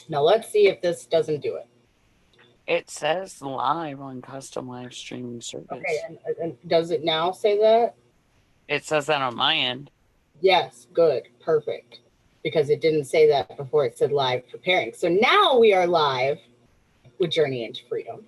Now let's see if this doesn't do it. It says live on custom live streaming Okay, service. and does it now say that? It says that on my end. Yes, good, perfect. Because it didn't say that before, it said live preparing. So now we are live with Journey into Freedom.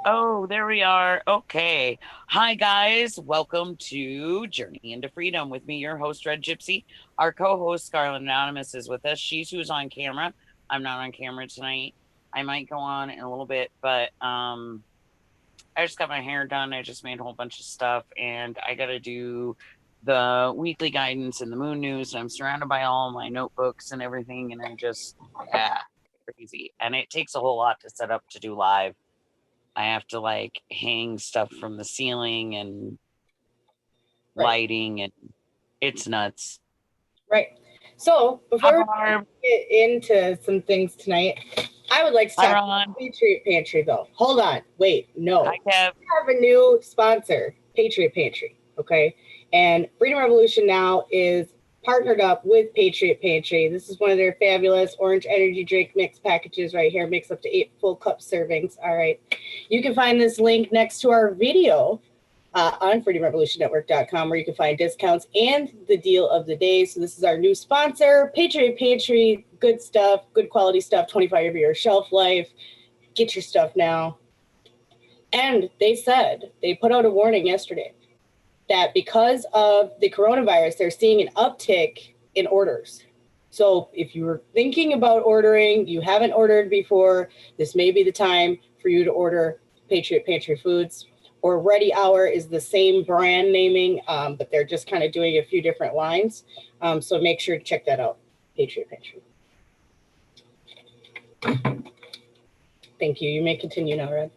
Oh, there we are. Okay. Hi, guys. Welcome to Journey into Freedom with me, your host, Red Gypsy. Our co host, Scarlet Anonymous, is with us. She's who's on camera. I'm not on camera tonight. I might go on in a little bit, but I just got my hair done. I just made a whole bunch of stuff, and I got to do the weekly guidance and the moon news. And I'm surrounded by all my notebooks and everything, and I'm just, crazy. And it takes a whole lot to set up to do live. I have to like hang stuff from the ceiling and Right, lighting, and it's nuts. right. So Hi, before we Barb. get into some things tonight, I would like to Hi, talk Ron. about Patriot Pantry though. Hold on, wait, Hi, no. Kev. We have a new sponsor, Patriot Pantry, okay? And Freedom Revolution now is partnered up with Patriot Pantry. This is one of their fabulous orange energy drink mix packages right here, mix up to 8 full cup servings. All right. You can find this link next to our video on freedomrevolutionnetwork.com, where you can find discounts and the deal of the day. So this is our new sponsor, Patriot Pantry. Good stuff, good quality stuff, 25-year shelf life. Get your stuff now. And they said, they put out a warning yesterday that because of the coronavirus, they're seeing an uptick in orders. So if you were thinking about ordering, you haven't ordered before, this may be the time for you to order Patriot Pantry Foods. Or Ready Hour is the same brand naming, but they're just kind of doing a few different lines. So make sure to check that out, Patriot Pantry. Thank you. You may continue now, Red.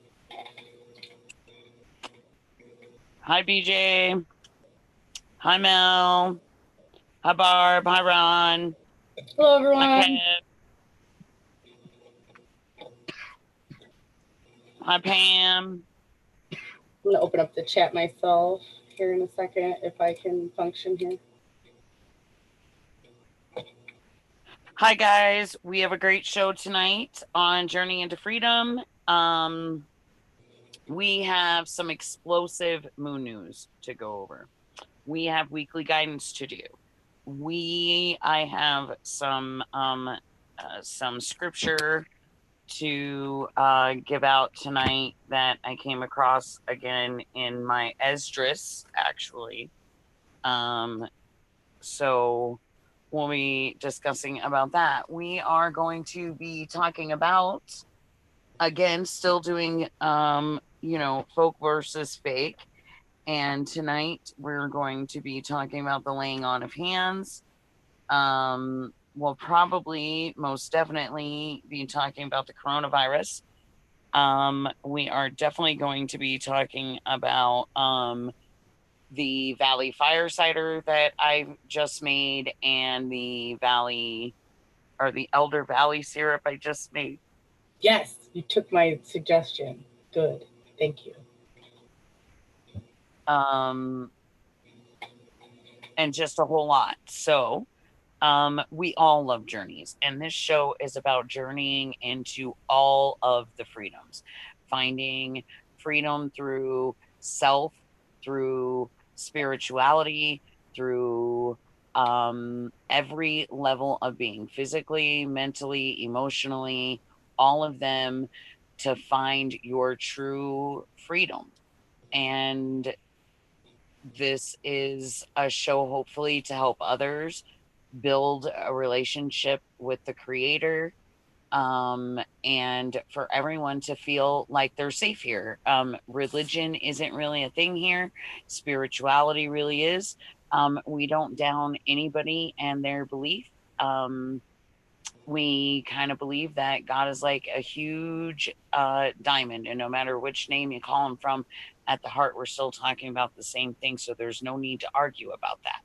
Hi, BJ. Hi, Mel. Hi, Barb. Hi, Ron. Hello, Hi, everyone. Kev. Hi, Pam. I'm going to open up the chat myself here in a second if I can function here. Hi, guys. We have a great show tonight on Journey into Freedom. We have some explosive moon news to go over. We have weekly guidance to do. I have some scripture to give out tonight that I came across again in my Esdras, actually. So we'll be discussing about that. We are going to be talking about, again, still doing folk versus fake. And tonight we're going to be talking about the laying on of hands. We'll probably most definitely be talking about the coronavirus. We are definitely going to be talking about the Valley Fire Cider that I just made, and the Elder Valley syrup I just made. Yes, you took my suggestion. Good. Thank you. And just a whole lot. So, we all love journeys, and this show is about journeying into all of the freedoms, finding freedom through self, through spirituality, through every level of being, physically, mentally, emotionally, all of them, to find your true freedom. And this is a show, hopefully, to help others build a relationship with the creator, and for everyone to feel like they're safe here. Religion isn't really a thing here, spirituality really is. We don't down anybody and their belief. We kind of believe that God is like a huge diamond, and no matter which name you call him from, at the heart, we're still talking about the same thing. So there's no need to argue about that.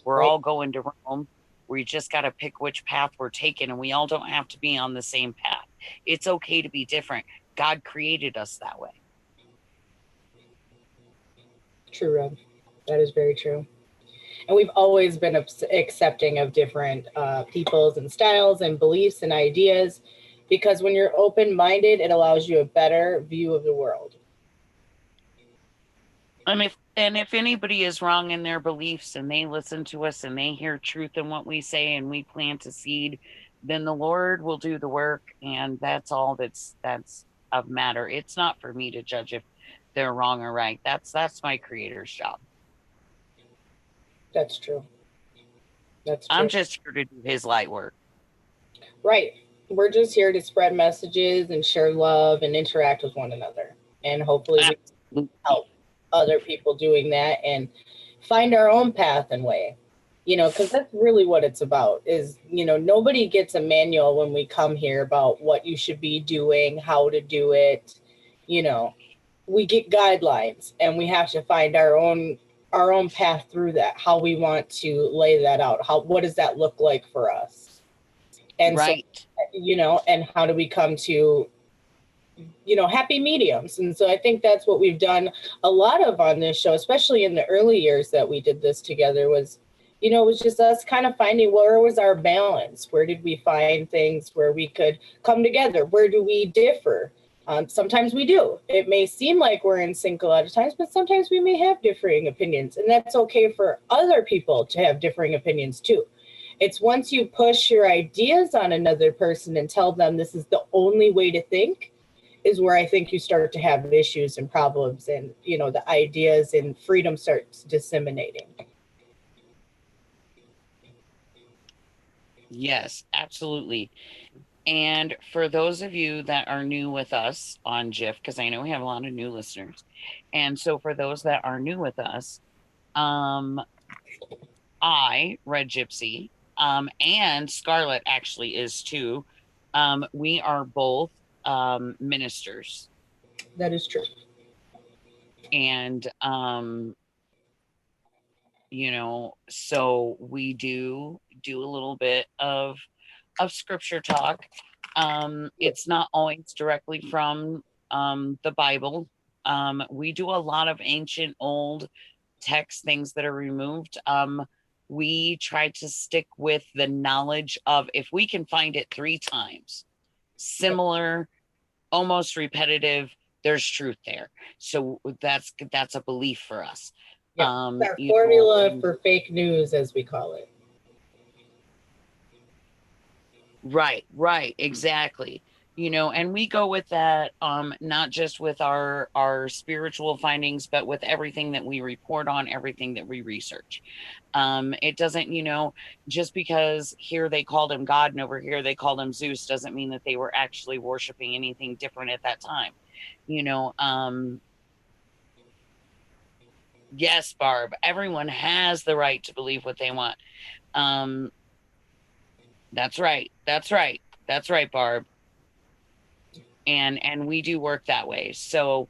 We're Right. all going to Rome. We just got to pick which path we're taking, and we all don't have to be on the same path. It's okay to be different. God created us that way. True, Rob. That is very true. And we've always been accepting of different peoples and styles and beliefs and ideas, because when you're open-minded, it allows you a better view of the world. And if anybody is wrong in their beliefs and they listen to us and they hear truth in what we say and we plant a seed, then the Lord will do the work, and that's all that's of matter. It's not for me to judge if they're wrong or right. That's my Creator's job. That's true. That's true. I'm just here to do His light work. Right. We're just here to spread messages and share love and interact with one another. And hopefully we help other people doing that and find our own path and way. Because that's really what it's about is, nobody gets a manual when we come here about what you should be doing, how to do it. We get guidelines and we have to find our own path through that, how we want to lay that out. What does that look like for us? And right. So, and how do we come to, happy mediums? And so I think that's what we've done a lot of on this show, especially in the early years that we did this together was, it was just us kind of finding where was our balance? Where did we find things where we could come together? Where do we differ? Sometimes we do. It may seem like we're in sync a lot of times, but sometimes we may have differing opinions. And that's okay for other people to have differing opinions too. It's once you push your ideas on another person and tell them this is the only way to think is where I think you start to have issues and problems and, the ideas and freedom starts disseminating. Yes, absolutely. And for those of you that are new with us on GIF, because I know we have a lot of new listeners. And so for those that are new with us, I, Red Gypsy, and Scarlet actually is too. We are both ministers. That is true. And, so we do a little bit of scripture talk. It's not always directly from the Bible. We do a lot of ancient old text things that are removed. We try to stick with the knowledge of, if we can find it 3 times, similar, almost repetitive, there's truth there. So that's a belief for us. Yeah, our formula for fake news, as we call it. Right, exactly. And we go with that, not just with our spiritual findings, but with everything that we report on, everything that we research. It doesn't, just because here they called him God and over here they called him Zeus doesn't mean that they were actually worshiping anything different at that time. Yes, Barb, everyone has the right to believe what they want. That's right, Barb. And we do work that way. So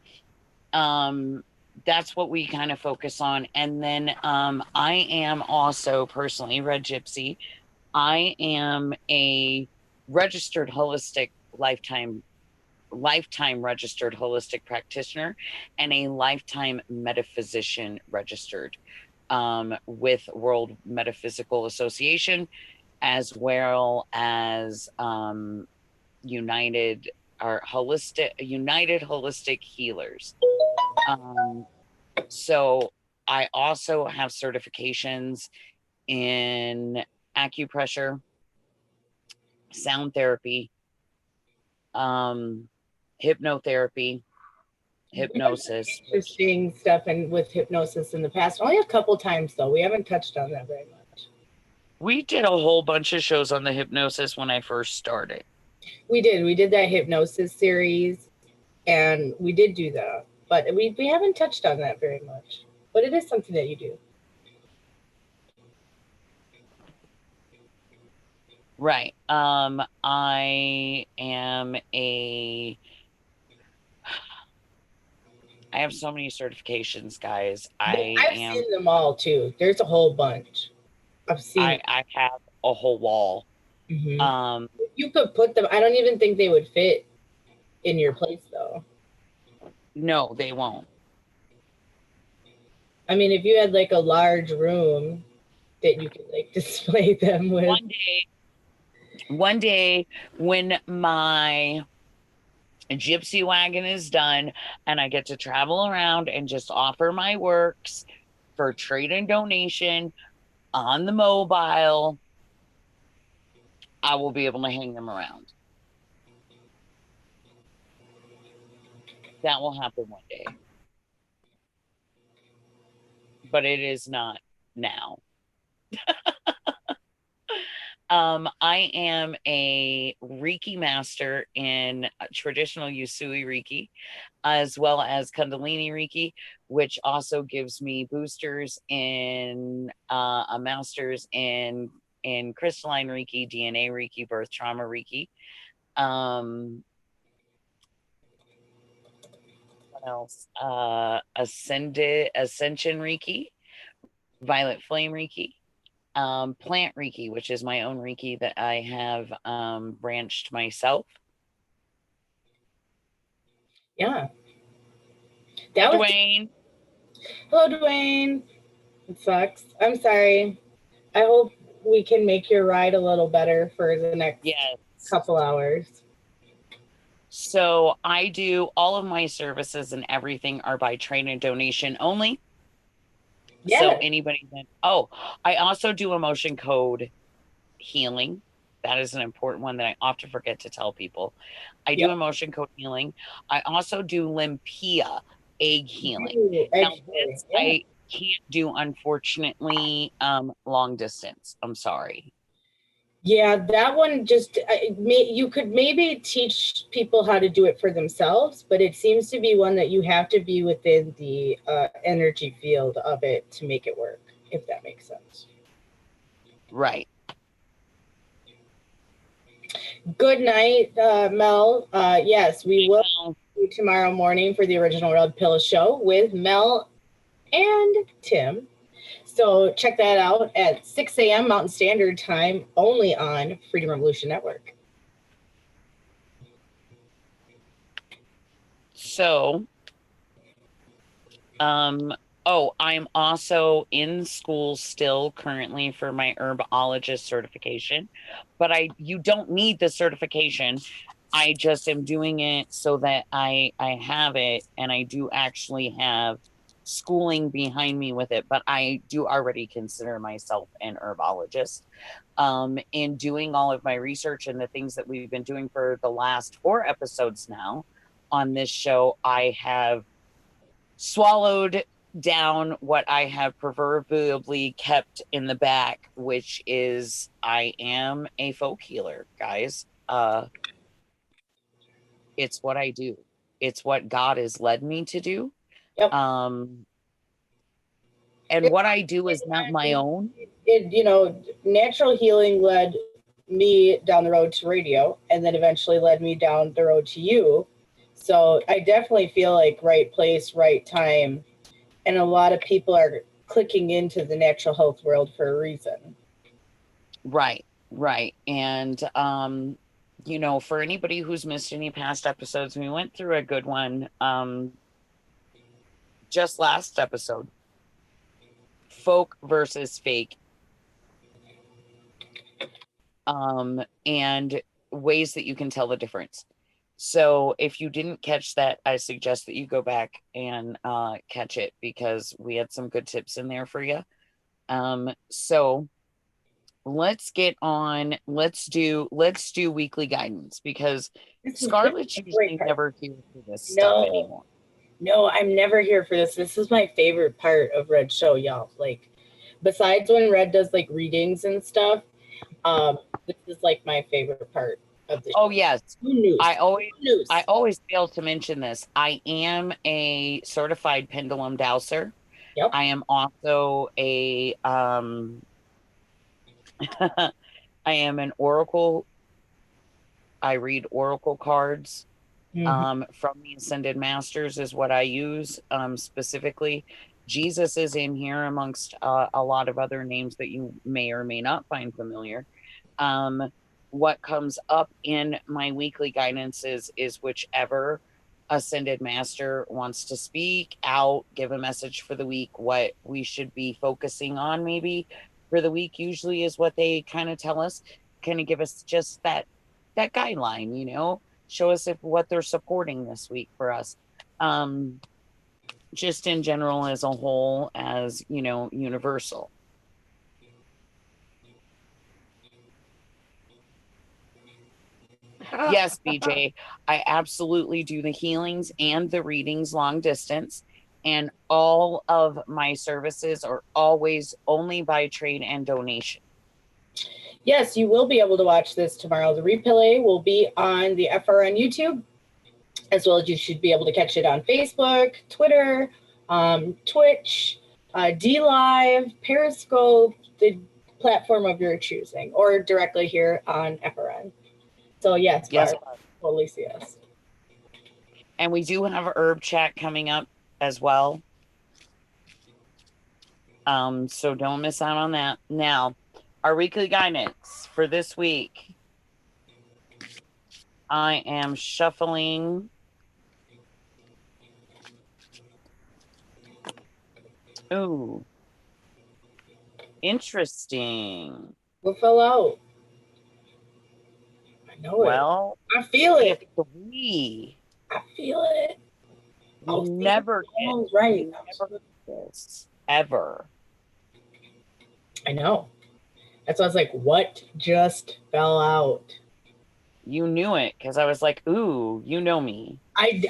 that's what we kind of focus on. And then I am also personally, Red Gypsy, I am a registered holistic lifetime registered holistic practitioner and a lifetime metaphysician registered with World Metaphysical Association, as well as United Holistic Healers. So I also have certifications in acupressure, sound therapy, hypnotherapy, hypnosis. Interesting stuff with hypnosis in the past. Only a couple times though. We haven't touched on that very much. We did a whole bunch of shows on the hypnosis when I first started. We did that hypnosis series, and we did do that, but we haven't touched on that very much. But it is something that you do. Right. I have so many certifications, guys. I've seen them all too. There's a whole bunch. I have a whole wall. Mm-hmm. You could put them. I don't even think they would fit in your place though. No, they won't. I mean, if you had like a large room that you can like display them with? One day when my gypsy wagon is done and I get to travel around and just offer my works for trade and donation on the mobile, I will be able to hang them around. That will happen one day. But it is not now. I am a Reiki master in traditional Usui Reiki, as well as Kundalini Reiki, which also gives me boosters in a master's in crystalline Reiki, DNA Reiki, birth trauma Reiki. What else? Ascension Reiki, Violet Flame Reiki, Plant Reiki, which is my own Reiki that I have branched myself. Yeah. Dwayne. Hello, Dwayne. It sucks. I'm sorry. I hope we can make your ride a little better for the next couple hours. So I do all of my services and everything are by trade and donation only. Yeah. So anybody that, I also do emotion code healing. That is an important one that I often forget to tell people. I do emotion code healing. I also do Limpia egg healing. Ooh, now this I can't do, unfortunately, long distance. I'm sorry. Yeah, that one just, you could maybe teach people how to do it for themselves, but it seems to be one that you have to be within the energy field of it to make it work, if that makes sense. Right. Good night, Mel. Yes, we will see you tomorrow morning for the original Red Pill Show with Mel and Tim. So check that out at 6 a.m. Mountain Standard Time, only on Freedom Revolution Network. So, I'm also in school still currently for my herbologist certification, but you don't need the certification. I just am doing it so that I have it, and I do actually have schooling behind me with it, but I do already consider myself an herbologist. In doing all of my research and the things that we've been doing for the last 4 episodes now on this show, I have swallowed down what I have proverbially kept in the back, which is I am a folk healer, guys. It's what I do. It's what God has led me to do. Yep. And what I do is not my own. Natural healing led me down the road to radio, and then eventually led me down the road to you. So I definitely feel like right place, right time. And a lot of people are clicking into the natural health world for a reason. Right. And, for anybody who's missed any past episodes, we went through a good one just last episode. Folk versus fake. And ways that you can tell the difference. So if you didn't catch that, I suggest that you go back and catch it, because we had some good tips in there for you. So let's get on. Let's do weekly guidance, because Scarlett's usually never here for this stuff anymore. No, I'm never here for this. This is my favorite part of Red's show, y'all. Like, besides when Red does like readings and stuff, this is like my favorite part of the show. Oh yes. I always fail to mention this. I am a certified pendulum dowser. Yep. I am also a I am an oracle. I read oracle cards. From the Ascended Masters is what I use specifically. Jesus is in here amongst a lot of other names that you may or may not find familiar. What comes up in my weekly guidance is whichever Ascended Master wants to speak out, give a message for the week, what we should be focusing on maybe for the week usually is what they kind of tell us, kind of give us just that guideline, you know, show us if what they're supporting this week for us. Just in general as a whole, as you know, universal. Yes, BJ, I absolutely do the healings and the readings long distance. And all of my services are always only by trade and donation. Yes, you will be able to watch this tomorrow. The replay will be on the FRN YouTube, as well as you should be able to catch it on Facebook, Twitter, Twitch, DLive, Periscope, the platform of your choosing, or directly here on FRN. So yes, Yes, Barb, totally see us. and we do have a herb chat coming up as well. So don't miss out on that. Now, our weekly guidance for this week. I am shuffling. Ooh, interesting. What fell out? I know Well, it. I feel it. Three. I feel it. You never get right. You never get this ever. I know. That's why I was like, what just fell out? You knew it because I was like, ooh, you know me. I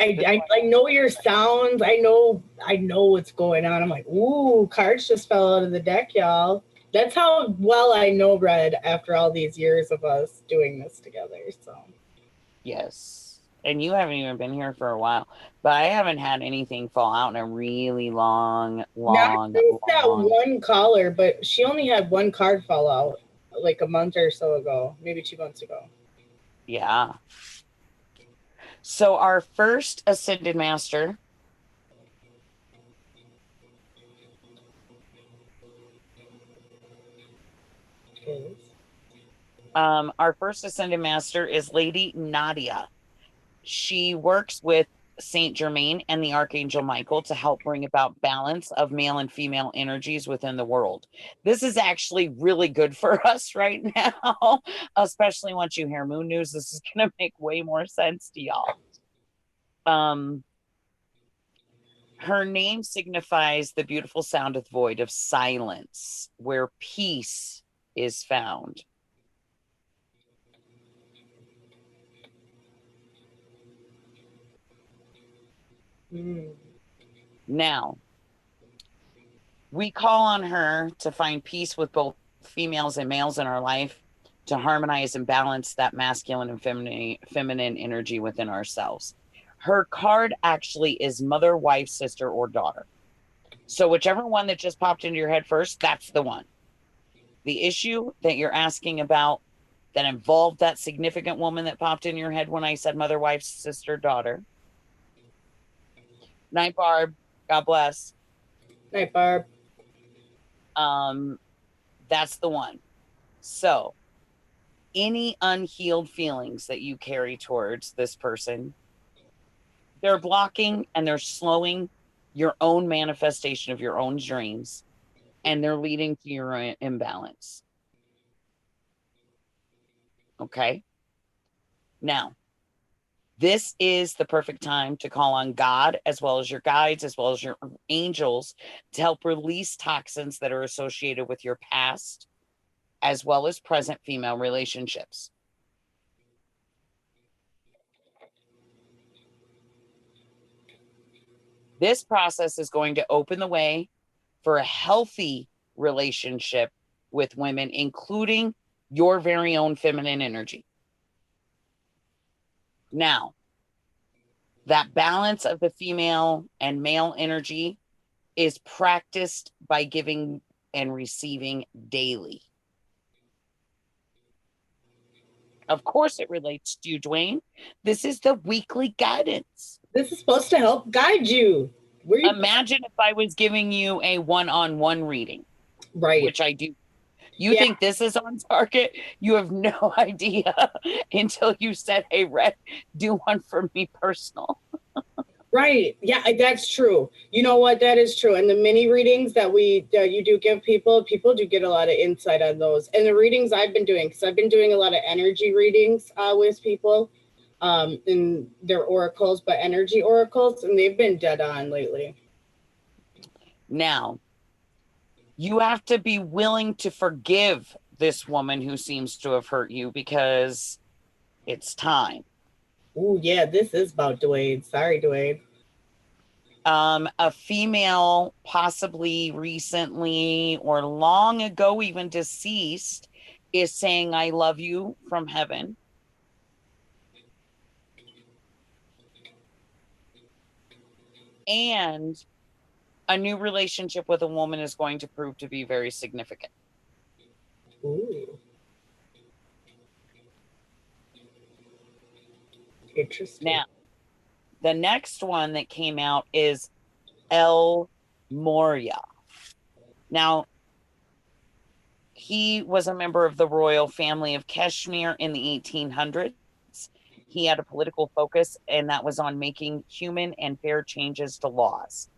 know your sounds. I know what's going on. I'm like, ooh, cards just fell out of the deck, y'all. That's how well I know Red after all these years of us doing this together. So yes. And you haven't even been here for a while. But I haven't had anything fall out in a really long. Not since that one caller, but she only had one card fall out like a month or so ago, maybe 2 months ago. Yeah. So our first Ascended Master is Lady Nadia. She works with Saint Germain and the Archangel Michael to help bring about balance of male and female energies within the world. This is actually really good for us right now, especially once you hear Moon News. This is going to make way more sense to y'all. Her name signifies the beautiful sound of the void of silence, where peace is found. Now, we call on her to find peace with both females and males in our life, to harmonize and balance that masculine and feminine energy within ourselves. Her card actually is mother, wife, sister, or daughter. So whichever one that just popped into your head first, that's the one. The issue that you're asking about that involved that significant woman that popped in your head when I said mother, wife, sister, daughter. Night, Barb. God bless. Night, Barb. That's the one. So any unhealed feelings that you carry towards this person, they're blocking and they're slowing your own manifestation of your own dreams, and they're leading to your imbalance. Okay? Now, this is the perfect time to call on God, as well as your guides, as well as your angels, to help release toxins that are associated with your past, as well as present female relationships. This process is going to open the way for a healthy relationship with women, including your very own feminine energy. Now, that balance of the female and male energy is practiced by giving and receiving daily. Of course, it relates to you, Dwayne. This is the weekly guidance. This is supposed to help guide you. Imagine if I was giving you a one-on-one reading, right? Which I do. You think this is on target? You have no idea until you said, "Hey, Red, do one for me personal." Right. Yeah, that's true. You know what? That is true. And the mini readings that you do give people, people do get a lot of insight on those. And the readings I've been doing, because I've been doing a lot of energy readings with people, in their oracles, but energy oracles, and they've been dead on lately. Now, you have to be willing to forgive this woman who seems to have hurt you, because it's time. Oh, yeah, this is about Dwayne. Sorry, Dwayne. A female, possibly recently or long ago, even deceased, is saying, I love you from heaven. And a new relationship with a woman is going to prove to be very significant. Ooh. Interesting. Now, the next one that came out is El Morya. Now, he was a member of the royal family of Kashmir in the 1800s. He had a political focus, and that was on making human and fair changes to laws.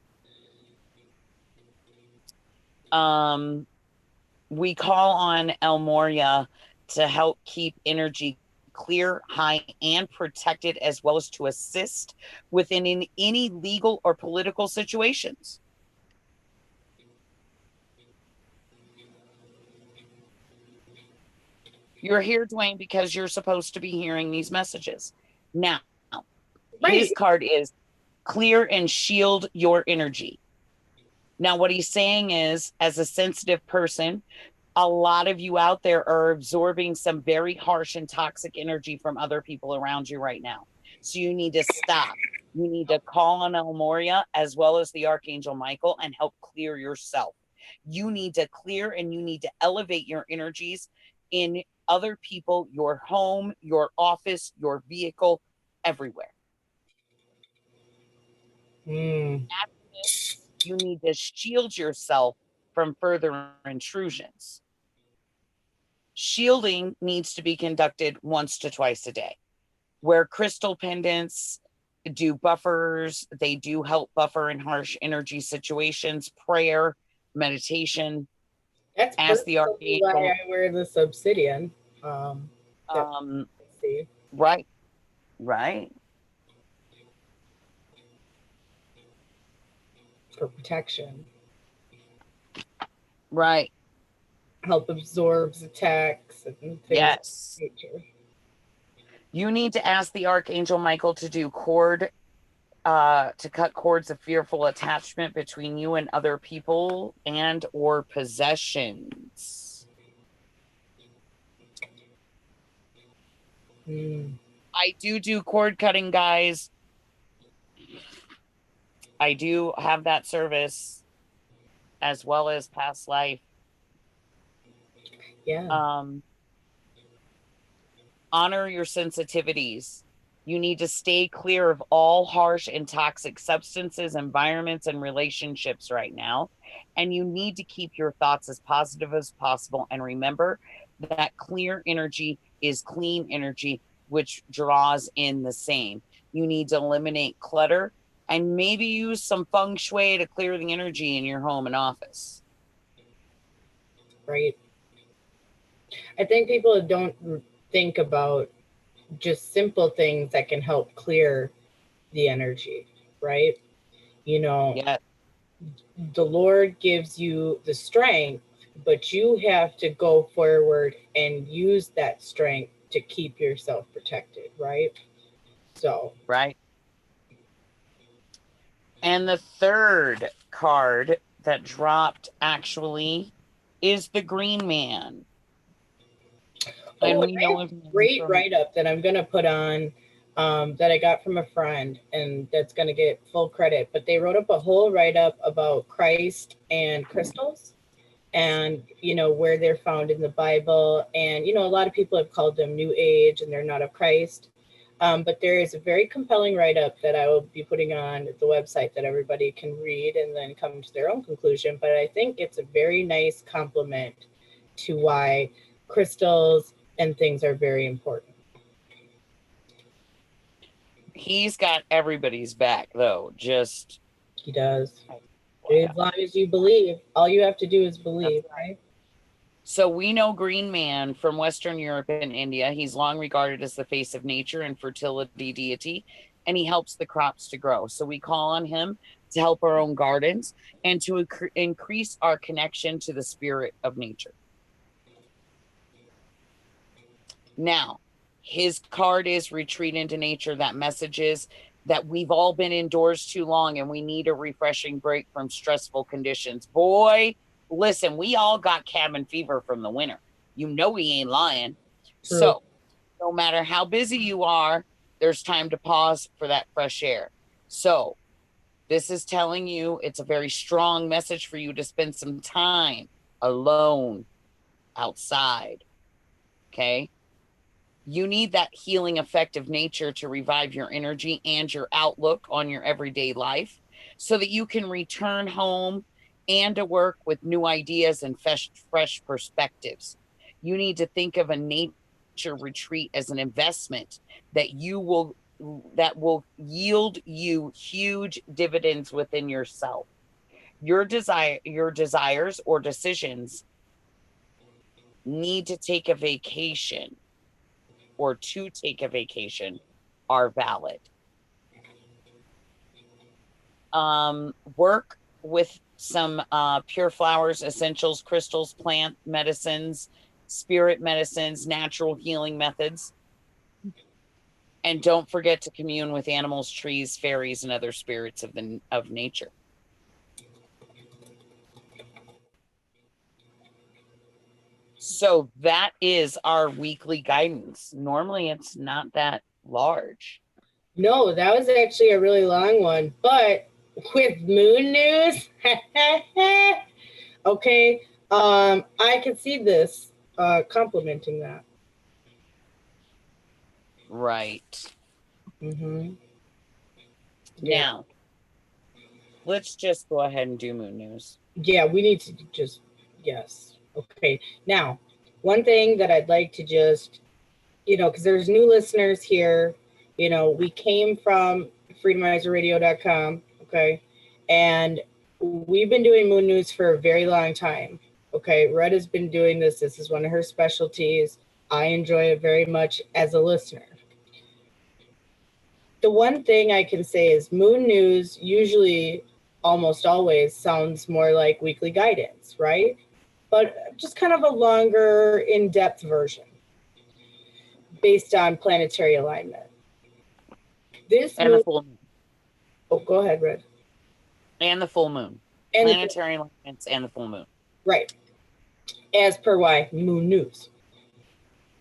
We call on El Morya to help keep energy clear, high, and protected, as well as to assist within any legal or political situations. You're here, Dwayne, because you're supposed to be hearing these messages. Now, his card is clear and shield your energy. Now, what he's saying is, as a sensitive person, a lot of you out there are absorbing some very harsh and toxic energy from other people around you right now. So you need to stop. You need to call on El Morya as well as the Archangel Michael and help clear yourself. You need to clear and you need to elevate your energies in other people, your home, your office, your vehicle, everywhere. After this, you need to shield yourself from further intrusions. Shielding needs to be conducted once to twice a day. Where crystal pendants do buffers, they do help buffer in harsh energy situations. Prayer, meditation. That's ask the Archangel. Why I wear this obsidian. Right. Right. For protection. Right. Help absorbs attacks and things. Yes. You need to ask the Archangel Michael to do to cut cords of fearful attachment between you and other people and or possessions. I do cord cutting, guys. I do have that service as well as past life. Yeah. Honor your sensitivities. You need to stay clear of all harsh and toxic substances, environments, and relationships right now. And you need to keep your thoughts as positive as possible. And remember that clear energy is clean energy, which draws in the same. You need to eliminate clutter and maybe use some feng shui to clear the energy in your home and office. Right. I think people don't think about just simple things that can help clear the energy, right? You know, the Lord gives you the strength, but you have to go forward and use that strength to keep yourself protected, right? So, right. And the third card that dropped actually is the Green Man. And we know great write-up that I'm going to put on that I got from a friend, and that's going to get full credit. But they wrote up a whole write-up about Christ and crystals and, you know, where they're found in the Bible. And, you know, a lot of people have called them New Age and they're not of Christ. But there is a very compelling write-up that I will be putting on the website that everybody can read and then come to their own conclusion. But I think it's a very nice complement to why crystals and things are very important. He's got everybody's back, though. Just He does. As long as you believe, all you have to do is believe, right? So we know Green Man from Western Europe and India. He's long regarded as the face of nature and fertility deity, and he helps the crops to grow. So we call on him to help our own gardens and to increase our connection to the spirit of nature. Now, his card is retreat into nature. That message is that we've all been indoors too long and we need a refreshing break from stressful conditions. Boy, listen, we all got cabin fever from the winter. You know we ain't lying. True. So, no matter how busy you are, there's time to pause for that fresh air. So, this is telling you it's a very strong message for you to spend some time alone outside. Okay? You need that healing effect of nature to revive your energy and your outlook on your everyday life so that you can return home and to work with new ideas and fresh perspectives. You need to think of a nature retreat as an investment that will yield you huge dividends within yourself. Your desires or decisions need to take a vacation or to take a vacation are valid. Work with some pure flowers, essentials, crystals, plant medicines, spirit medicines, natural healing methods. And don't forget to commune with animals, trees, fairies, and other spirits of nature. So that is our weekly guidance. Normally it's not that large. No, that was actually a really long one, but with moon news, okay, I can see this complimenting that. Right. Mm-hmm. Now, let's just go ahead and do moon news. Yeah, we need to just, yes. Okay. Now, one thing that I'd like to just, because there's new listeners here, we came from freedomizerradio.com, okay? And we've been doing moon news for a very long time, okay? Red has been doing this. This is one of her specialties. I enjoy it very much as a listener. The one thing I can say is moon news usually almost always sounds more like weekly guidance, right? But just kind of a longer, in-depth version based on planetary alignment. This and the full moon. Oh, go ahead, Red. And the full moon. And planetary alignments and the full moon. Right. As per why moon news.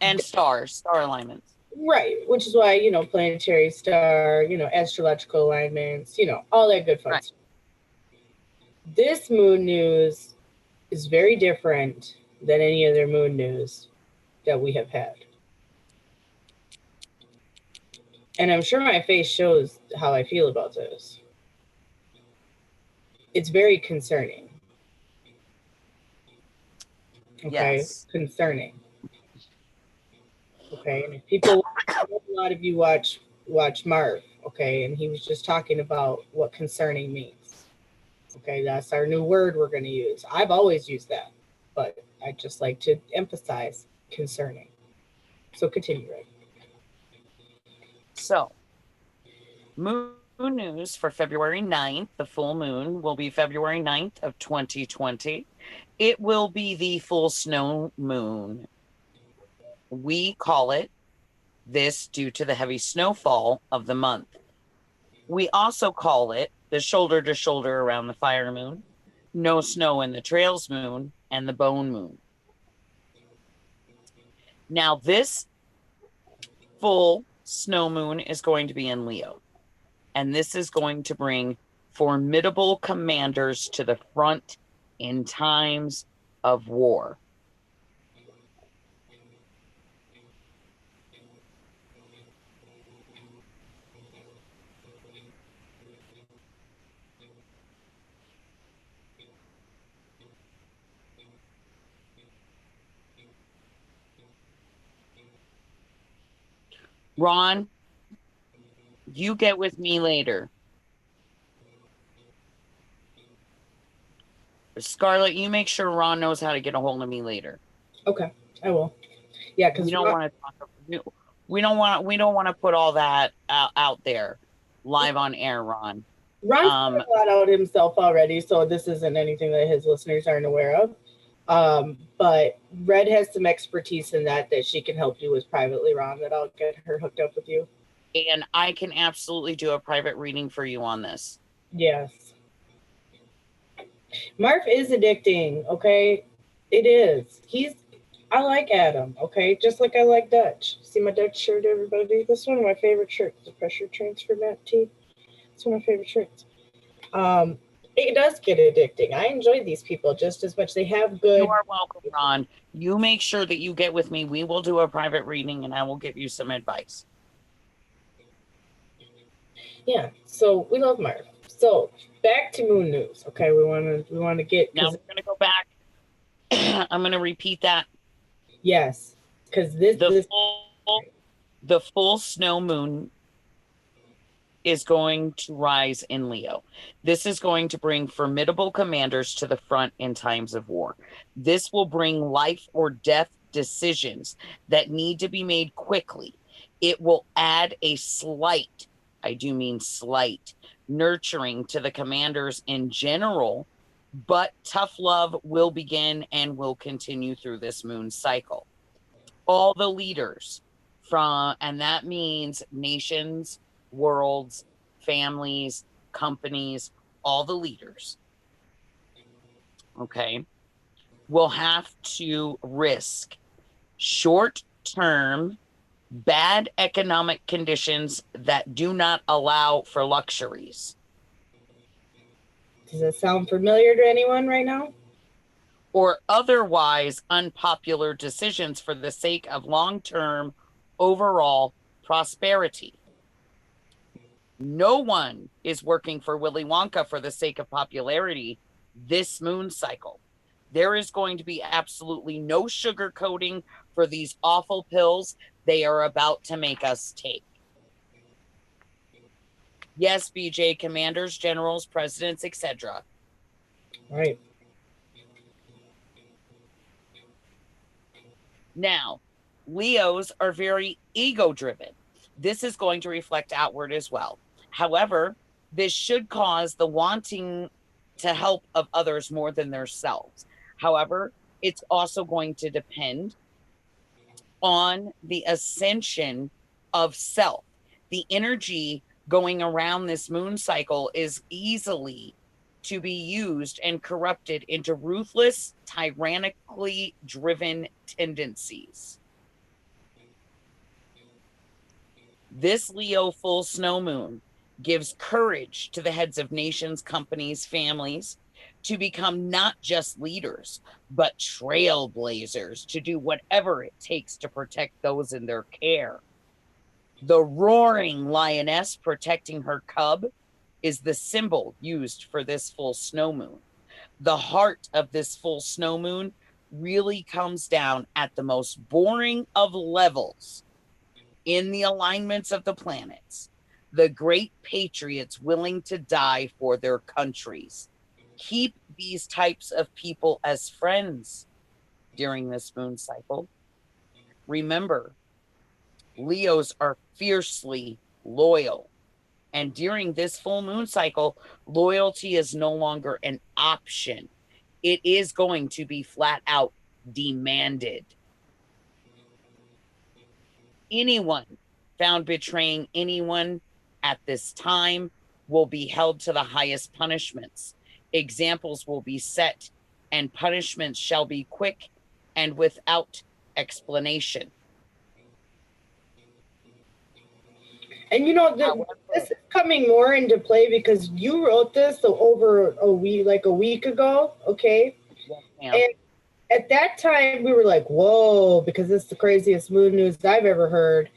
And star alignments. Right, which is why, planetary star, astrological alignments, all that good fun stuff. This moon news is very different than any other moon news that we have had. And I'm sure my face shows how I feel about this. It's very concerning. Okay, yes. Concerning. Okay, and if people, a lot of you watch Marv, okay, and he was just talking about what concerning means. Okay, that's our new word we're going to use. I've always used that, but I just like to emphasize concerning. So continue, Ray. So, moon news for February 9th. The full moon will be February 9th of 2020. It will be the full snow moon. We call it this due to the heavy snowfall of the month. We also call it the shoulder to shoulder around the fire moon, no snow in the trails moon, and the bone moon. Now, this full snow moon is going to be in Leo, and this is going to bring formidable commanders to the front in times of war. Ron, You get with me later. Scarlett, you make sure Ron knows how to get a hold of me later. Okay, I will. Yeah, because we don't want to talk. We don't want to put all that out there live on air, Ron. Ron's put a lot out himself already, so this isn't anything that his listeners aren't aware of. But Red has some expertise in that she can help you with privately, Ron, that I'll get her hooked up with you. And I can absolutely do a private reading for you on this. Yes. Marv is addicting, okay? It is. I like Adam, okay? Just like I like Dutch. See my Dutch shirt, everybody? This is one of my favorite shirts, the pressure transfer mat tee. It's one of my favorite shirts. It does get addicting. I enjoy these people just as much. They have good. You are welcome, Ron. You make sure that you get with me. We will do a private reading and I will give you some advice. Yeah, so we love Marv. So back to Moon News. Okay, we want to get now. We're gonna go back. I'm gonna repeat that. Yes, because the full snow moon is going to rise in Leo. This is going to bring formidable commanders to the front in times of war. This will bring life or death decisions that need to be made quickly. It will add a slight, I do mean slight, nurturing to the commanders in general, but tough love will begin and will continue through this moon cycle. All the leaders and that means nations, worlds, families, companies, all the leaders, okay, will have to risk short-term bad economic conditions that do not allow for luxuries. Does that sound familiar to anyone right now? Or otherwise unpopular decisions for the sake of long-term overall prosperity. No one is working for Willy Wonka for the sake of popularity this moon cycle. There is going to be absolutely no sugarcoating for these awful pills they are about to make us take. Yes, BJ, commanders, generals, presidents, etc. Right. Now, Leos are very ego-driven. This is going to reflect outward as well. However, this should cause the wanting to help of others more than themselves. However, it's also going to depend on the ascension of self. The energy going around this moon cycle is easily to be used and corrupted into ruthless, tyrannically driven tendencies. This Leo full snow moon gives courage to the heads of nations, companies, families to become not just leaders, but trailblazers to do whatever it takes to protect those in their care. The roaring lioness protecting her cub is the symbol used for this full snow moon. The heart of this full snow moon really comes down at the most boring of levels in the alignments of the planets. The great patriots willing to die for their countries. Keep these types of people as friends during this moon cycle. Remember, Leos are fiercely loyal. And during this full moon cycle, loyalty is no longer an option. It is going to be flat out demanded. Anyone found betraying anyone at this time will be held to the highest punishments. Examples will be set, and punishments shall be quick and without explanation. And this is coming more into play because you wrote this over a week ago, okay? Yeah. And at that time we were like, whoa, because it's the craziest moon news I've ever heard.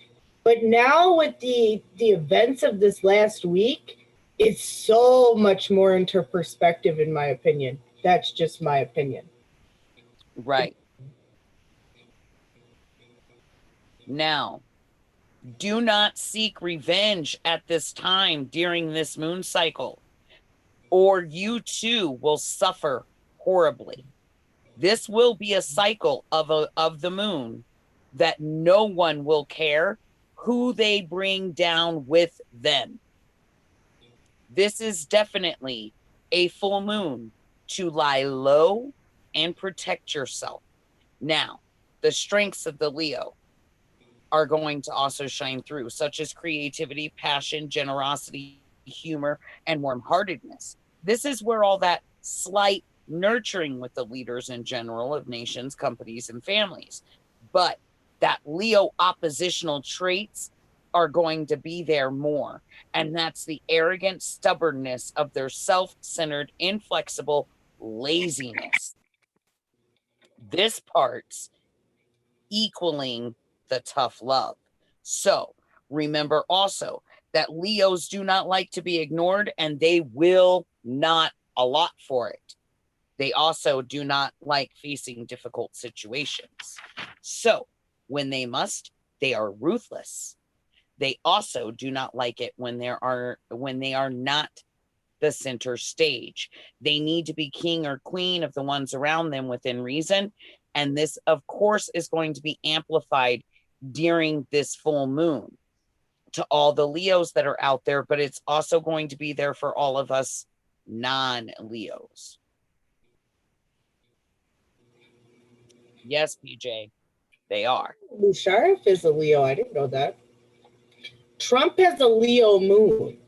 But now with the events of this last week, it's so much more into perspective, in my opinion. That's just my opinion. Right. Now, Do not seek revenge at this time during this moon cycle, or you too will suffer horribly. This will be a cycle of the moon that no one will care who they bring down with them. This is definitely a full moon to lie low and protect yourself. Now, the strengths of the Leo are going to also shine through, such as creativity, passion, generosity, humor, and warm-heartedness. This is where all that slight nurturing with the leaders in general of nations, companies, and families. But that Leo oppositional traits are going to be there more. And that's the arrogant stubbornness of their self-centered, inflexible laziness. This part's equaling the tough love. So remember also that Leos do not like to be ignored, and they will not allot for it. They also do not like facing difficult situations. So when they must, they are ruthless. They also do not like it when they are not the center stage. They need to be king or queen of the ones around them within reason. And this, of course, is going to be amplified during this full moon to all the Leos that are out there, but it's also going to be there for all of us non-Leos. Yes, PJ, they are. Musharraf is a Leo. I didn't know that. Trump has a Leo moon.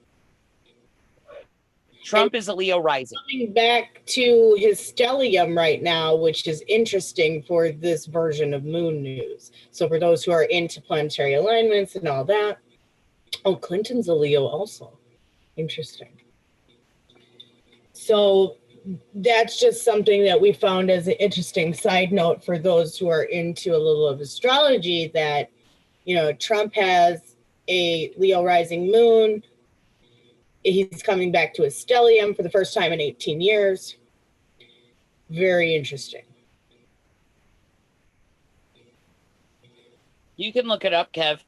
Trump is a Leo rising. Coming back to his stellium right now, which is interesting for this version of moon news. So for those who are into planetary alignments and all that. Oh, Clinton's a Leo also. Interesting. So that's just something that we found as an interesting side note for those who are into a little of astrology, that, you know, Trump has a Leo rising moon. He's coming back to his stellium for the first time in 18 years. Very interesting. You can look it up, Kev.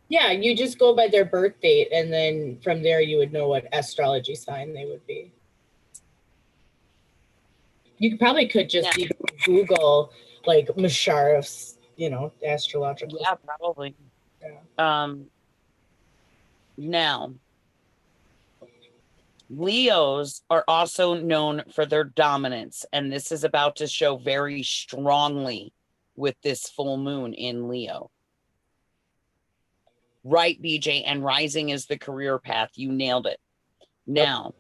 Yeah, you just go by their birth date, and then from there you would know what astrology sign they would be. You probably could just even Google like Musharraf's, you know, astrological. Yeah, probably. Yeah. Now, Leos are also known for their dominance, and this is about to show very strongly with this full moon in Leo. Right, BJ, and rising is the career path. You nailed it. Now,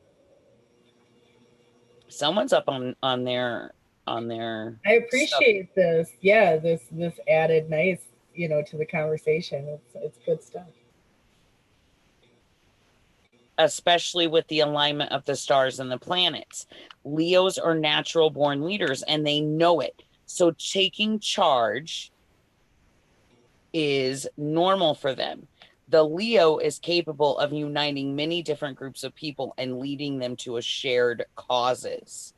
someone's up on their I appreciate this. Yeah, this added nice, you know, to the conversation. It's good stuff. Especially with the alignment of the stars and the planets. Leos are natural born leaders, and they know it. So taking charge is normal for them. The Leo is capable of uniting many different groups of people and leading them to a shared causes.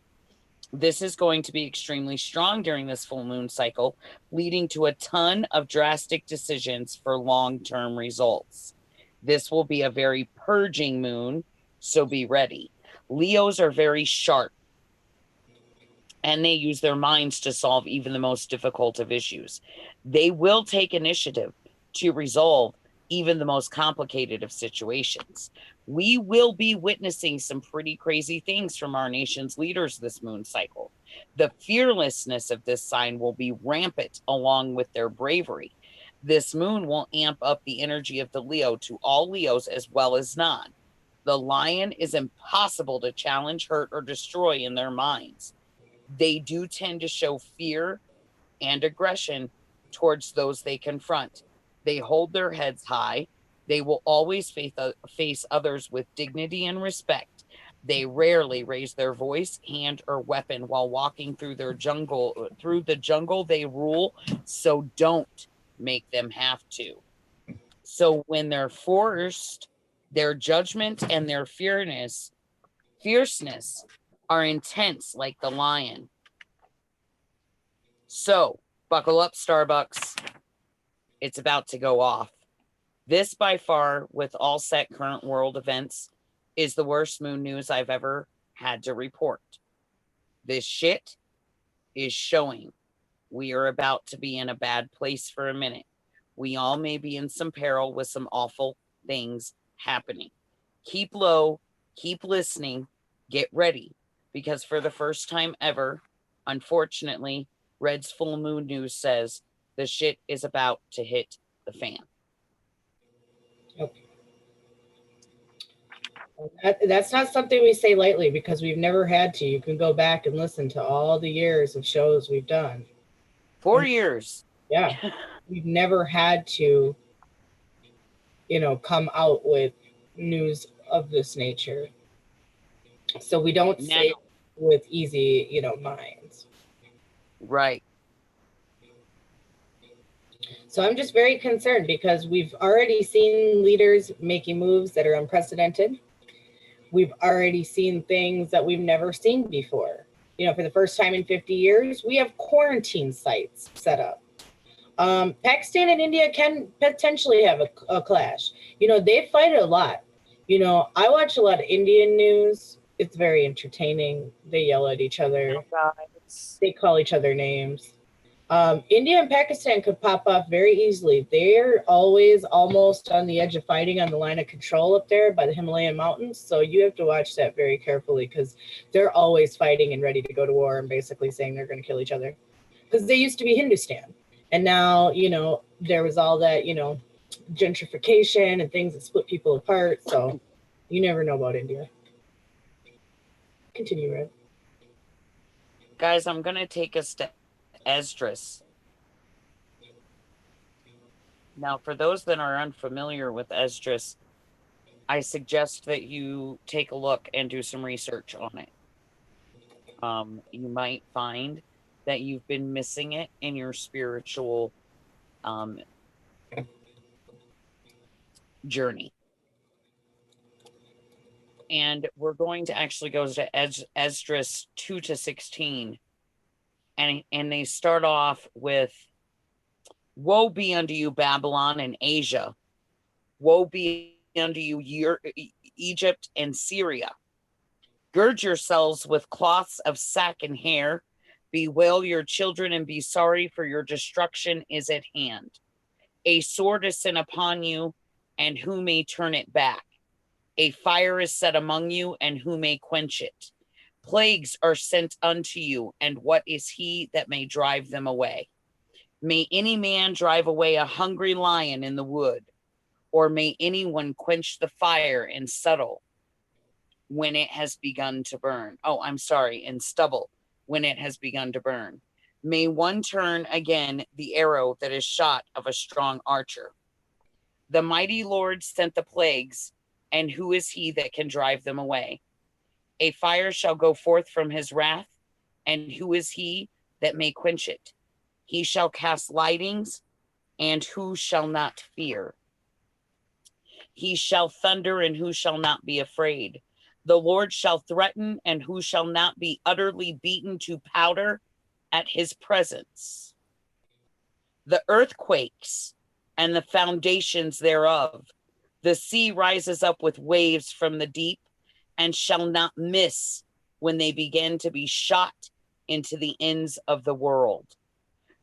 This is going to be extremely strong during this full moon cycle, leading to a ton of drastic decisions for long-term results. This will be a very purging moon, so be ready. Leos are very sharp, and they use their minds to solve even the most difficult of issues. They will take initiative to resolve even the most complicated of situations. We will be witnessing some pretty crazy things from our nation's leaders this moon cycle. The fearlessness of this sign will be rampant along with their bravery. This moon will amp up the energy of the Leo to all Leos as well as non. The lion is impossible to challenge, hurt, or destroy in their minds. They do tend to show fear and aggression towards those they confront. They hold their heads high. They will always face others with dignity and respect. They rarely raise their voice, hand, or weapon while walking through the jungle they rule, so don't make them have to. So when they're forced, their judgment and their fierceness are intense like the lion. So buckle up, Starbucks. It's about to go off. This by far, with all set current world events, is the worst moon news I've ever had to report. This shit is showing we are about to be in a bad place for a minute. We all may be in some peril with some awful things happening. Keep low, keep listening, get ready, because for the first time ever, unfortunately, Red's full moon news says the shit is about to hit the fan. Okay. That's not something we say lightly because we've never had to. You can go back and listen to all the years of shows we've done. 4 years. Yeah. We've never had to, come out with news of this nature. So we don't say it with easy, minds. Right. So I'm just very concerned because we've already seen leaders making moves that are unprecedented. We've already seen things that we've never seen before. For the first time in 50 years, we have quarantine sites set up. Pakistan and India can potentially have a clash. They fight a lot. I watch a lot of Indian news. It's very entertaining. They yell at each other. They call each other names. India and Pakistan could pop off very easily. They're always almost on the edge of fighting on the line of control up there by the Himalayan mountains. So you have to watch that very carefully because they're always fighting and ready to go to war and basically saying they're going to kill each other. Because they used to be Hindustan. And now, there was all that, gentrification and things that split people apart. So you never know about India. Continue, Red. Guys, I'm going to take us to Esdras. Now, for those that are unfamiliar with Esdras, I suggest that you take a look and do some research on it. You might find that you've been missing it in your spiritual journey. And we're going to actually go to Esdras 2-16. And they start off with, woe be unto you, Babylon and Asia. Woe be unto you, Egypt and Syria. Gird yourselves with cloths of sack and hair. Bewail your children and be sorry, for your destruction is at hand. A sword is sent upon you, and who may turn it back? A fire is set among you, and who may quench it? Plagues are sent unto you, and what is he that may drive them away? May any man drive away a hungry lion in the wood, or may anyone quench the fire in stubble when it has begun to burn? In stubble when it has begun to burn. May one turn again the arrow that is shot of a strong archer. The mighty Lord sent the plagues, and who is he that can drive them away? A fire shall go forth from his wrath, and who is he that may quench it? He shall cast lightnings, and who shall not fear? He shall thunder, and who shall not be afraid? The Lord shall threaten, and who shall not be utterly beaten to powder at his presence? The earth quakes, and the foundations thereof. The sea rises up with waves from the deep, and shall not miss when they begin to be shot into the ends of the world.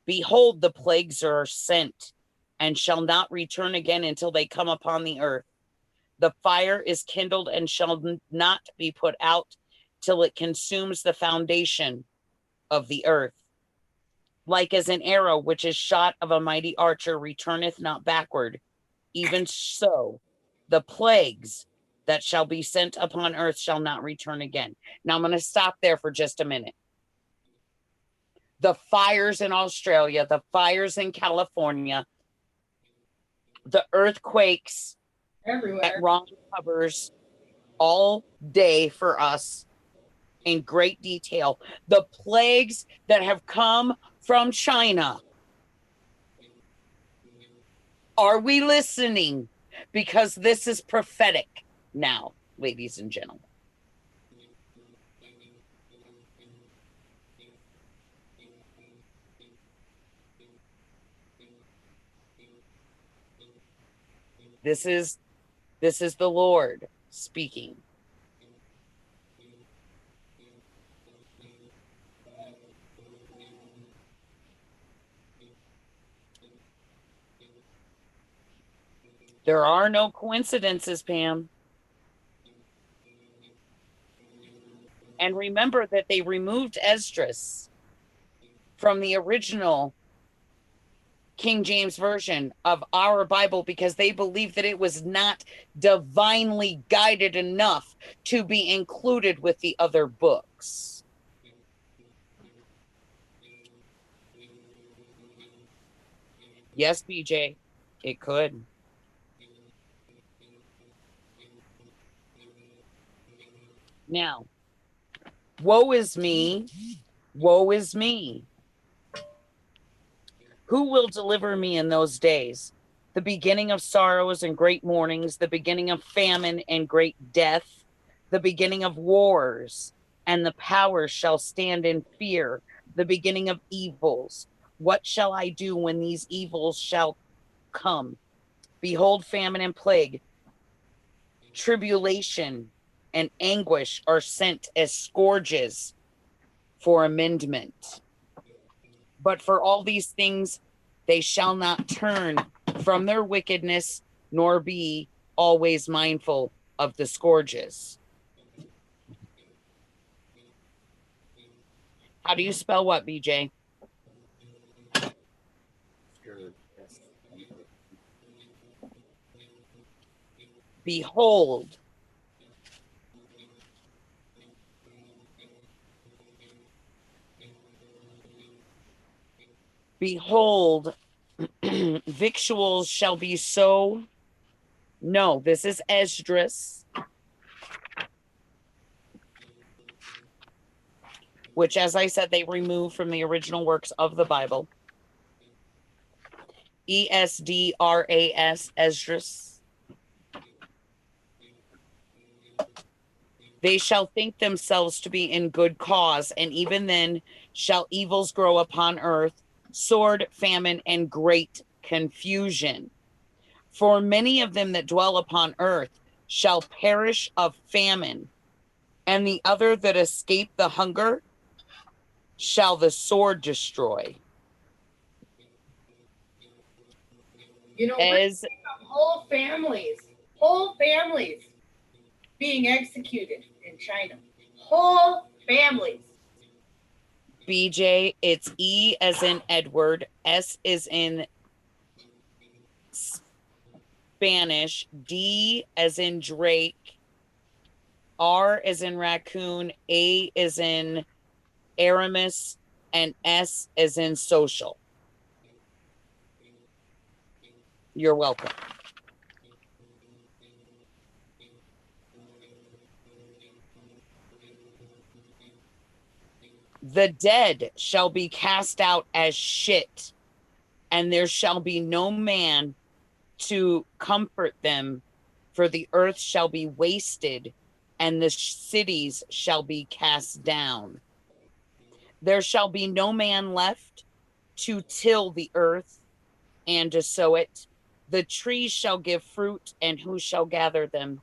Behold, the plagues are sent, and shall not return again until they come upon the earth. The fire is kindled and shall not be put out till it consumes the foundation of the earth. Like as an arrow which is shot of a mighty archer returneth not backward, even so the plagues that shall be sent upon earth shall not return again. Now I'm going to stop there for just a minute. The fires in Australia, the fires in California, the earthquakes everywhere that Ron covers all day for us in great detail. The plagues that have come from China. Are we listening? Because this is prophetic now, ladies and gentlemen. This is the Lord speaking. There are no coincidences, Pam. And remember that they removed Esdras from the original King James Version of our Bible because they believed that it was not divinely guided enough to be included with the other books. Yes, BJ, it could. Now, woe is me, woe is me. Who will deliver me in those days? The beginning of sorrows and great mournings, the beginning of famine and great death, the beginning of wars, and the powers shall stand in fear, the beginning of evils. What shall I do when these evils shall come? Behold, famine and plague, tribulation and anguish are sent as scourges for amendment. But for all these things, they shall not turn from their wickedness, nor be always mindful of the scourges. How do you spell what, BJ? Behold. Behold, victuals shall be so. No, this is Esdras, which, as I said, they removed from the original works of the Bible. Esdras, Esdras. They shall think themselves to be in good cause, and even then shall evils grow upon earth, sword, famine, and great confusion. For many of them that dwell upon earth shall perish of famine, and the other that escape the hunger shall the sword destroy. You know, As whole families being executed in China. Whole families. BJ, it's E as in Edward, S is in Spanish, D as in Drake, R as in raccoon, A as in Aramis, and S as in social. You're welcome. The dead shall be cast out as shit, and there shall be no man to comfort them, for the earth shall be wasted, and the cities shall be cast down. There shall be no man left to till the earth and to sow it. The trees shall give fruit, and who shall gather them?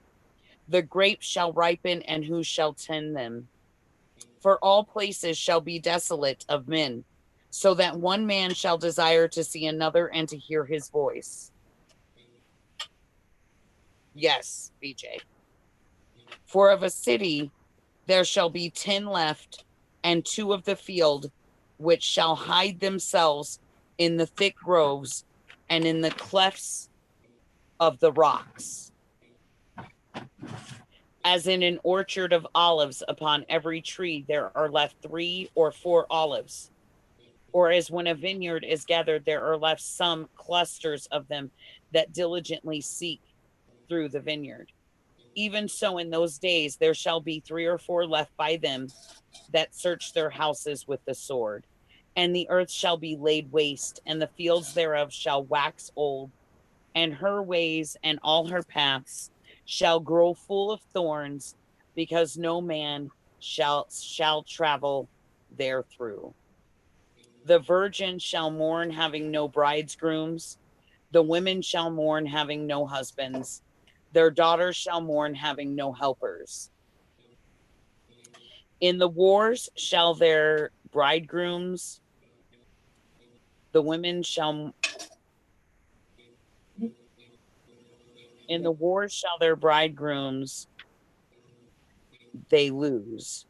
The grapes shall ripen, and who shall tend them? For all places shall be desolate of men, so that one man shall desire to see another and to hear his voice. Yes, BJ. For of a city there shall be 10 left, and 2 of the field, which shall hide themselves in the thick groves and in the clefts of the rocks. As in an orchard of olives, upon every tree there are left 3 or 4 olives. Or as when a vineyard is gathered, there are left some clusters of them that diligently seek through the vineyard. Even so, in those days there shall be 3 or 4 left by them that search their houses with the sword. And the earth shall be laid waste, and the fields thereof shall wax old, and her ways and all her paths shall grow full of thorns, because no man shall travel therethrough. The virgin shall mourn, having no bridegrooms. The women shall mourn, having no husbands. Their daughters shall mourn, having no helpers. In the wars shall their bridegrooms, the women shall, in the wars shall their bridegrooms they lose.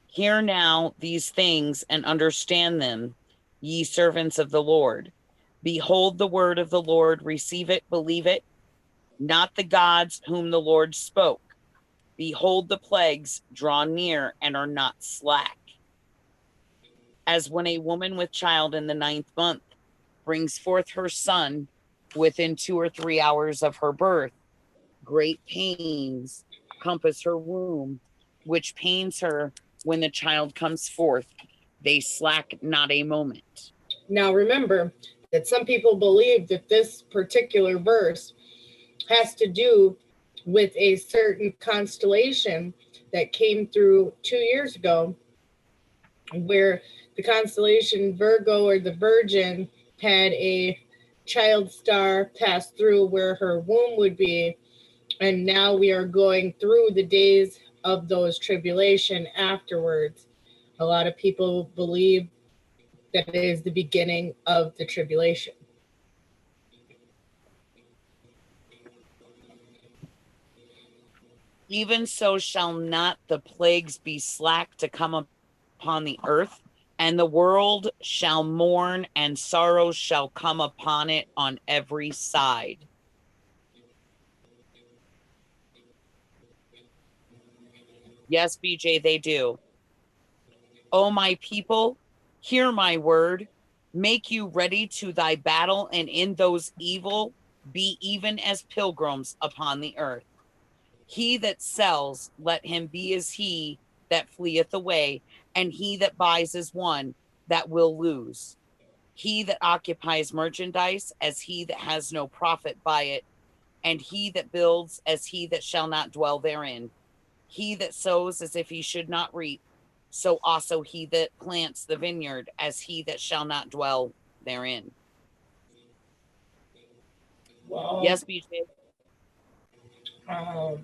Hear now these things and understand them, ye servants of the Lord. Behold the word of the Lord, receive it, believe it, not the gods whom the Lord spoke. Behold, the plagues draw near and are not slack. As when a woman with child in the 9th month brings forth her son within 2 or 3 hours of her birth, great pains compass her womb, which pains her when the child comes forth. They slack not a moment. Now remember that some people believe that this particular verse has to do with a certain constellation that came through 2 years ago, where the constellation Virgo, or the Virgin, had a child star pass through where her womb would be. And now we are going through the days of those tribulation afterwards. A lot of people believe that it is the beginning of the tribulation. Even so shall not the plagues be slack to come upon the earth, and the world shall mourn, and sorrow shall come upon it on every side. Yes, BJ, they do. O my people, hear my word. Make you ready to thy battle, and in those evil be even as pilgrims upon the earth. He that sells, let him be as he that fleeth away, and he that buys as one that will lose. He that occupies merchandise as he that has no profit by it, and he that builds as he that shall not dwell therein. He that sows as if he should not reap, so also he that plants the vineyard as he that shall not dwell therein. Well, Yes, BJ.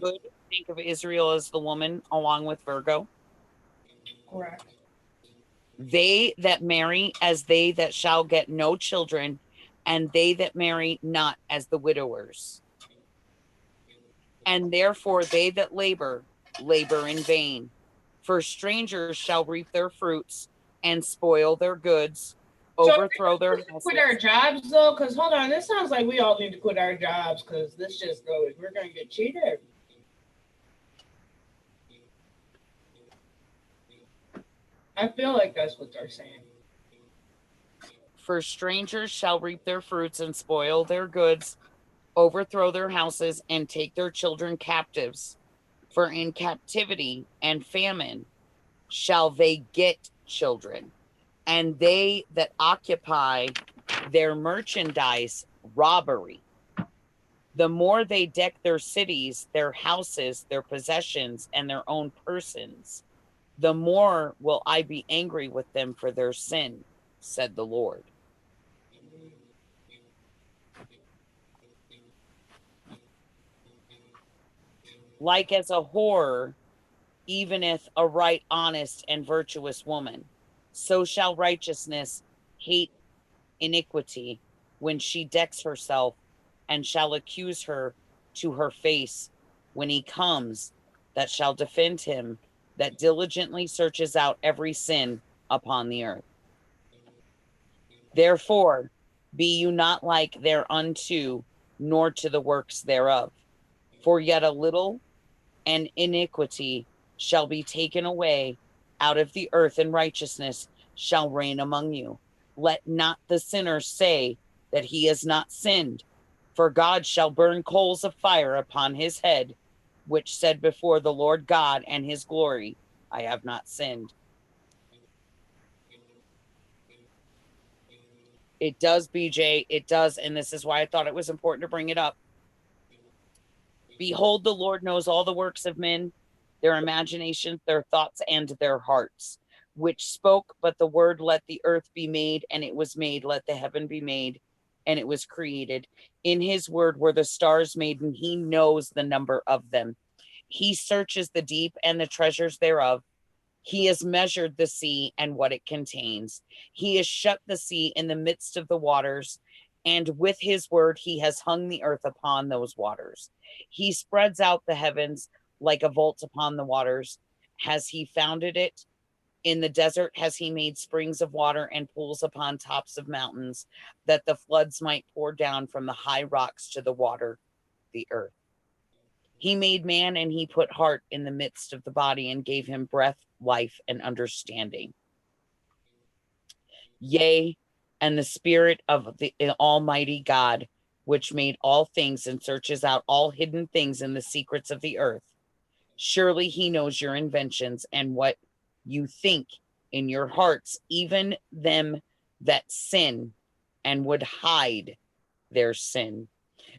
Good. Think of Israel as the woman along with Virgo. Correct. They that marry as they that shall get no children, and they that marry not as the widowers. And therefore they that labor, labor in vain. For strangers shall reap their fruits and spoil their goods, overthrow their houses. Quit our jobs though, because hold on, this sounds like we all need to quit our jobs because this just goes, we're going to get cheated. I feel like that's what they're saying. For strangers shall reap their fruits and spoil their goods, overthrow their houses, and take their children captives. For in captivity and famine shall they get children, and they that occupy their merchandise robbery. The more they deck their cities, their houses, their possessions, and their own persons, the more will I be angry with them for their sin, said the Lord. Like as a whore, eveneth a right honest and virtuous woman, so shall righteousness hate iniquity when she decks herself, and shall accuse her to her face when he comes that shall defend him, that diligently searches out every sin upon the earth. Therefore, be you not like thereunto, nor to the works thereof. For yet a little, and iniquity shall be taken away out of the earth, and righteousness shall reign among you. Let not the sinner say that he has not sinned, for God shall burn coals of fire upon his head, which said before the Lord God and his glory, I have not sinned. It does, BJ, it does, and this is why I thought it was important to bring it up. Behold, the Lord knows all the works of men, their imaginations, their thoughts, and their hearts, which spoke but the word, let the earth be made, and it was made, let the heaven be made. and it was created. In his word were the stars made, and he knows the number of them. He searches the deep and the treasures thereof. He has measured the sea and what it contains. He has shut the sea in the midst of the waters, and with his word he has hung the earth upon those waters. He spreads out the heavens like a vault upon the waters. Has he founded it? In the desert has he made springs of water and pools upon tops of mountains, that the floods might pour down from the high rocks to the water, the earth. He made man, and he put heart in the midst of the body, and gave him breath, life, and understanding. Yea, and the spirit of the Almighty God, which made all things and searches out all hidden things in the secrets of the earth. Surely he knows your inventions and what you think in your hearts, even them that sin and would hide their sin.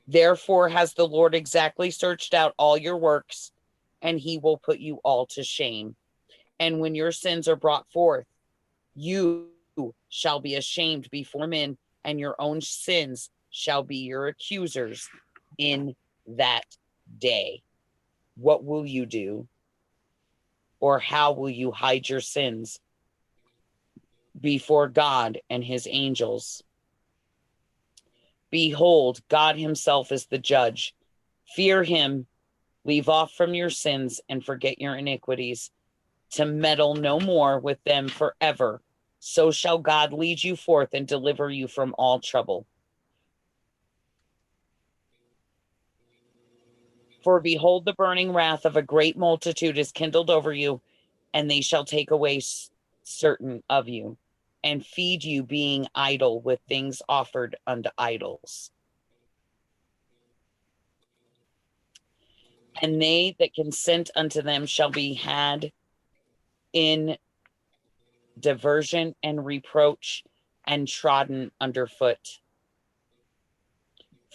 Therefore has the Lord exactly searched out all your works, and he will put you all to shame. And when your sins are brought forth, you shall be ashamed before men, and your own sins shall be your accusers in that day. What will you do? Or how will you hide your sins before God and his angels? Behold, God himself is the judge. Fear him, leave off from your sins, and forget your iniquities, to meddle no more with them forever. So shall God lead you forth and deliver you from all trouble. For behold, the burning wrath of a great multitude is kindled over you, and they shall take away certain of you, and feed you, being idle with things offered unto idols. And they that consent unto them shall be had in diversion and reproach, and trodden underfoot.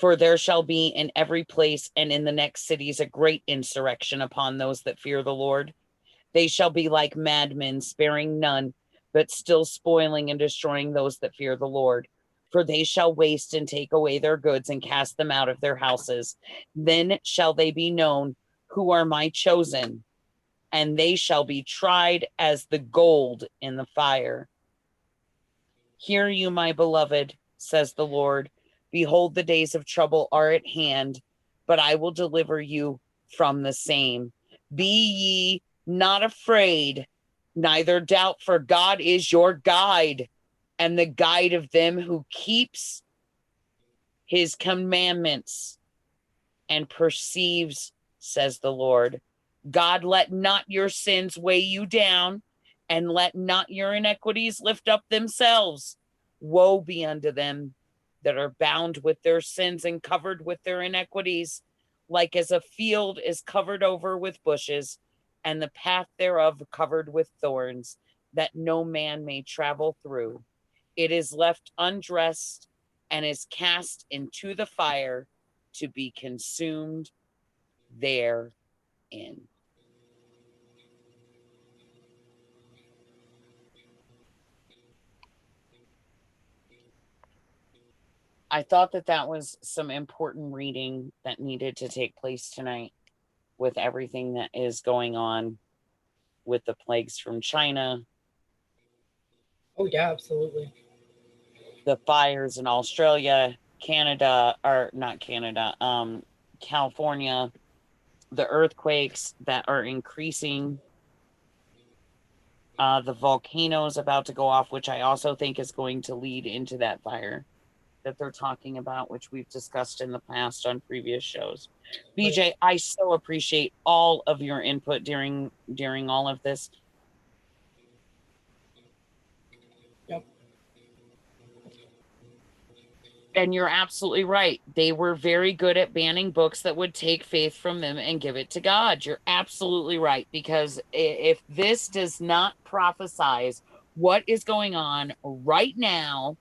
For there shall be in every place and in the next cities a great insurrection upon those that fear the Lord. They shall be like madmen, sparing none, but still spoiling and destroying those that fear the Lord. For they shall waste and take away their goods and cast them out of their houses. Then shall they be known who are my chosen, and they shall be tried as the gold in the fire. Hear you, my beloved, says the Lord. Behold, the days of trouble are at hand, but I will deliver you from the same. Be ye not afraid, neither doubt, for God is your guide, and the guide of them who keeps his commandments and perceives, says the Lord. God, let not your sins weigh you down, and let not your iniquities lift up themselves. Woe be unto them that are bound with their sins and covered with their iniquities, like as a field is covered over with bushes, and the path thereof covered with thorns, that no man may travel through. It is left undressed and is cast into the fire to be consumed therein. I thought that that was some important reading that needed to take place tonight with everything that is going on with the plagues from China, Oh yeah, absolutely. the fires in Australia, Canada, or not Canada, California, the earthquakes that are increasing, the volcanoes about to go off, which I also think is going to lead into that fire that they're talking about, which we've discussed in the past on previous shows. BJ, I so appreciate all of your input during all of this. Yep. And you're absolutely right. They were very good at banning books that would take faith from them and give it to God. You're absolutely right. Because if this does not prophesize what is going on right now,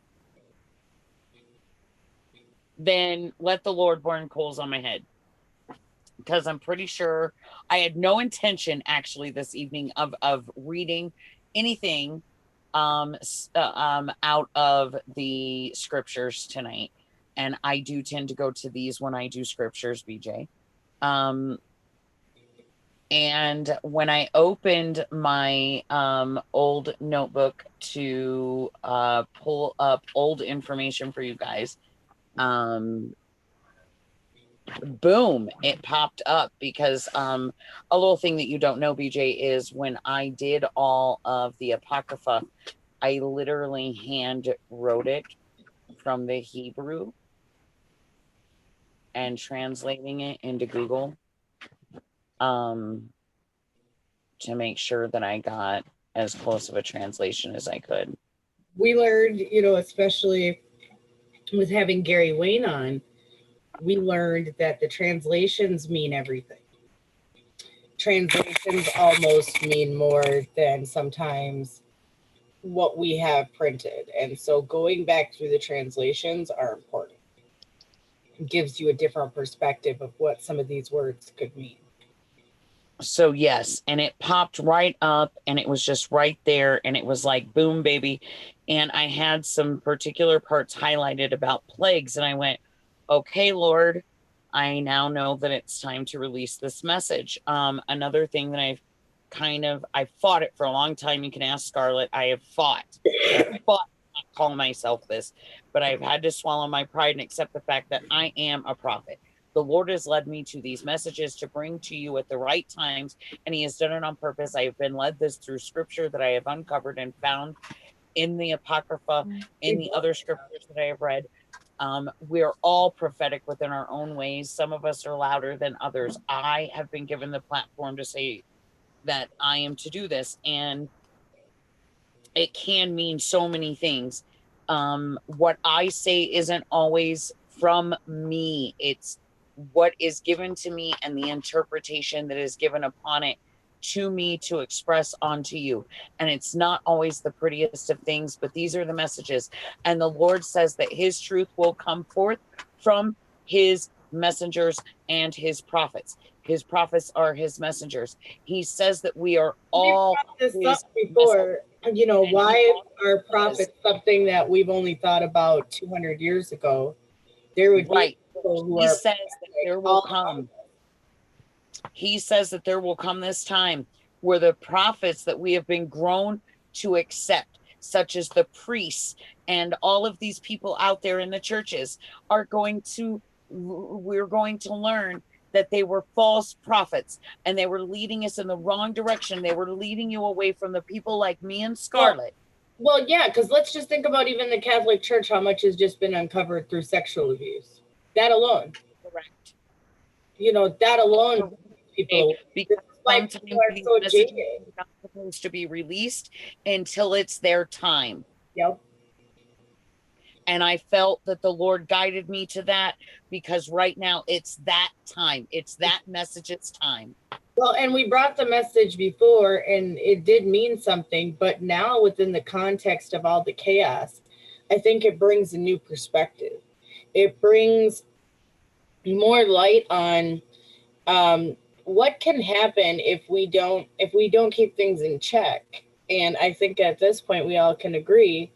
then let the Lord burn coals on my head. Because I'm pretty sure I had no intention actually this evening of reading anything out of the scriptures tonight. and I do tend to go to these when I do scriptures, BJ. And when I opened my old notebook to pull up old information for you guys, boom, it popped up because a little thing that you don't know, BJ, is when I did all of the Apocrypha, I literally hand wrote it from the Hebrew and translating it into Google to make sure that I got as close of a translation as I could. We learned, especially with having Gary Wayne on, we learned that the translations mean everything. Translations almost mean more than sometimes what we have printed. And so going back through the translations are important. It gives you a different perspective of what some of these words could mean. So yes, and it popped right up and it was just right there and it was like, boom, baby. And I had some particular parts highlighted about plagues and I went, okay, Lord, I now know that it's time to release this message. Another thing that I fought it for a long time. You can ask Scarlett. I have fought not call myself this, but I've had to swallow my pride and accept the fact that I am a prophet. The Lord has led me to these messages to bring to you at the right times, and he has done it on purpose. I have been led this through scripture that I have uncovered and found in the Apocrypha, in the other scriptures that I have read. We're all prophetic within our own ways. Some of us are louder than others. I have been given the platform to say that I am to do this, and it can mean so many things. What I say isn't always from me. It's what is given to me and the interpretation that is given upon it to me to express onto you. And it's not always the prettiest of things, but these are the messages. And the Lord says that his truth will come forth from his messengers and his prophets. His prophets are his messengers. He says that we are all this up before. Why are prophets something that we've only thought about 200 years ago? There would be people who he says that there will come. He says that there will come this time where the prophets that we have been grown to accept, such as the priests and all of these people out there in the churches, we're going to learn that they were false prophets and they were leading us in the wrong direction. They were leading you away from the people like me and Scarlett. Well, yeah, because let's just think about even the Catholic Church, how much has just been uncovered through sexual abuse. That alone. Correct. That alone, people. Because sometimes these messages are not supposed to be released until it's their time. Yep. And I felt that the Lord guided me to that because right now it's that time. It's that message's time. Well, and we brought the message before and it did mean something, but now within the context of all the chaos, I think it brings a new perspective. It brings more light on what can happen if we don't keep things in check. And I think at this point we all can agree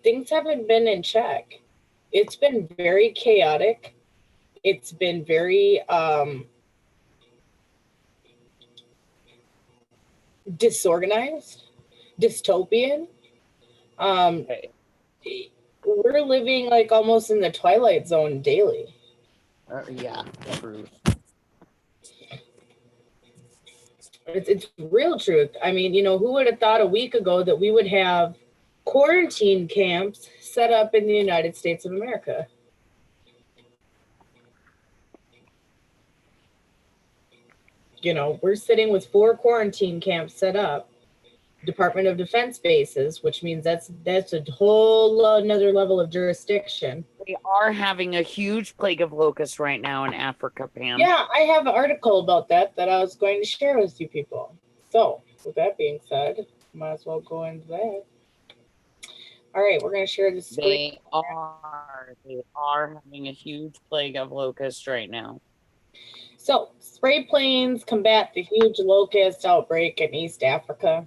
things haven't been in check. It's been very chaotic. It's been very disorganized, dystopian. We're living like almost in the Twilight Zone daily. Yeah, true. It's real truth. I mean, who would have thought a week ago that we would have quarantine camps set up in the United States of America? We're sitting with 4 quarantine camps set up, Department of Defense bases, which means that's a whole another level of jurisdiction. We are having a huge plague of locusts right now in Africa, Pam. Yeah, I have an article about that I was going to share with you people. So, with that being said, might as well go into that. All right, we're going to share this screen. They are having a huge plague of locusts right now. So, spray planes combat the huge locust outbreak in East Africa.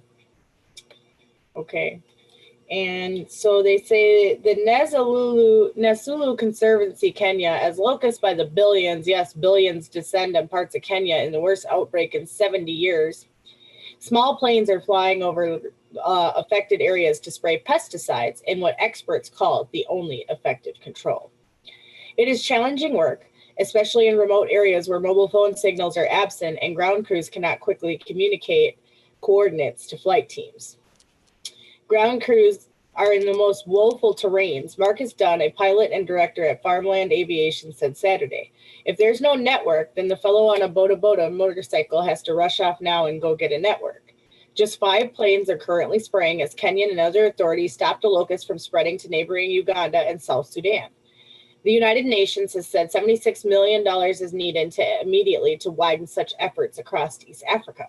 Okay. And so they say the Nasulu Conservancy, Kenya, as locusts by the billions, yes, billions, descend on parts of Kenya in the worst outbreak in 70 years. Small planes are flying over affected areas to spray pesticides in what experts call the only effective control. It is challenging work, especially in remote areas where mobile phone signals are absent and ground crews cannot quickly communicate coordinates to flight teams. Ground crews are in the most woeful terrains. Marcus Dunn, a pilot and director at Farmland Aviation, said Saturday, if there's no network, then the fellow on a Boda Boda motorcycle has to rush off now and go get a network. Just 5 planes are currently spraying as Kenyan and other authorities stop the locusts from spreading to neighboring Uganda and South Sudan. The United Nations has said $76 million is needed immediately to widen such efforts across East Africa.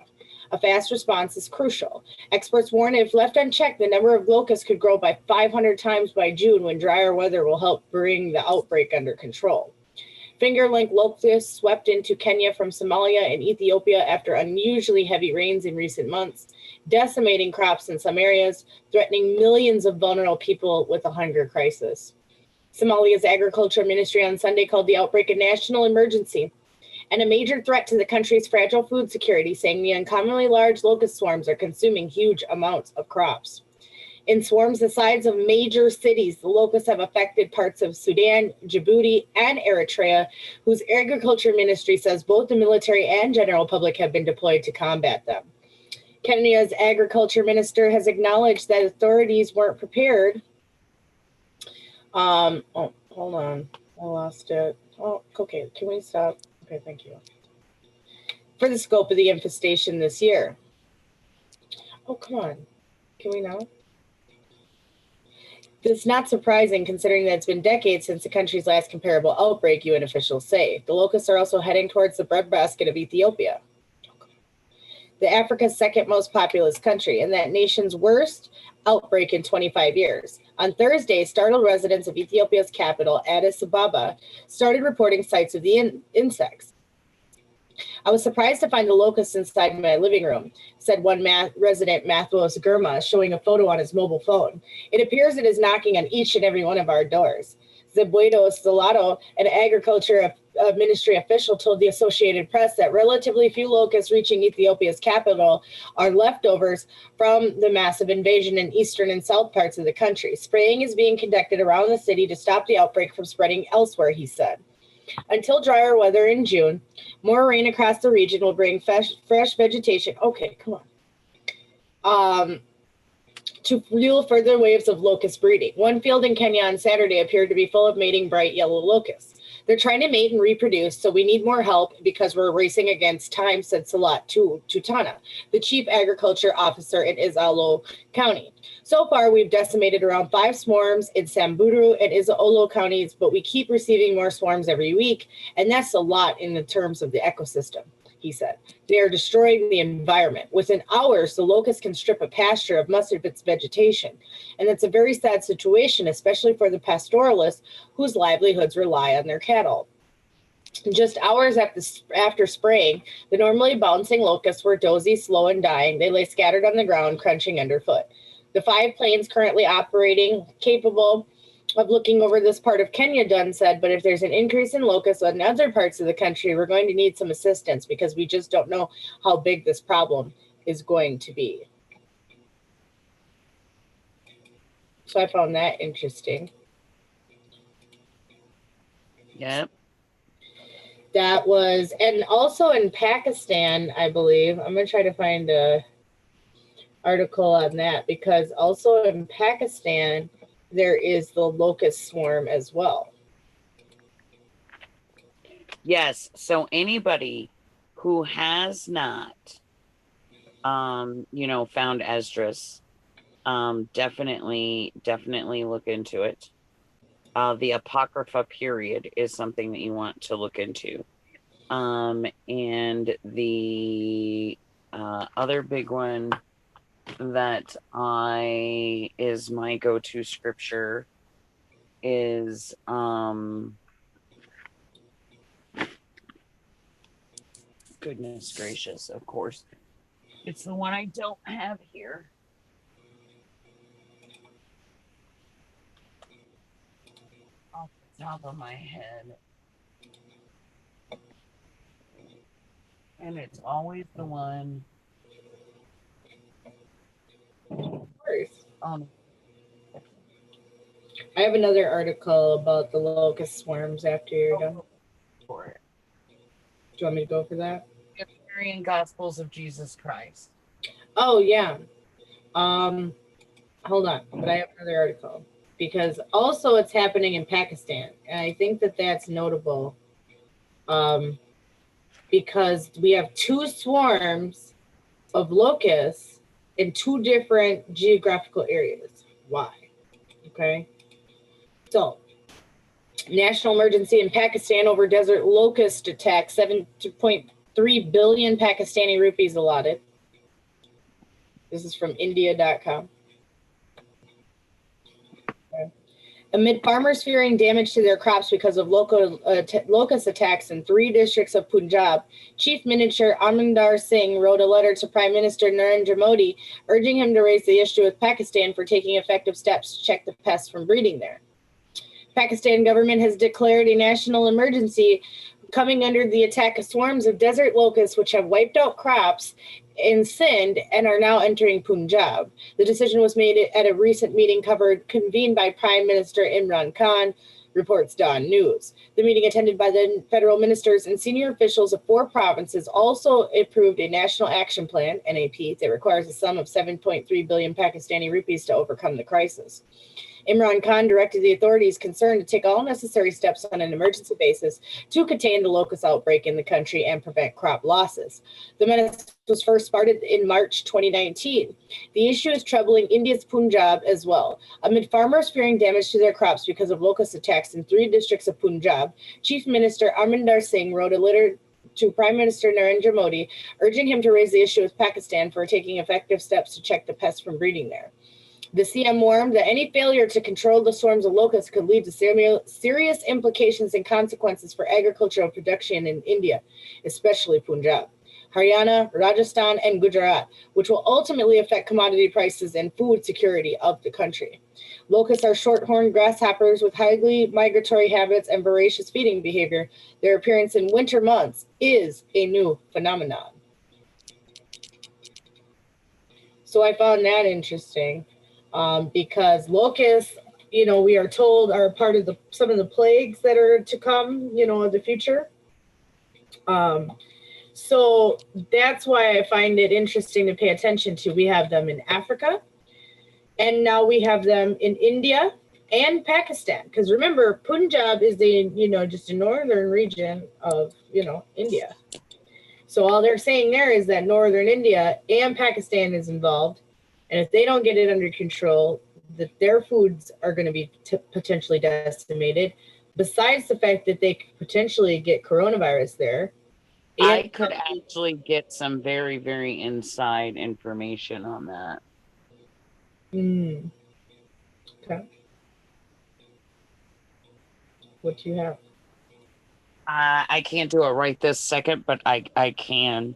A fast response is crucial. Experts warn if left unchecked, the number of locusts could grow by 500 times by June when drier weather will help bring the outbreak under control. Finger-length locusts swept into Kenya from Somalia and Ethiopia after unusually heavy rains in recent months, decimating crops in some areas, threatening millions of vulnerable people with a hunger crisis. Somalia's agriculture ministry on Sunday called the outbreak a national emergency and a major threat to the country's fragile food security, saying the uncommonly large locust swarms are consuming huge amounts of crops. In swarms the size of major cities, the locusts have affected parts of Sudan, Djibouti, and Eritrea, whose agriculture ministry says both the military and general public have been deployed to combat them. Kenya's agriculture minister has acknowledged that authorities weren't prepared. Hold on. I lost it. Oh, okay. Can we stop? Okay, thank you. For the scope of the infestation this year. Oh, come on. Can we now? This is not surprising considering that it's been decades since the country's last comparable outbreak, UN officials say. The locusts are also heading towards the breadbasket of Ethiopia, the Africa's second most populous country, and that nation's worst outbreak in 25 years. On Thursday, startled residents of Ethiopia's capital, Addis Ababa, started reporting sights of the insects. I was surprised to find the locusts inside my living room, said one resident, Mathos Gurma, showing a photo on his mobile phone. It appears it is knocking on each and every one of our doors. Zebuedo Salato, an agriculture ministry official, told the Associated Press that relatively few locusts reaching Ethiopia's capital are leftovers from the massive invasion in eastern and south parts of the country. Spraying is being conducted around the city to stop the outbreak from spreading elsewhere, he said. Until drier weather in June, more rain across the region will bring fresh vegetation. Okay, come on. To fuel further waves of locust breeding. One field in Kenya on Saturday appeared to be full of mating bright yellow locusts. They're trying to mate and reproduce, so we need more help because we're racing against time, said Salat Tutana, the chief agriculture officer in Isiolo County. So far, we've decimated around 5 swarms in Samburu and Isiolo counties, but we keep receiving more swarms every week, and that's a lot in the terms of the ecosystem, he said. They are destroying the environment. Within hours, the locusts can strip a pasture of much of its vegetation. And it's a very sad situation, especially for the pastoralists whose livelihoods rely on their cattle. Just hours after spraying, the normally bouncing locusts were dozy, slow, and dying. They lay scattered on the ground, crunching underfoot. The 5 planes currently operating, capable of looking over this part of Kenya, Dunn said, but if there's an increase in locusts in other parts of the country, we're going to need some assistance because we just don't know how big this problem is going to be. So I found that interesting. Yep. That was, and also in Pakistan, I believe, I'm going to try to find a article on that because also in Pakistan, there is the locust swarm as well. Yes. So anybody who has not, found Esdras, definitely look into it. The Apocrypha period is something that you want to look into. And the other big one that is my go-to scripture is goodness gracious, of course. It's the one I don't have here. top of my head. And it's always the one. Of course. Um, I have another article about the locust swarms after you're done. for it. Do you want me to go for that? Aryan Gospels of Jesus Christ. Oh yeah. Hold on, but I have another article because also it's happening in Pakistan, and I think that that's notable. Because we have two swarms of locusts in two different geographical areas. Why? Okay. So, national emergency in Pakistan over desert locust attack, 7.3 billion Pakistani rupees allotted. This is from India.com. Okay. Amid farmers fearing damage to their crops because of locust attacks in 3 districts of Punjab, Chief Minister Amrinder Singh wrote a letter to Prime Minister Narendra Modi urging him to raise the issue with Pakistan for taking effective steps to check the pests from breeding there. Pakistan government has declared a national emergency coming under the attack of swarms of desert locusts which have wiped out crops in Sindh and are now entering Punjab. The decision was made at a recent meeting convened by Prime Minister Imran Khan, reports Dawn News. The meeting, attended by the federal ministers and senior officials of 4 provinces, also approved a national action plan, NAP, that requires a sum of 7.3 billion Pakistani rupees to overcome the crisis. Imran Khan directed the authorities concerned to take all necessary steps on an emergency basis to contain the locust outbreak in the country and prevent crop losses. The menace was first started in March 2019. The issue is troubling India's Punjab as well. Amid farmers fearing damage to their crops because of locust attacks in 3 districts of Punjab, Chief Minister Amrinder Singh wrote a letter to Prime Minister Narendra Modi, urging him to raise the issue with Pakistan for taking effective steps to check the pests from breeding there. The CM warned that any failure to control the swarms of locusts could lead to serious implications and consequences for agricultural production in India, especially Punjab, Haryana, Rajasthan, and Gujarat, which will ultimately affect commodity prices and food security of the country. Locusts are short-horned grasshoppers with highly migratory habits and voracious feeding behavior. Their appearance in winter months is a new phenomenon. So I found that interesting. Because locusts, we are told are part of some of the plagues that are to come, in the future. So that's why I find it interesting to pay attention to. We have them in Africa, and now we have them in India and Pakistan. Because remember, Punjab is just a northern region of, India. So all they're saying there is that northern India and Pakistan is involved. And if they don't get it under control, that their foods are going to be potentially decimated. Besides the fact that they could potentially get coronavirus there. I could actually get some very, very inside information on that. Okay. What do you have? I can't do it right this second, but I can.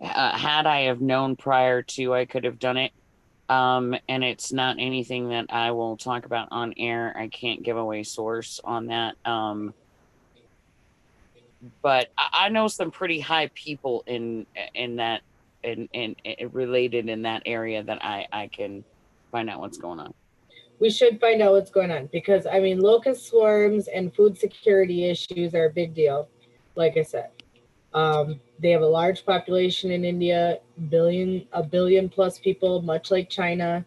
Had I have known prior to, I could have done it. And it's not anything that I will talk about on air. I can't give away source on that. But I know some pretty high people in that in related in that area that I can find out what's going on. We should find out what's going on because locust swarms and food security issues are a big deal. Like I said, they have a large population in India, a billion plus people, much like China.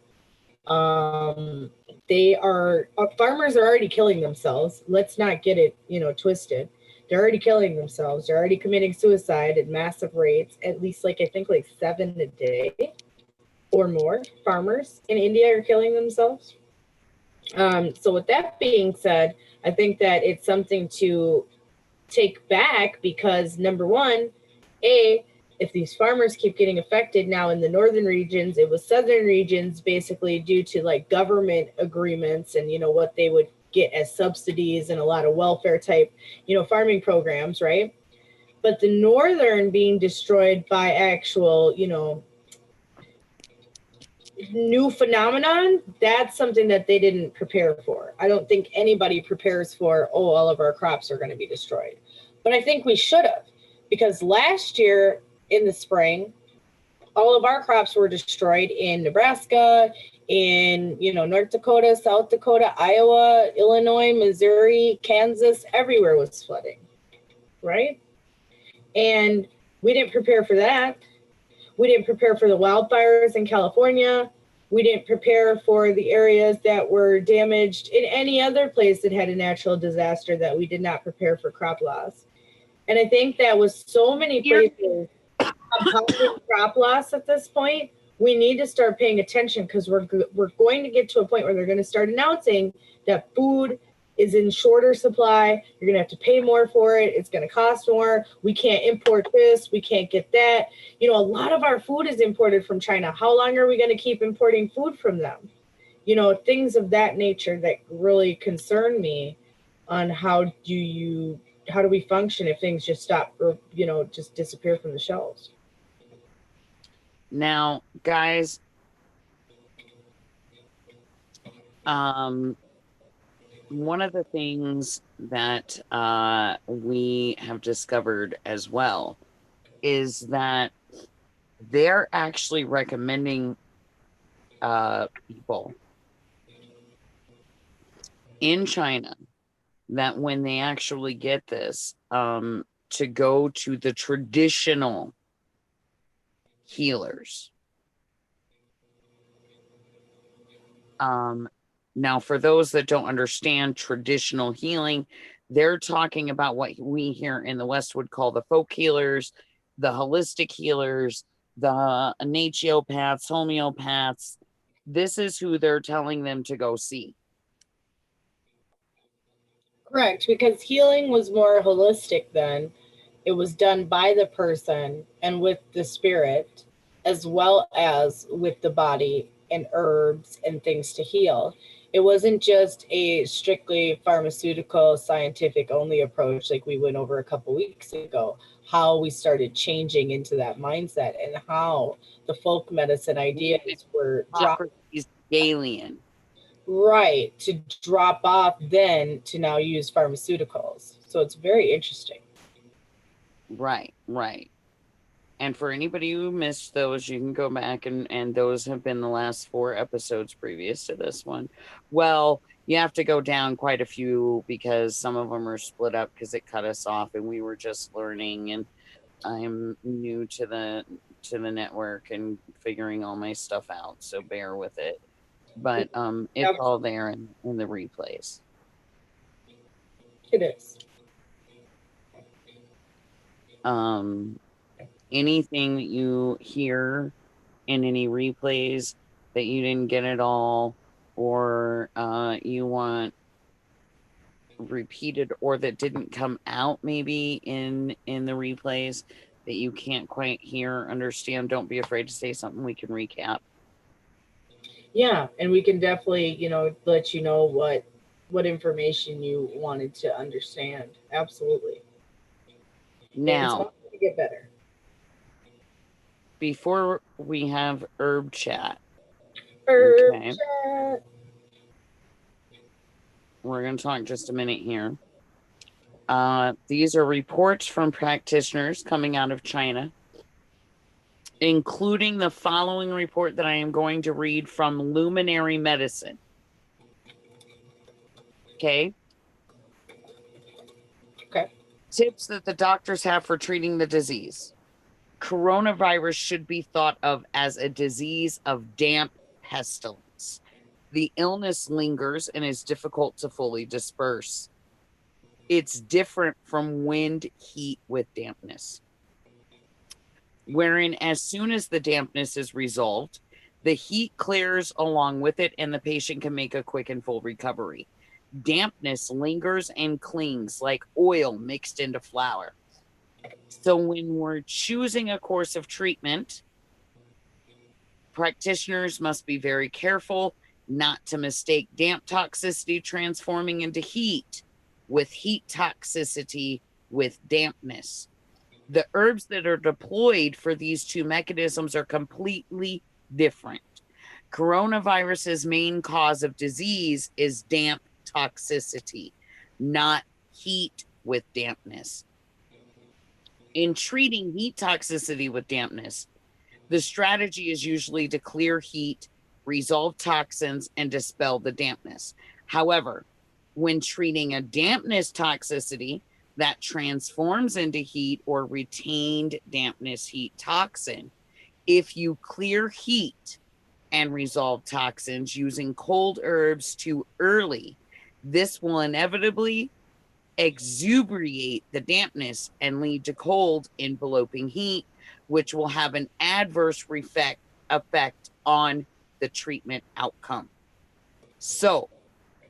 Farmers are already killing themselves. Let's not get it, twisted. They're already killing themselves. They're already committing suicide at massive rates, at least I think 7 a day or more. Farmers in India are killing themselves. So with that being said, I think that it's something to take back because number one, if these farmers keep getting affected now in the northern regions, it was southern regions basically due to government agreements and what they would get as subsidies and a lot of welfare type farming programs, right? But the northern being destroyed by actual new phenomenon, that's something that they didn't prepare for. I don't think anybody prepares for, oh, all of our crops are going to be destroyed. But I think we should have, because last year in the spring, all of our crops were destroyed in Nebraska, in, you know, North Dakota, South Dakota, Iowa, Illinois, Missouri, Kansas, everywhere was flooding, right? And we didn't prepare for that. We didn't prepare for the wildfires in California. We didn't prepare for the areas that were damaged in any other place that had a natural disaster, that we did not prepare for crop loss. And I think that with so many places compounding crop loss at this point, we need to start paying attention, because we're going to get to a point where they're going to start announcing that food is in shorter supply. You're going to have to pay more for it. It's going to cost more. We can't import this. We can't get that. You know, a lot of our food is imported from China. How long are we going to keep importing food from them? You know, things of that nature that really concern me on how do we function if things just stop, or, you know, just disappear from the shelves. Now, guys, one of the things that we have discovered as well is that they're actually recommending people in China that when they actually get this, to go to the traditional healers. Now, for those that don't understand traditional healing, they're talking about what we here in the West would call the folk healers, the holistic healers, the naturopaths, homeopaths. This is who they're telling them to go see. Correct, because healing was more holistic then. It was done by the person and with the spirit, as well as with the body and herbs and things to heal. It wasn't just a strictly pharmaceutical, scientific only approach like we went over a couple weeks ago. How we started changing into that mindset, and how the folk medicine ideas were dropped. Alien. Right, to drop off then to now use pharmaceuticals. So it's very interesting. Right. And for anybody who missed those, you can go back and those have been the last 4 episodes previous to this one. Well, you have to go down quite a few because some of them are split up because it cut us off and we were just learning, and I'm new to the network and figuring all my stuff out, so bear with it. But it's all there in the replays. It is. Anything that you hear in any replays that you didn't get at all, or you want repeated, or that didn't come out maybe in the replays that you can't quite hear or understand, don't be afraid to say something. We can recap. Yeah, and we can definitely, you know, let you know what information you wanted to understand. Absolutely. Now, to get better. Before we have herb chat. Chat. We're going to talk just a minute here. These are reports from practitioners coming out of China, including the following report that I am going to read from Luminary Medicine. Okay. Tips that the doctors have for treating the disease. Coronavirus should be thought of as a disease of damp pestilence. The illness lingers and is difficult to fully disperse. It's different from wind, heat with dampness, wherein as soon as the dampness is resolved, the heat clears along with it and the patient can make a quick and full recovery. Dampness lingers and clings like oil mixed into flour. So when we're choosing a course of treatment, practitioners must be very careful not to mistake damp toxicity transforming into heat with heat toxicity with dampness. The herbs that are deployed for these two mechanisms are completely different. Coronavirus's main cause of disease is damp toxicity, not heat with dampness. In treating heat toxicity with dampness, the strategy is usually to clear heat, resolve toxins, and dispel the dampness. However, when treating a dampness toxicity that transforms into heat or retained dampness heat toxin, if you clear heat and resolve toxins using cold herbs too early, this will inevitably exuberate the dampness and lead to cold enveloping heat, which will have an adverse effect on the treatment outcome. So,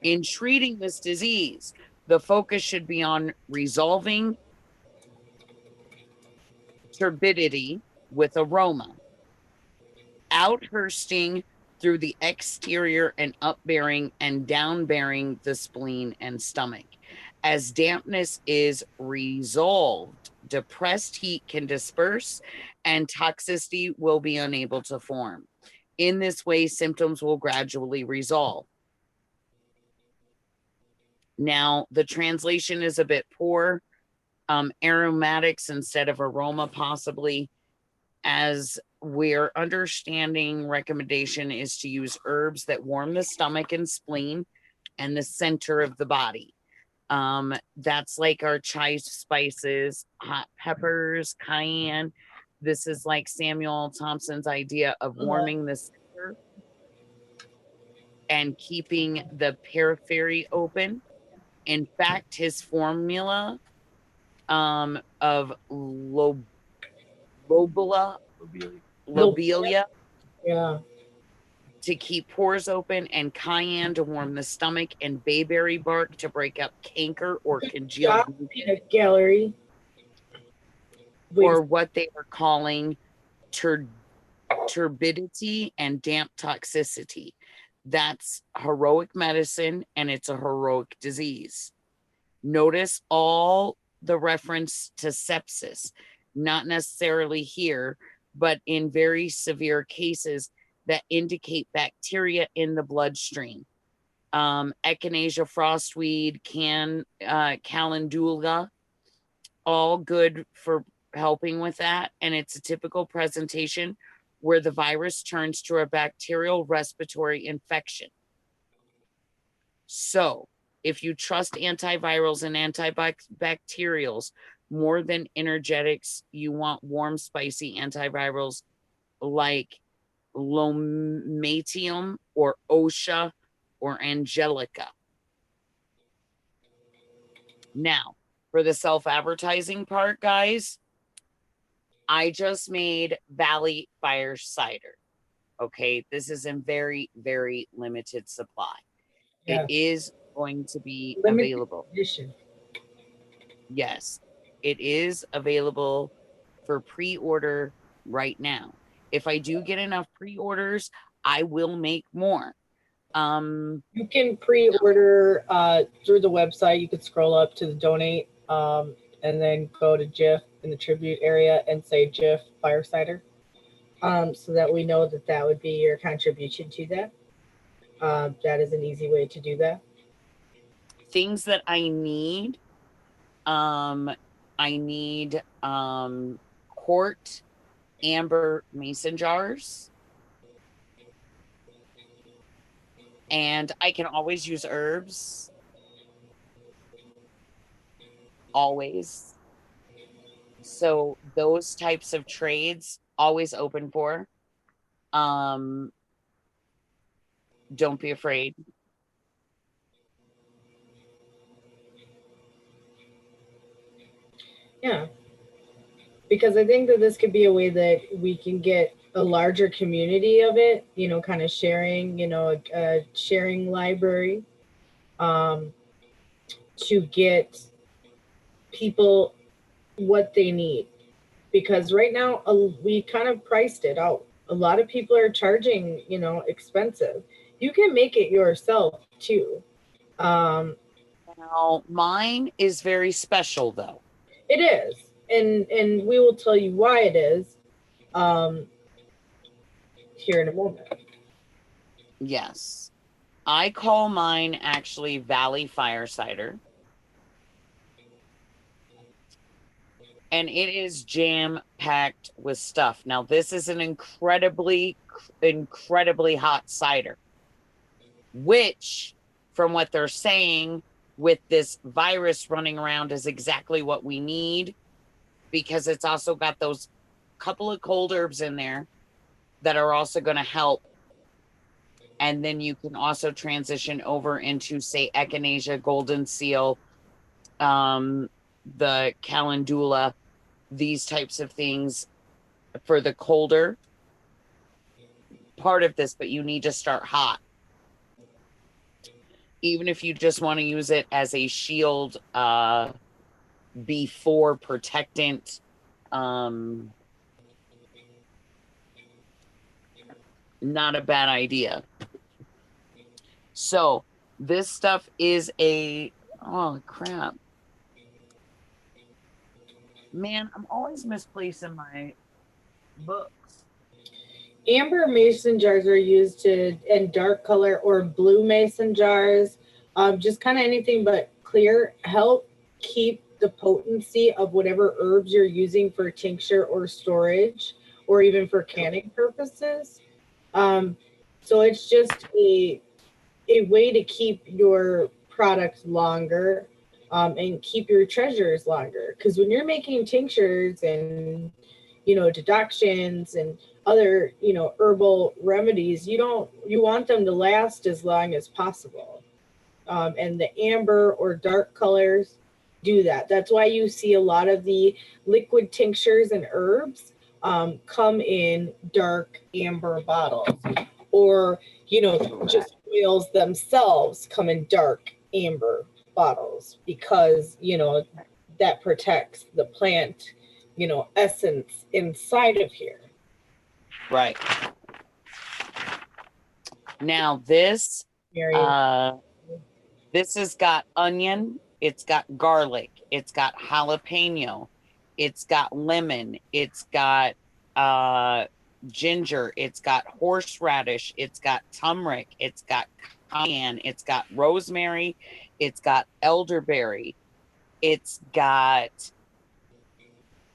in treating this disease, the focus should be on resolving turbidity with aroma, outbursting through the exterior and upbearing and downbearing the spleen and stomach. As dampness is resolved, depressed heat can disperse and toxicity will be unable to form. In this way, symptoms will gradually resolve. Now, the translation is a bit poor. Aromatics instead of aroma, possibly, as we're understanding recommendation is to use herbs that warm the stomach and spleen and the center of the body. That's like our chai spices, hot peppers, cayenne. This is like Samuel Thompson's idea of warming the center and keeping the periphery open. In fact, his formula of lobelia Yeah. to keep pores open, and cayenne to warm the stomach, and bayberry bark to break up canker or congealed in a gallery, or what they are calling turbidity and damp toxicity. That's heroic medicine, and it's a heroic disease. Notice all the reference to sepsis, not necessarily here, but in very severe cases that indicate bacteria in the bloodstream. Echinacea frostweed, calendula, all good for helping with that. And it's a typical presentation where the virus turns to a bacterial respiratory infection. So if you trust antivirals and antibacterials more than energetics, you want warm, spicy antivirals like Lomatium or OSHA or Angelica. Now, for the self-advertising part, guys, I just made Valley Fire Cider. Okay, this is in very, very limited supply. Yeah. It is going to be limited available. Edition. Yes, it is available for pre-order right now. If I do get enough pre-orders, I will make more. You can pre-order through the website. You could scroll up to the donate and then go to Jif in the tribute area and say Jif Fire Cider, so that we know that that would be your contribution to that. That is an easy way to do that. Things that I need. I need quart amber mason jars. And I can always use herbs. Always. So those types of trades, always open for. Don't be afraid. Yeah. Because I think that this could be a way that we can get a larger community of it, you know, kind of sharing, you know, a sharing library, to get people what they need. Because right now we kind of priced it out. A lot of people are charging, you know, expensive. You can make it yourself too. Now, mine is very special though. It is. And we will tell you why it is here in a moment. Yes. I call mine actually Valley Fire Cider. And it is jam-packed with stuff. Now, this is an incredibly, incredibly hot cider, which, from what they're saying, with this virus running around, is exactly what we need, because it's also got those couple of cold herbs in there that are also going to help. And then you can also transition over into, say, echinacea, golden seal, the calendula, these types of things for the colder part of this, but you need to start hot. Even if you just want to use it as a shield before protectant, not a bad idea. So this stuff is oh crap. Man, I'm always misplacing my books. Amber mason jars are used in dark color or blue mason jars. Just kind of anything but clear, help keep the potency of whatever herbs you're using for tincture or storage, or even for canning purposes. So it's just a way to keep your product longer, and keep your treasures longer. Because when you're making tinctures and decoctions and other herbal remedies, you want them to last as long as possible. And the amber or dark colors do that. That's why you see a lot of the liquid tinctures and herbs come in dark amber bottles, or just oils themselves come in dark amber bottles, because that protects the plant essence inside of here. Right. Now this has got onion, it's got garlic, it's got jalapeno, it's got lemon, it's got ginger, it's got horseradish, it's got turmeric, it's got cayenne, it's got rosemary, it's got elderberry, it's got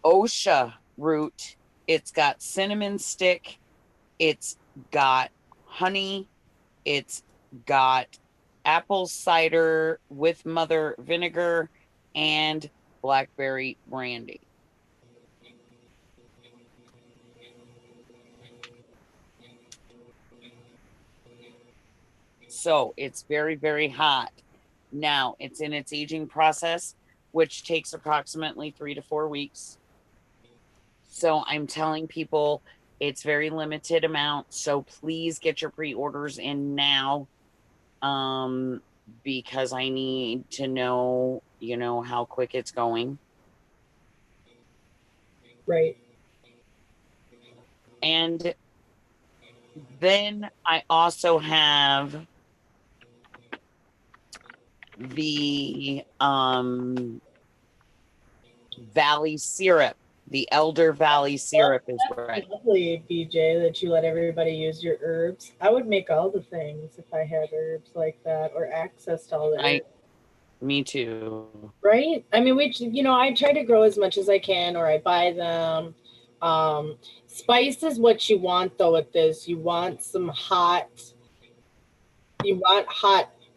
osha root, it's got cinnamon stick, it's got honey, it's got apple cider with mother vinegar, and blackberry brandy. So it's very, very hot. Now it's in its aging process, which takes approximately 3 to 4 weeks. So I'm telling people it's very limited amount. So please get your pre-orders in now, because I need to know, how quick it's going. Right. And then I also have the Valley syrup. The Elder Valley syrup is right. Lovely, BJ, that you let everybody use your herbs. I would make all the things if I had herbs like that, or access to all that. Me too. Right? I mean, I try to grow as much as I can, or I buy them. Spice is what you want, though, with this. You want hot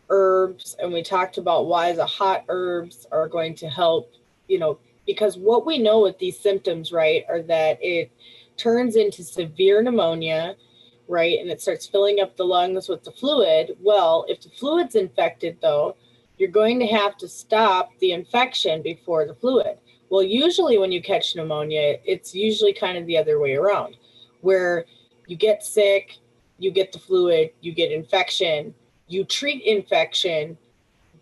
herbs, and we talked about why the hot herbs are going to help, because what we know with these symptoms, right, are that it turns into severe pneumonia, right, and it starts filling up the lungs with the fluid. Well, if the fluid's infected, though, you're going to have to stop the infection before the fluid. Well, usually when you catch pneumonia, it's usually kind of the other way around, where you get sick, you get the fluid, you get infection, you treat infection,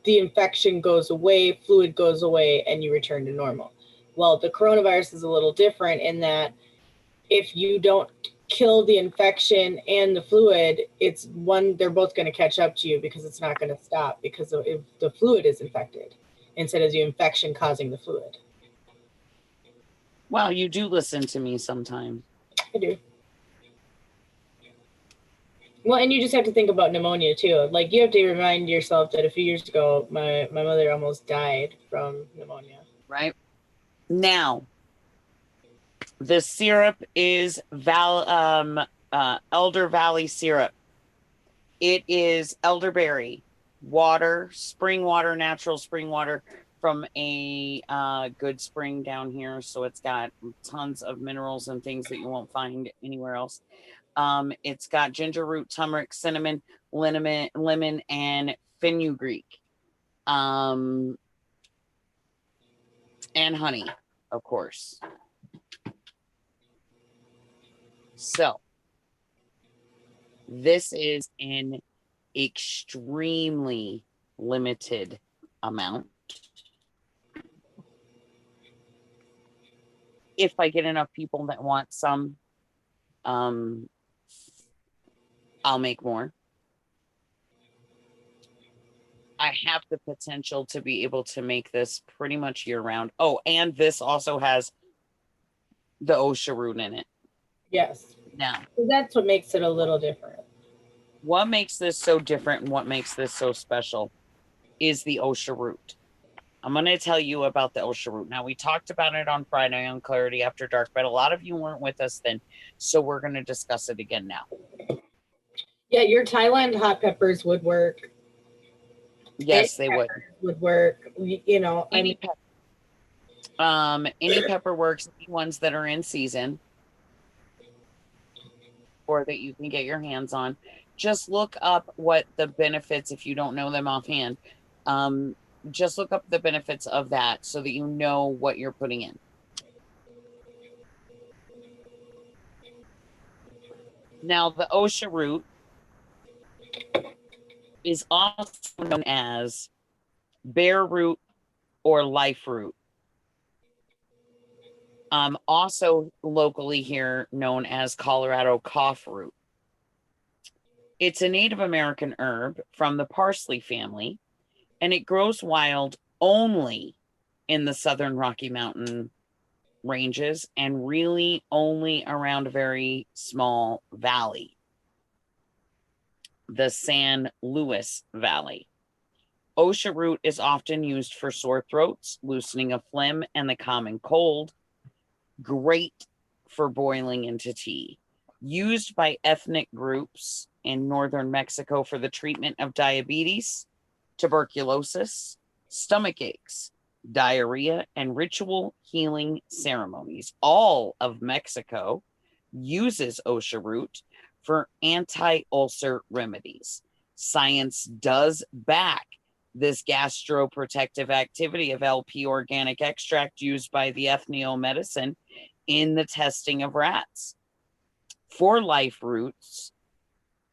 the infection goes away, fluid goes away, and you return to normal. Well, the coronavirus is a little different in that if you don't kill the infection and the fluid, they're both going to catch up to you, because it's not going to stop, because if the fluid is infected instead of the infection causing the fluid. Well, you do listen to me sometimes. I do. Well, and you just have to think about pneumonia too. Like you have to remind yourself that a few years ago, my mother almost died from pneumonia. Right now, the syrup is Elder Valley syrup. It is elderberry water, spring water, natural spring water from a good spring down here. So it's got tons of minerals and things that you won't find anywhere else. It's got ginger root, turmeric, cinnamon, lemon, and fenugreek, and honey, of course. So this is an extremely limited amount. If I get enough people that want some, I'll make more. I have the potential to be able to make this pretty much year round. Oh, and this also has the OSHA root in it. Yes. Now, So that's what makes it a little different. what makes this so different and what makes this so special is the OSHA root. I'm going to tell you about the OSHA root. Now, we talked about it on Friday on Clarity After Dark, but a lot of you weren't with us then, so we're going to discuss it again now. Yeah, your Thailand hot peppers would work. Yes, they would. Would work. You know, any pepper works, any ones that are in season or that you can get your hands on. Just look up what the benefits, if you don't know them offhand, just look up the benefits of that so that you know what you're putting in. Now, the OSHA root is also known as bear root or life root. Also locally here known as Colorado cough root. It's a Native American herb from the parsley family, and it grows wild only in the southern Rocky Mountain ranges and really only around a very small valley, the San Luis Valley. OSHA root is often used for sore throats, loosening of phlegm, and the common cold. Great for boiling into tea. Used by ethnic groups in northern Mexico for the treatment of diabetes, tuberculosis, stomach aches, diarrhea, and ritual healing ceremonies. All of Mexico uses OSHA root for anti-ulcer remedies. Science does back this gastroprotective activity of LP organic extract used by the ethnomedicine in the testing of rats for life roots,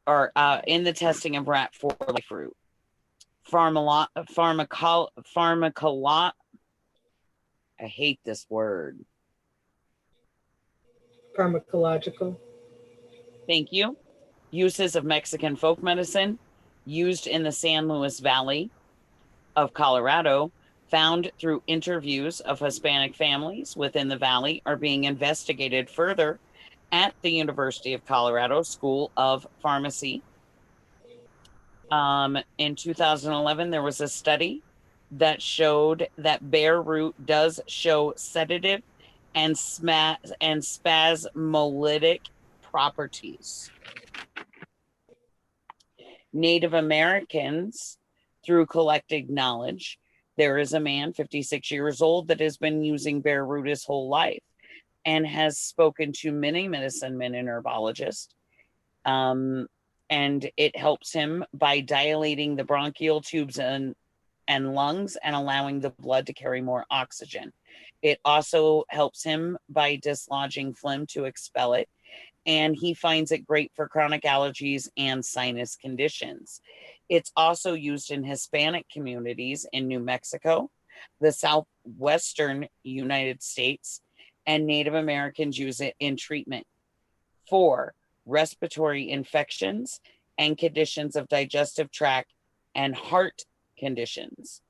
or in the testing of rat for life root. I hate this word. Pharmacological. Thank you. Uses of Mexican folk medicine used in the San Luis Valley of Colorado, found through interviews of Hispanic families within the valley, are being investigated further at the University of Colorado School of Pharmacy. In 2011, there was a study that showed that bear root does show sedative and spasmolytic properties. Native Americans, through collected knowledge, there is a man, 56 years old, that has been using bear root his whole life and has spoken to many medicine men and herbologists. And it helps him by dilating the bronchial tubes and lungs and allowing the blood to carry more oxygen. It also helps him by dislodging phlegm to expel it. And he finds it great for chronic allergies and sinus conditions. It's also used in Hispanic communities in New Mexico, the southwestern United States, and Native Americans use it in treatment for respiratory infections and conditions of digestive tract and heart conditions.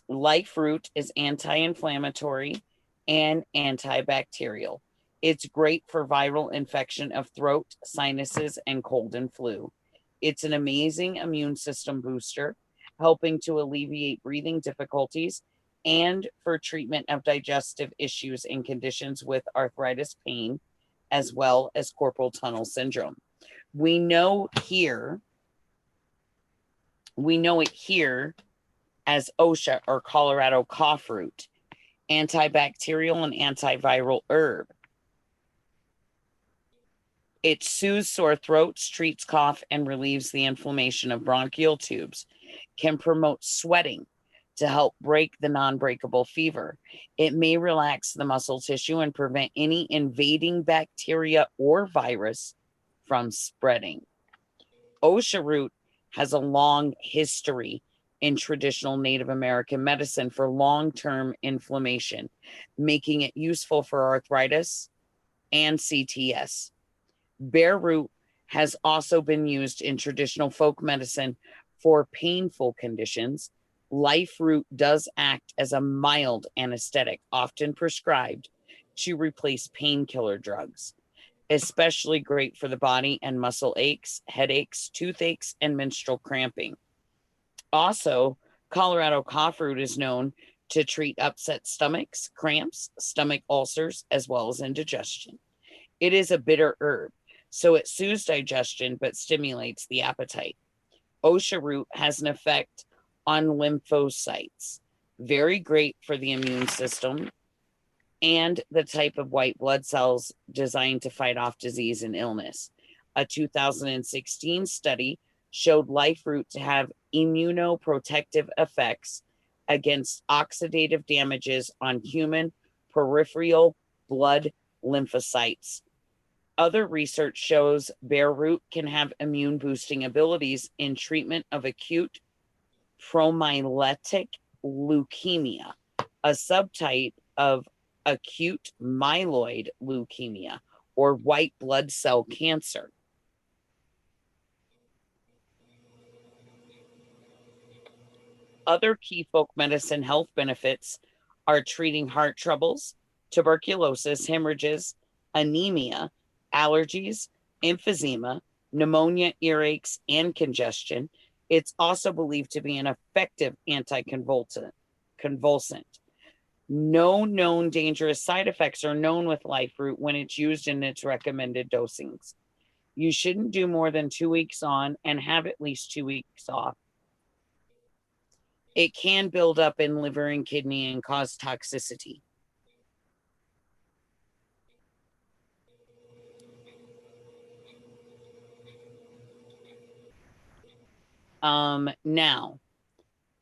Life root is anti-inflammatory and antibacterial. It's great for viral infection of throat, sinuses, and cold and flu. It's an amazing immune system booster, helping to alleviate breathing difficulties and for treatment of digestive issues and conditions with arthritis pain, as well as carpal tunnel syndrome. We know here, we know it here as OSHA or Colorado cough root, antibacterial and antiviral herb. It soothes sore throats, treats cough, and relieves the inflammation of bronchial tubes, can promote sweating to help break the non-breakable fever. It may relax the muscle tissue and prevent any invading bacteria or virus from spreading. OSHA root has a long history in traditional Native American medicine for long-term inflammation, making it useful for arthritis and CTS. Bear root has also been used in traditional folk medicine for painful conditions. Life root does act as a mild anesthetic, often prescribed to replace painkiller drugs, especially great for the body and muscle aches, headaches, toothaches, and menstrual cramping. Also, Colorado cough root is known to treat upset stomachs, cramps, stomach ulcers, as well as indigestion. It is a bitter herb, so it soothes digestion but stimulates the appetite. OSHA root has an effect on lymphocytes, very great for the immune system and the type of white blood cells designed to fight off disease and illness. A 2016 study showed life root to have immunoprotective effects against oxidative damages on human peripheral blood lymphocytes. Other research shows bear root can have immune boosting abilities in treatment of acute promyelocytic leukemia, a subtype of acute myeloid leukemia, or white blood cell cancer. Other key folk medicine health benefits are treating heart troubles, tuberculosis, hemorrhages, anemia, allergies, emphysema, pneumonia, earaches, and congestion. It's also believed to be an effective anticonvulsant. No known dangerous side effects are known with life root when it's used in its recommended dosings. You shouldn't do more than 2 weeks on and have at least 2 weeks off. It can build up in liver and kidney and cause toxicity. Now,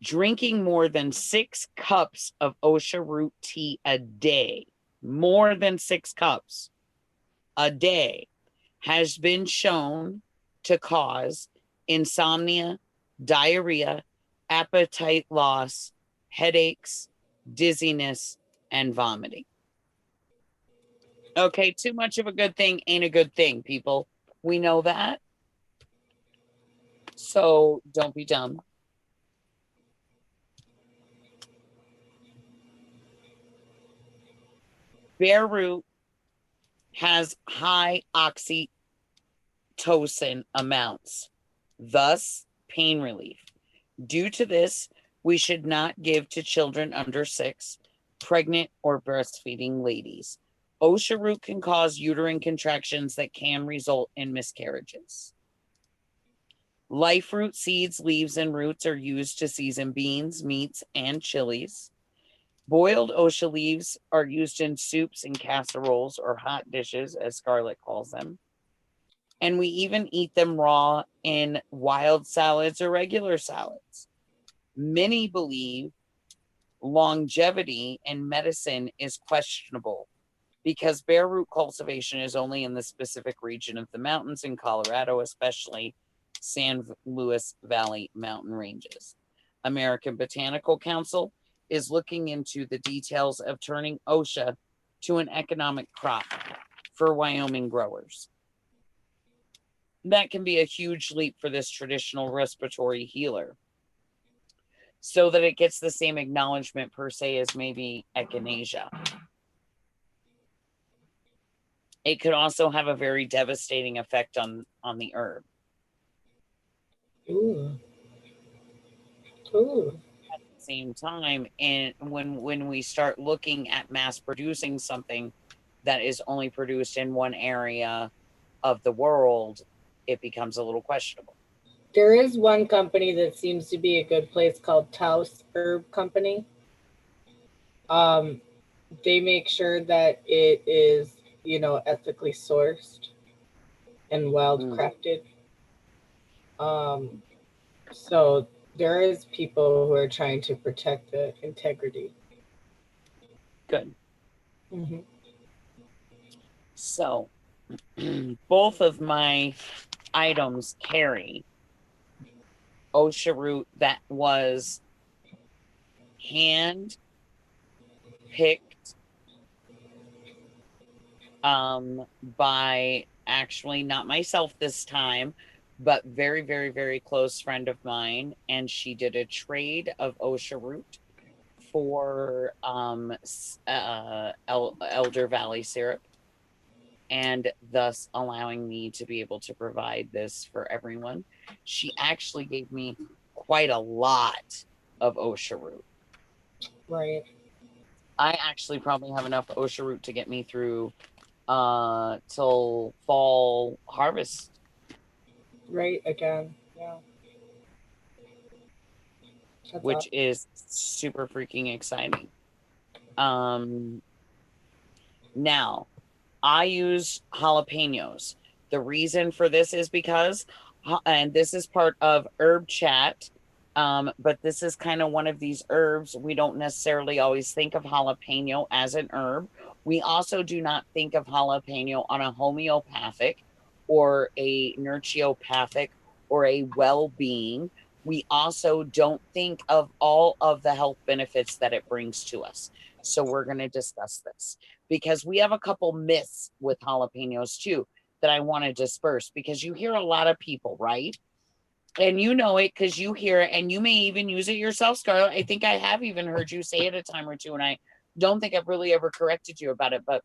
drinking more than 6 cups of OSHA root tea a day, more than 6 cups a day, has been shown to cause insomnia, diarrhea, appetite loss, headaches, dizziness, and vomiting. Okay, too much of a good thing ain't a good thing, people. We know that. So don't be dumb. Bear root has high oxytocin amounts, thus pain relief. Due to this, we should not give to children under 6, pregnant, or breastfeeding ladies. OSHA root can cause uterine contractions that can result in miscarriages. Life root seeds, leaves, and roots are used to season beans, meats, and chilies. Boiled OSHA leaves are used in soups and casseroles, or hot dishes, as Scarlett calls them. And we even eat them raw in wild salads or regular salads. Many believe longevity in medicine is questionable because bear root cultivation is only in the specific region of the mountains in Colorado, especially San Luis Valley mountain ranges. American Botanical Council is looking into the details of turning OSHA to an economic crop for Wyoming growers. That can be a huge leap for this traditional respiratory healer, so that it gets the same acknowledgement per se as maybe echinacea. It could also have a very devastating effect on the herb. Ooh. Ooh. At the same time, and when we start looking at mass producing something that is only produced in one area of the world, it becomes a little questionable. There is one company that seems to be a good place called Taos Herb Company. They make sure that it is, ethically sourced and wild crafted. So there is people who are trying to protect the integrity. Good. Mm-hmm. So both of my items carry OSHA root that was hand picked by actually not myself this time, but very, very, very close friend of mine. And she did a trade of OSHA root for Elder Valley syrup, and thus allowing me to be able to provide this for everyone. She actually gave me quite a lot of OSHA root. Right. I actually probably have enough OSHA root to get me through till fall harvest. Right, again. Yeah. That's Which awesome. is super freaking exciting. Now I use jalapenos. The reason for this is because, and this is part of herb chat, but this is kind of one of these herbs. We don't necessarily always think of jalapeno as an herb. We also do not think of jalapeno on a homeopathic or a naturopathic or a well-being. We also don't think of all of the health benefits that it brings to us. So we're going to discuss this because we have a couple myths with jalapenos too that I want to disperse, because you hear a lot of people, right? And you know it because you hear it, and you may even use it yourself, Scarlett. I think I have even heard you say it a time or two, and I don't think I've really ever corrected you about it. But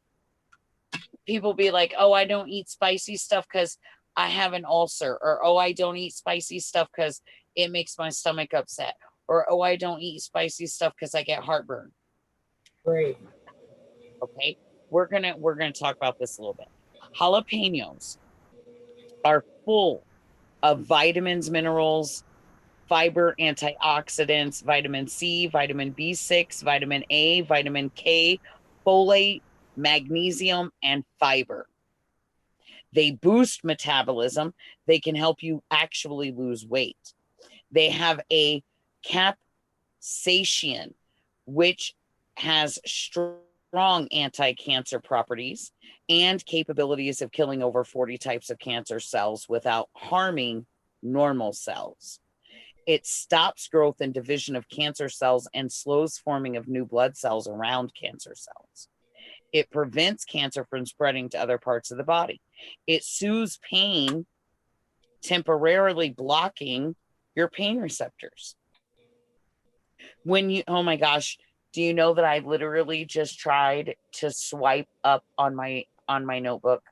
people be like, oh, I don't eat spicy stuff because I have an ulcer, or oh, I don't eat spicy stuff because it makes my stomach upset, or oh, I don't eat spicy stuff because I get heartburn. Right. Okay, we're gonna talk about this a little bit. Jalapenos are full of vitamins, minerals, fiber, antioxidants, vitamin C, vitamin B6, vitamin A, vitamin K, folate, magnesium, and fiber. They boost metabolism. They can help you actually lose weight. They have a capsaicin, which has strong anti-cancer properties and capabilities of killing over 40 types of cancer cells without harming normal cells. It stops growth and division of cancer cells and slows forming of new blood cells around cancer cells. It prevents cancer from spreading to other parts of the body. It soothes pain, temporarily blocking your pain receptors. When you, oh my gosh, do you know that I literally just tried to swipe up on my notebook?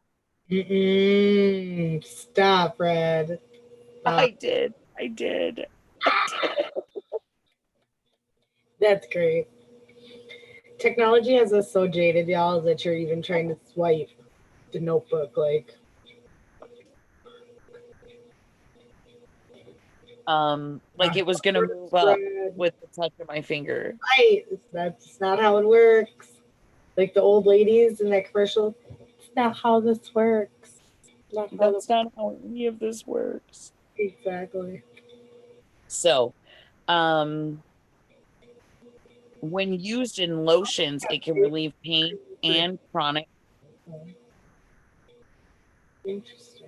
Stop, Red. Stop. I did. I did. That's great. Technology has us so jaded, y'all, that you're even trying to swipe the notebook. Like it was gonna move up with the touch of my finger. Right. That's not how it works. Like the old ladies in that commercial. It's not how this works. That's not how any of this works. Exactly. So, when used in lotions, it can relieve pain and chronic. Interesting.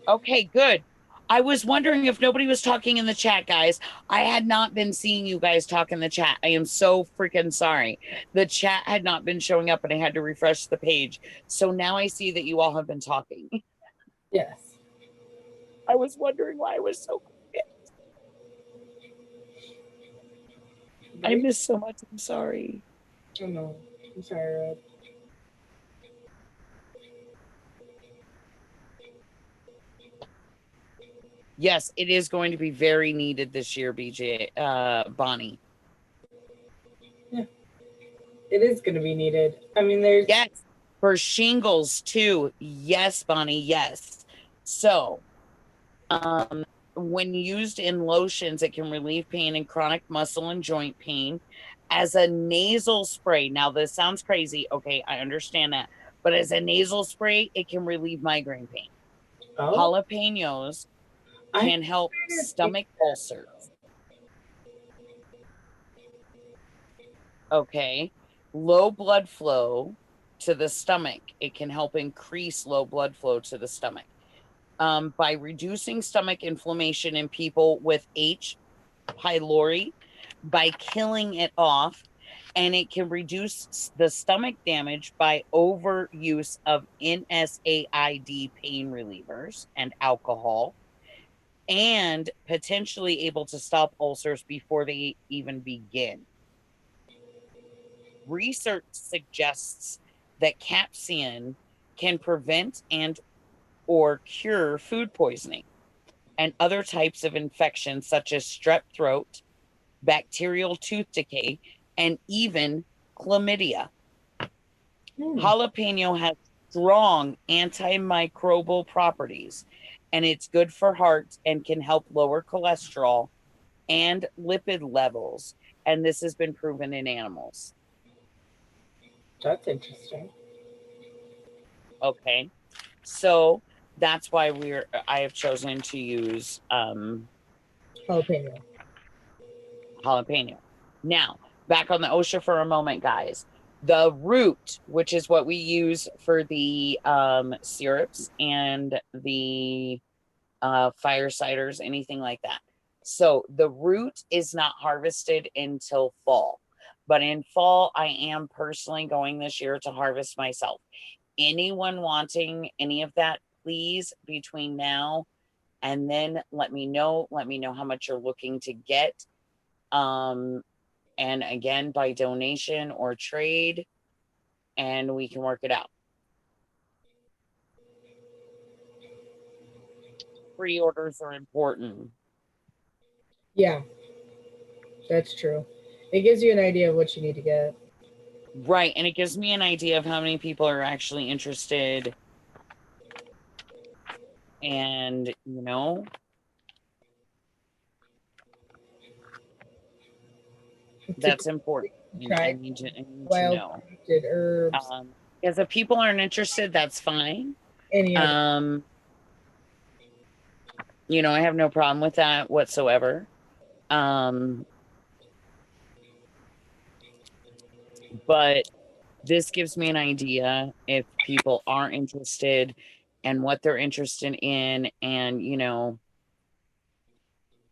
Okay, good. I was wondering if nobody was talking in the chat, guys. I had not been seeing you guys talk in the chat. I am so freaking sorry. The chat had not been showing up and I had to refresh the page. So now I see that you all have been talking. Yes. I was wondering why I was so quiet. I missed so much. I'm sorry. Oh no. I'm sorry, Red. Yes, it is going to be very needed this year, BJ, Bonnie. Yeah. It is going to be needed. I mean, there's. Yes, for shingles too. Yes, Bonnie, yes. So, when used in lotions, it can relieve pain and chronic muscle and joint pain as a nasal spray. Now, this sounds crazy. Okay, I understand that. But as a nasal spray, it can relieve migraine pain. Oh, Jalapenos I can help stomach ulcers. Okay. Low blood flow to the stomach. It can help increase low blood flow to the stomach. By reducing stomach inflammation in people with H. pylori, by killing it off, and it can reduce the stomach damage by overuse of NSAID pain relievers and alcohol, and potentially able to stop ulcers before they even begin. Research suggests that capsaicin can prevent and or cure food poisoning and other types of infections such as strep throat, bacterial tooth decay, and even chlamydia. Jalapeno has strong antimicrobial properties, and it's good for heart and can help lower cholesterol and lipid levels. And this has been proven in animals. That's interesting. Okay. So that's why I have chosen to use Jalapeno. jalapeno. Now, back on the OSHA for a moment, guys. The root, which is what we use for the syrups and the fire ciders, anything like that. So the root is not harvested until fall. But in fall, I am personally going this year to harvest myself. Anyone wanting any of that, please, between now and then let me know. Let me know how much you're looking to get. And again, by donation or trade, and we can work it out. Pre-orders are important. Yeah, that's true. It gives you an idea of what you need to get. Right. And it gives me an idea of how many people are actually interested. And, that's important. I need to know. Herbs. Because if people aren't interested, that's fine. Any other. I have no problem with that whatsoever. But this gives me an idea if people are interested and what they're interested in. And,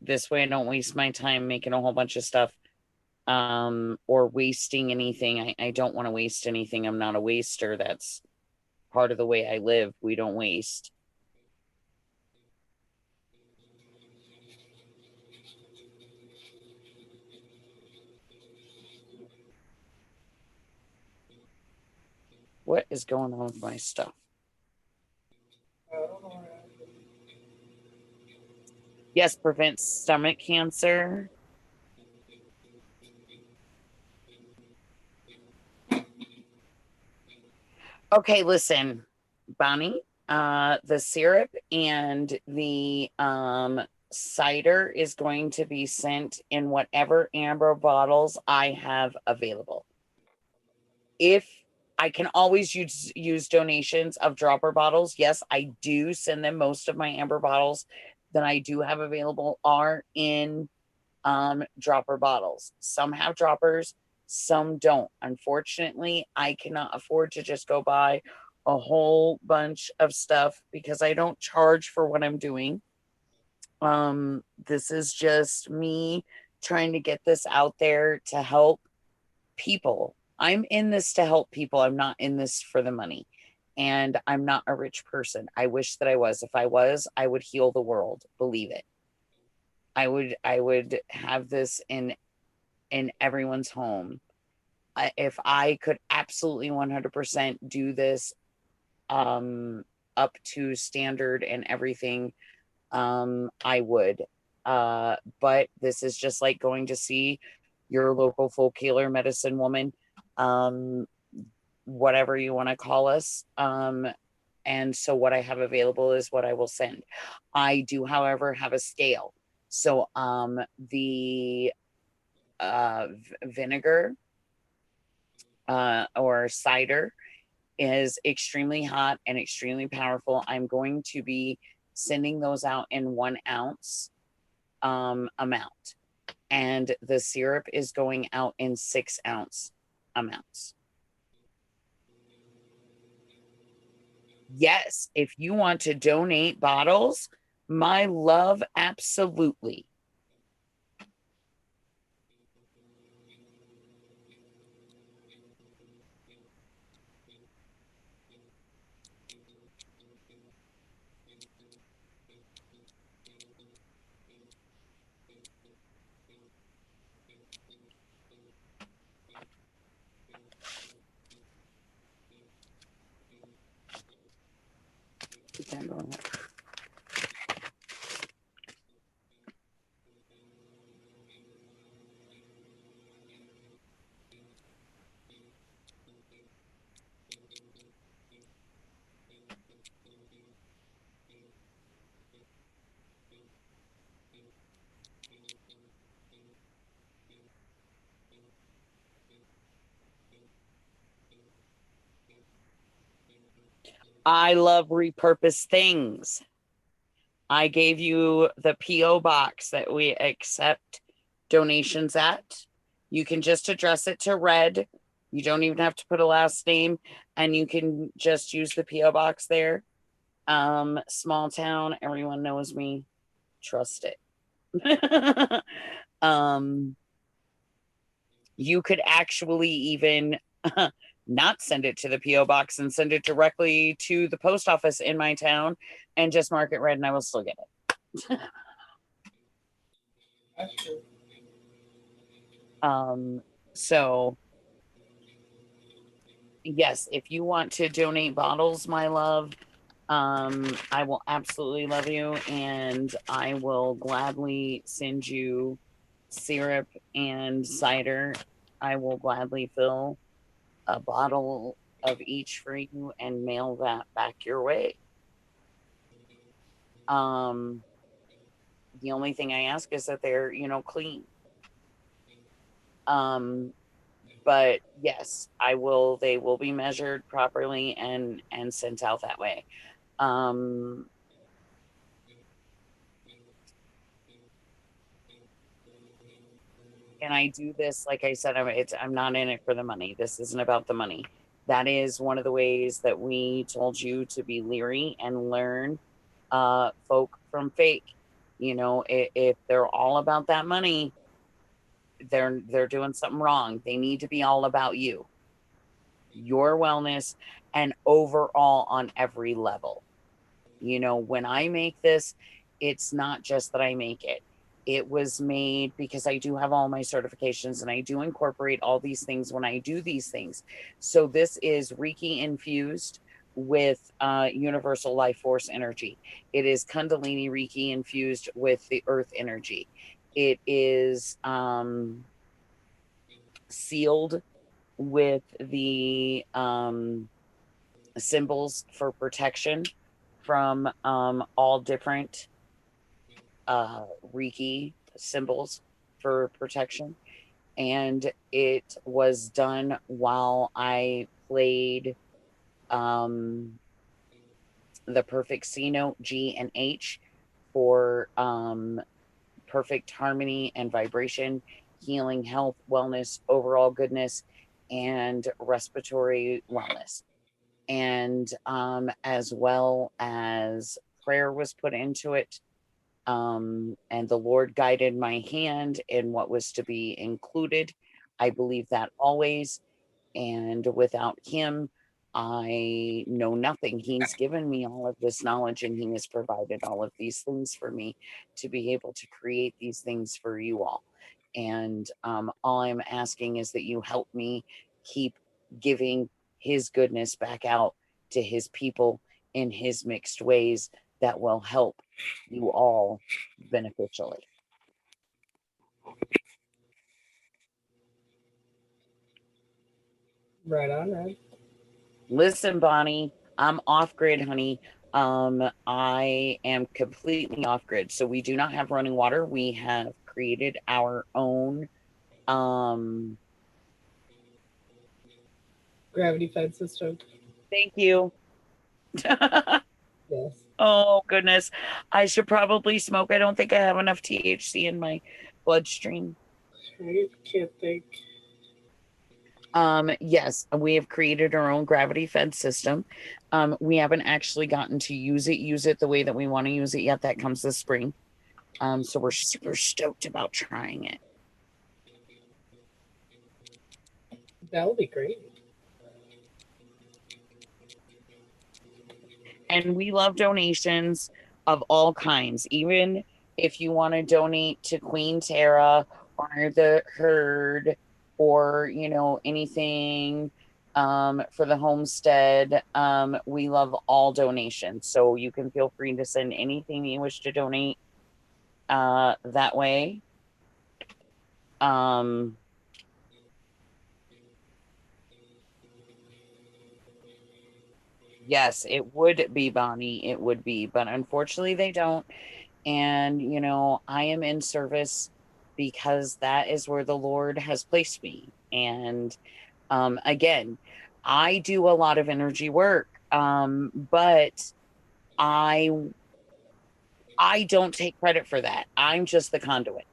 this way I don't waste my time making a whole bunch of stuff or wasting anything. I don't want to waste anything. I'm not a waster. That's part of the way I live. We don't waste. What is going on with my stuff? Yes, prevents stomach cancer. Okay, listen, Bonnie, the syrup and the cider is going to be sent in whatever amber bottles I have available. If I can always use donations of dropper bottles. Yes, I do send them. Most of my amber bottles that I do have available are in dropper bottles. Some have droppers, some don't. Unfortunately, I cannot afford to just go buy a whole bunch of stuff because I don't charge for what I'm doing. This is just me trying to get this out there to help people. I'm in this to help people. I'm not in this for the money. And I'm not a rich person. I wish that I was. If I was, I would heal the world. Believe it. I would have this in everyone's home. if I could absolutely 100% do this up to standard and everything, I would. But this is just like going to see your local folk healer, medicine woman, um, whatever you want to call us. And so what I have available is what I will send. I do, however, have a scale. So the vinegar or cider is extremely hot and extremely powerful. I'm going to be sending those out in 1 ounce amount. And the syrup is going out in 6 ounce amounts. Yes, if you want to donate bottles, my love, absolutely. I love repurposed things. I gave you the P.O. box that we accept donations at. You can just address it to Red. You don't even have to put a last name, and you can just use the P.O. box there. Small town, everyone knows me. Trust it. You could actually even not send it to the P.O. box and send it directly to the post office in my town and just mark it Red, and I will still get it. That's true. So yes, if you want to donate bottles, my love, I will absolutely love you, and I will gladly send you syrup and cider. I will gladly fill a bottle of each for you and mail that back your way. Um, the only thing I ask is that they're, clean. Um, but yes, I will. They will be measured properly and sent out that way. Um, and I do this, like I said, I'm not in it for the money. This isn't about the money. That is one of the ways that we told you to be leery and learn folk from fake. If they're all about that money, they're doing something wrong. They need to be all about you, your wellness, and overall on every level. When I make this, it's not just that I make it. It was made because I do have all my certifications and I do incorporate all these things when I do these things. So this is Reiki infused with universal life force energy. It is Kundalini Reiki infused with the earth energy. It is sealed with the symbols for protection from all different Reiki symbols for protection. And it was done while I played the perfect C note, G and H, for perfect harmony and vibration, healing, health, wellness, overall goodness, and respiratory wellness. And as well as prayer was put into it. And the Lord guided my hand in what was to be included. I believe that always. And without Him, I know nothing. He's given me all of this knowledge and He has provided all of these things for me to be able to create these things for you all. And all I'm asking is that you help me keep giving his goodness back out to his people in his mixed ways that will help you all beneficially. Right on, Red. Listen, Bonnie, I'm off grid, honey. I am completely off grid. So we do not have running water. We have created our own Gravity fed system. thank you. Yes. Oh goodness. I should probably smoke. I don't think I have enough THC in my bloodstream. I can't think. Yes, we have created our own gravity fed system. We haven't actually gotten to use it the way that we want to use it yet. That comes this spring. So we're super stoked about trying it. That would be great. And we love donations of all kinds. Even if you want to donate to Queen Tara or the herd or, you know, anything for the homestead, we love all donations. So you can feel free to send anything you wish to donate that way. Yes, it would be, Bonnie. It would be, but unfortunately they don't. And, you know, I am in service because that is where the Lord has placed me. And again, I do a lot of energy work, but I don't take credit for that. I'm just the conduit.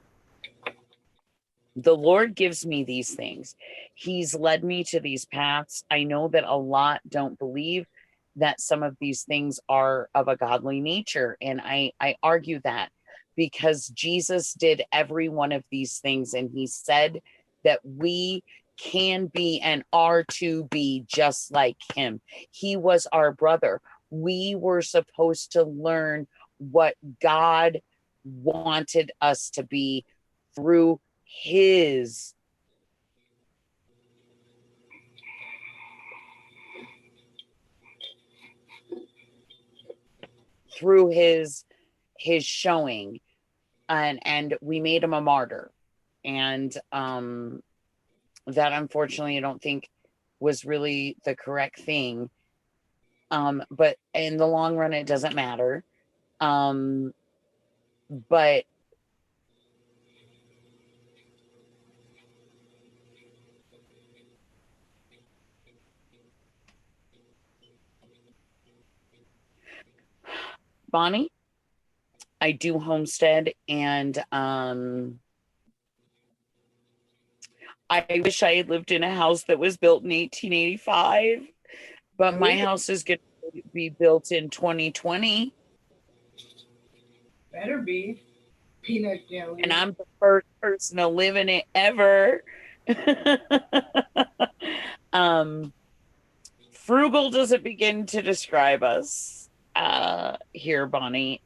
The Lord gives me these things. He's led me to these paths. I know that a lot don't believe that some of these things are of a godly nature. And I argue that because Jesus did every one of these things, and he said that we can be and are to be just like him. He was our brother. We were supposed to learn what God wanted us to be through his showing, and we made him a martyr. And that unfortunately I don't think was really the correct thing, but in the long run it doesn't matter. But Bonnie, I do homestead, and I wish I had lived in a house that was built in 1885, but my house is going to be built in 2020. Better be. Peanut gallery. And I'm the first person to live in it ever. Frugal doesn't begin to describe us here, Bonnie.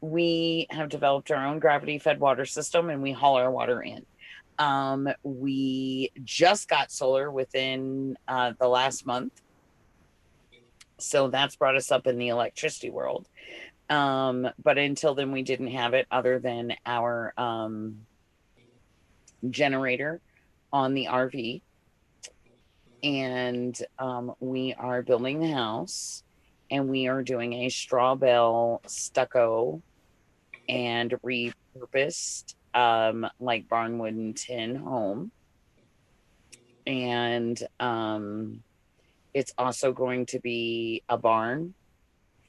We have developed our own gravity fed water system, and we haul our water in. We just got solar within the last month, so that's brought us up in the electricity world. But until then we didn't have it, other than our generator on the RV. And we are building the house, and we are doing a straw bale stucco and repurposed like barnwood and tin home. And it's also going to be a barn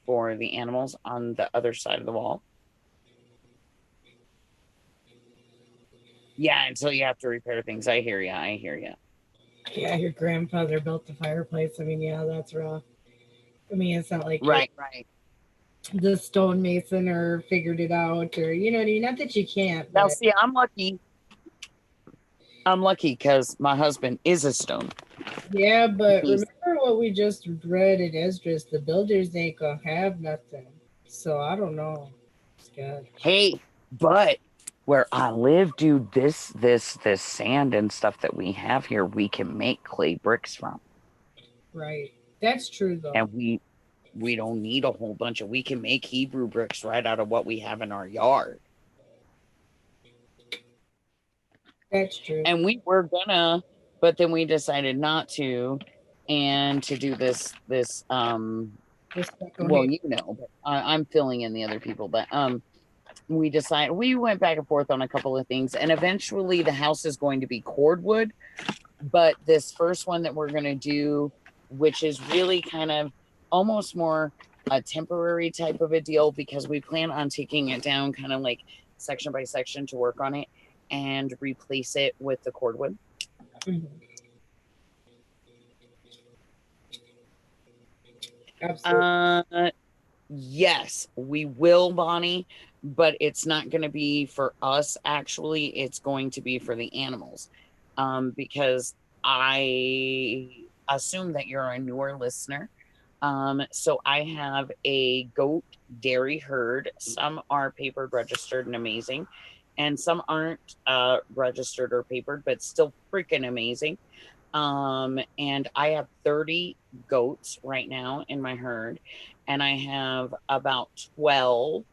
for the animals on the other side of the wall. Yeah, until you have to repair things. I hear you. Yeah, your grandfather built the fireplace. I mean, yeah, that's rough. I mean, it's not like right. the stonemason or figured it out, or you know what I mean. Not that you can't. Now, see, I'm lucky. I'm lucky because my husband is a stone. Yeah, but remember what we just read in Esdras? The builders ain't gonna have nothing. So I don't know. It's good. Hey, but Where I live, dude, this sand and stuff that we have here, we can make clay bricks from. Right. That's true though. And we don't need a whole bunch of, we can make Hebrew bricks right out of what we have in our yard. That's true. And we were gonna, but then we decided not to, and to do this well, you know, but I'm filling in the other people, but we went back and forth on a couple of things, and eventually the house is going to be cordwood, but this first one that we're going to do, which is really kind of almost more a temporary type of a deal, because we plan on taking it down kind of like section by section to work on it and replace it with the cordwood. Mm-hmm. Absolutely. Yes, we will, Bonnie, but it's not going to be for us. Actually, it's going to be for the animals, because I assume that you're a newer listener. So I have a goat dairy herd. Some are papered, registered, and amazing, and some aren't registered or papered, but still freaking amazing. And I have 30 goats right now in my herd, and I have about 12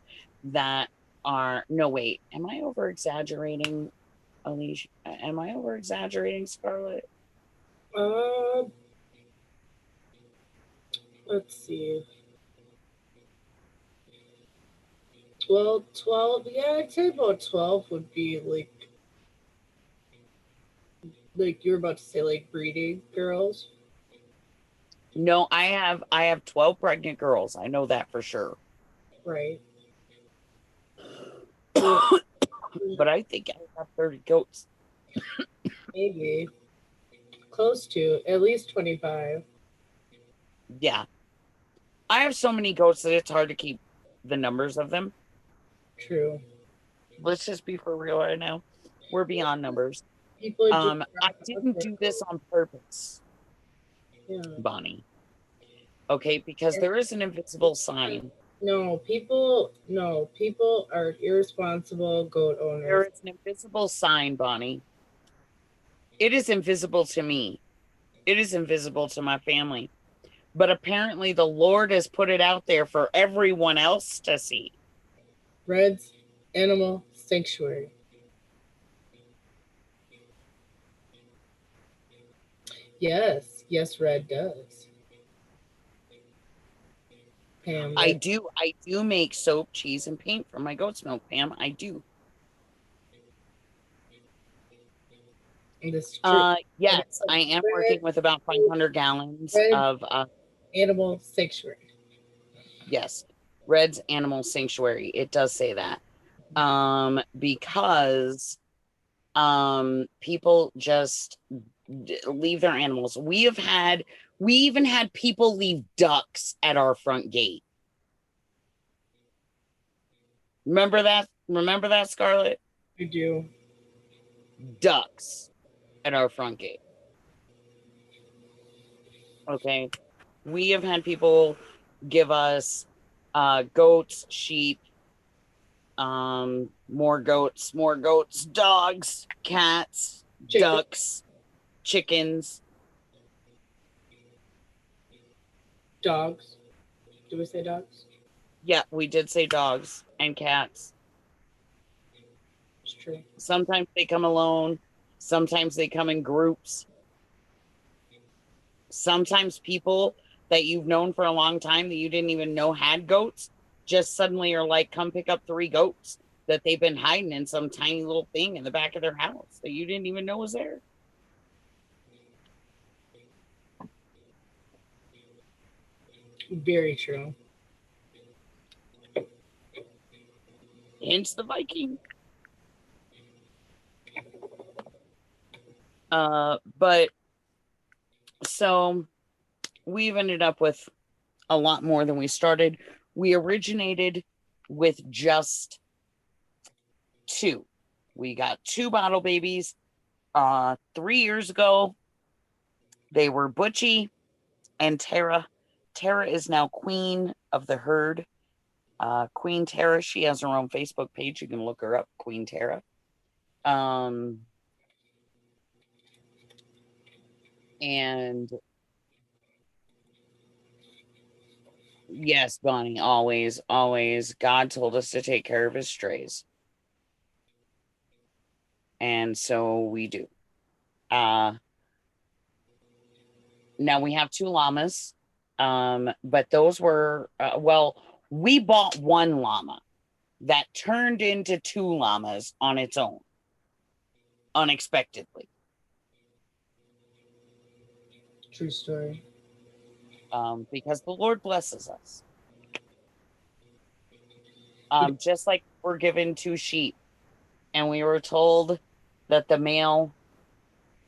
that are, no, wait, am I over exaggerating, Alicia? Am I over exaggerating, Scarlett? Let's see. Well, 12, yeah, I'd say about 12 would be like you were about to say, like breeding girls. No, I have 12 pregnant girls. I know that for sure. Right. But I think I have 30 goats. Maybe. Close to at least 25. Yeah. I have so many goats that it's hard to keep the numbers of them. True. Let's just be for real right now. We're beyond numbers. People I didn't do this on purpose, Bonnie. Okay, because there is an invisible sign. No, people are irresponsible goat owners. There is an invisible sign, Bonnie. It is invisible to me. It is invisible to my family. But apparently the Lord has put it out there for everyone else to see. Red's Animal Sanctuary. Yes, Red does. Pam, I do make soap, cheese, and paint from my goat's milk, Pam. I do. Yes, I am working with about 500 gallons of Animal Sanctuary. Yes, Red's Animal Sanctuary. It does say that. Because people just leave their animals. We even had people leave ducks at our front gate. Remember that, Scarlett? I do. Ducks at our front gate. Okay. We have had people give us goats, sheep, more goats, dogs, cats, ducks, chickens. Dogs. Do we say dogs? Yeah, we did say dogs and cats. It's true. Sometimes they come alone. Sometimes they come in groups. Sometimes people that you've known for a long time that you didn't even know had goats just suddenly are like, come pick up 3 goats that they've been hiding in some tiny little thing in the back of their house that you didn't even know was there. Very true. Hence the Viking. But so we've ended up with a lot more than we started. We originated with just 2. We got 2 bottle babies 3 years ago. They were Butchie and Tara. Tara is now queen of the herd. Queen Tara, she has her own Facebook page. You can look her up, Queen Tara. And yes, Bonnie, always, always, God told us to take care of his strays. And so we do. Now we have 2 llamas, but those were, we bought 1 llama that turned into 2 llamas on its own, unexpectedly. True story. Because the Lord blesses us. Just like we're given 2 sheep, and we were told that the male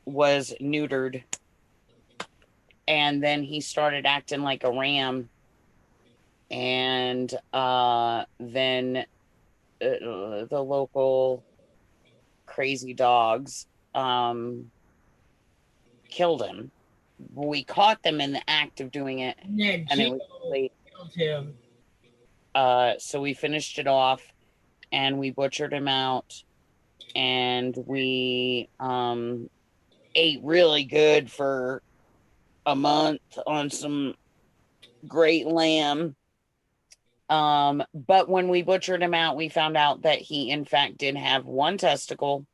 was neutered, and then he started acting like a ram, and then the local crazy dogs killed him. We caught them in the act of doing it, and it was late. Killed him. So we finished it off, and we butchered him out, and we ate really good for a month on some great lamb. But when we butchered him out, we found out that he in fact did have 1 testicle,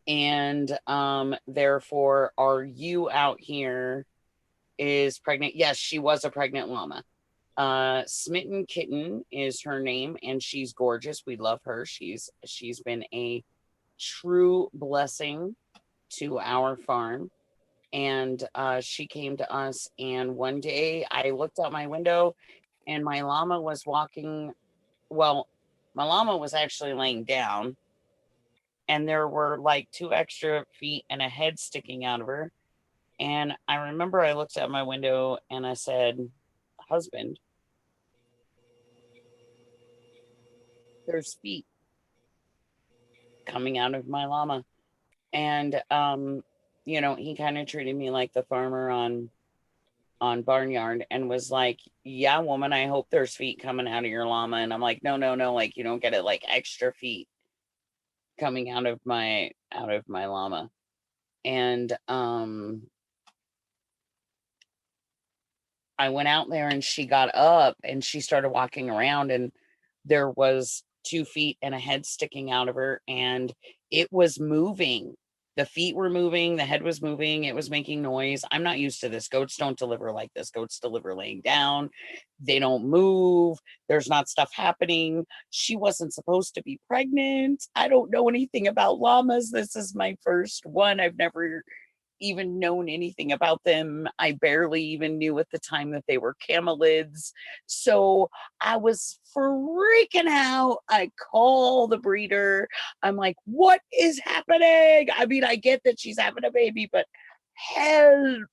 and therefore our ewe out here is pregnant. Yes, she was a pregnant llama. Smitten Kitten is her name, and she's gorgeous. We love her. She's been a true blessing to our farm. And she came to us, and one day I looked out my window, and my llama was walking. Well, my llama was actually laying down, and there were like 2 extra feet and a head sticking out of her. And I remember I looked out my window and I said, husband, there's feet coming out of my llama. And he kind of treated me like the farmer on Barnyard, and was like, yeah, woman, I hope there's feet coming out of your llama. And I'm like, no, like, you don't get it, like extra feet coming out of my llama. And I went out there, and she got up and she started walking around, and there was 2 feet and a head sticking out of her, and it was moving. The feet were moving, the head was moving, it was making noise. I'm not used to this. Goats don't deliver like this. Goats deliver laying down. They don't move. There's not stuff happening. She wasn't supposed to be pregnant. I don't know anything about llamas. This is my first one. I've never even known anything about them. I barely even knew at the time that they were camelids. So I was freaking out. I call the breeder. I'm like, what is happening? I mean, I get that she's having a baby, but help.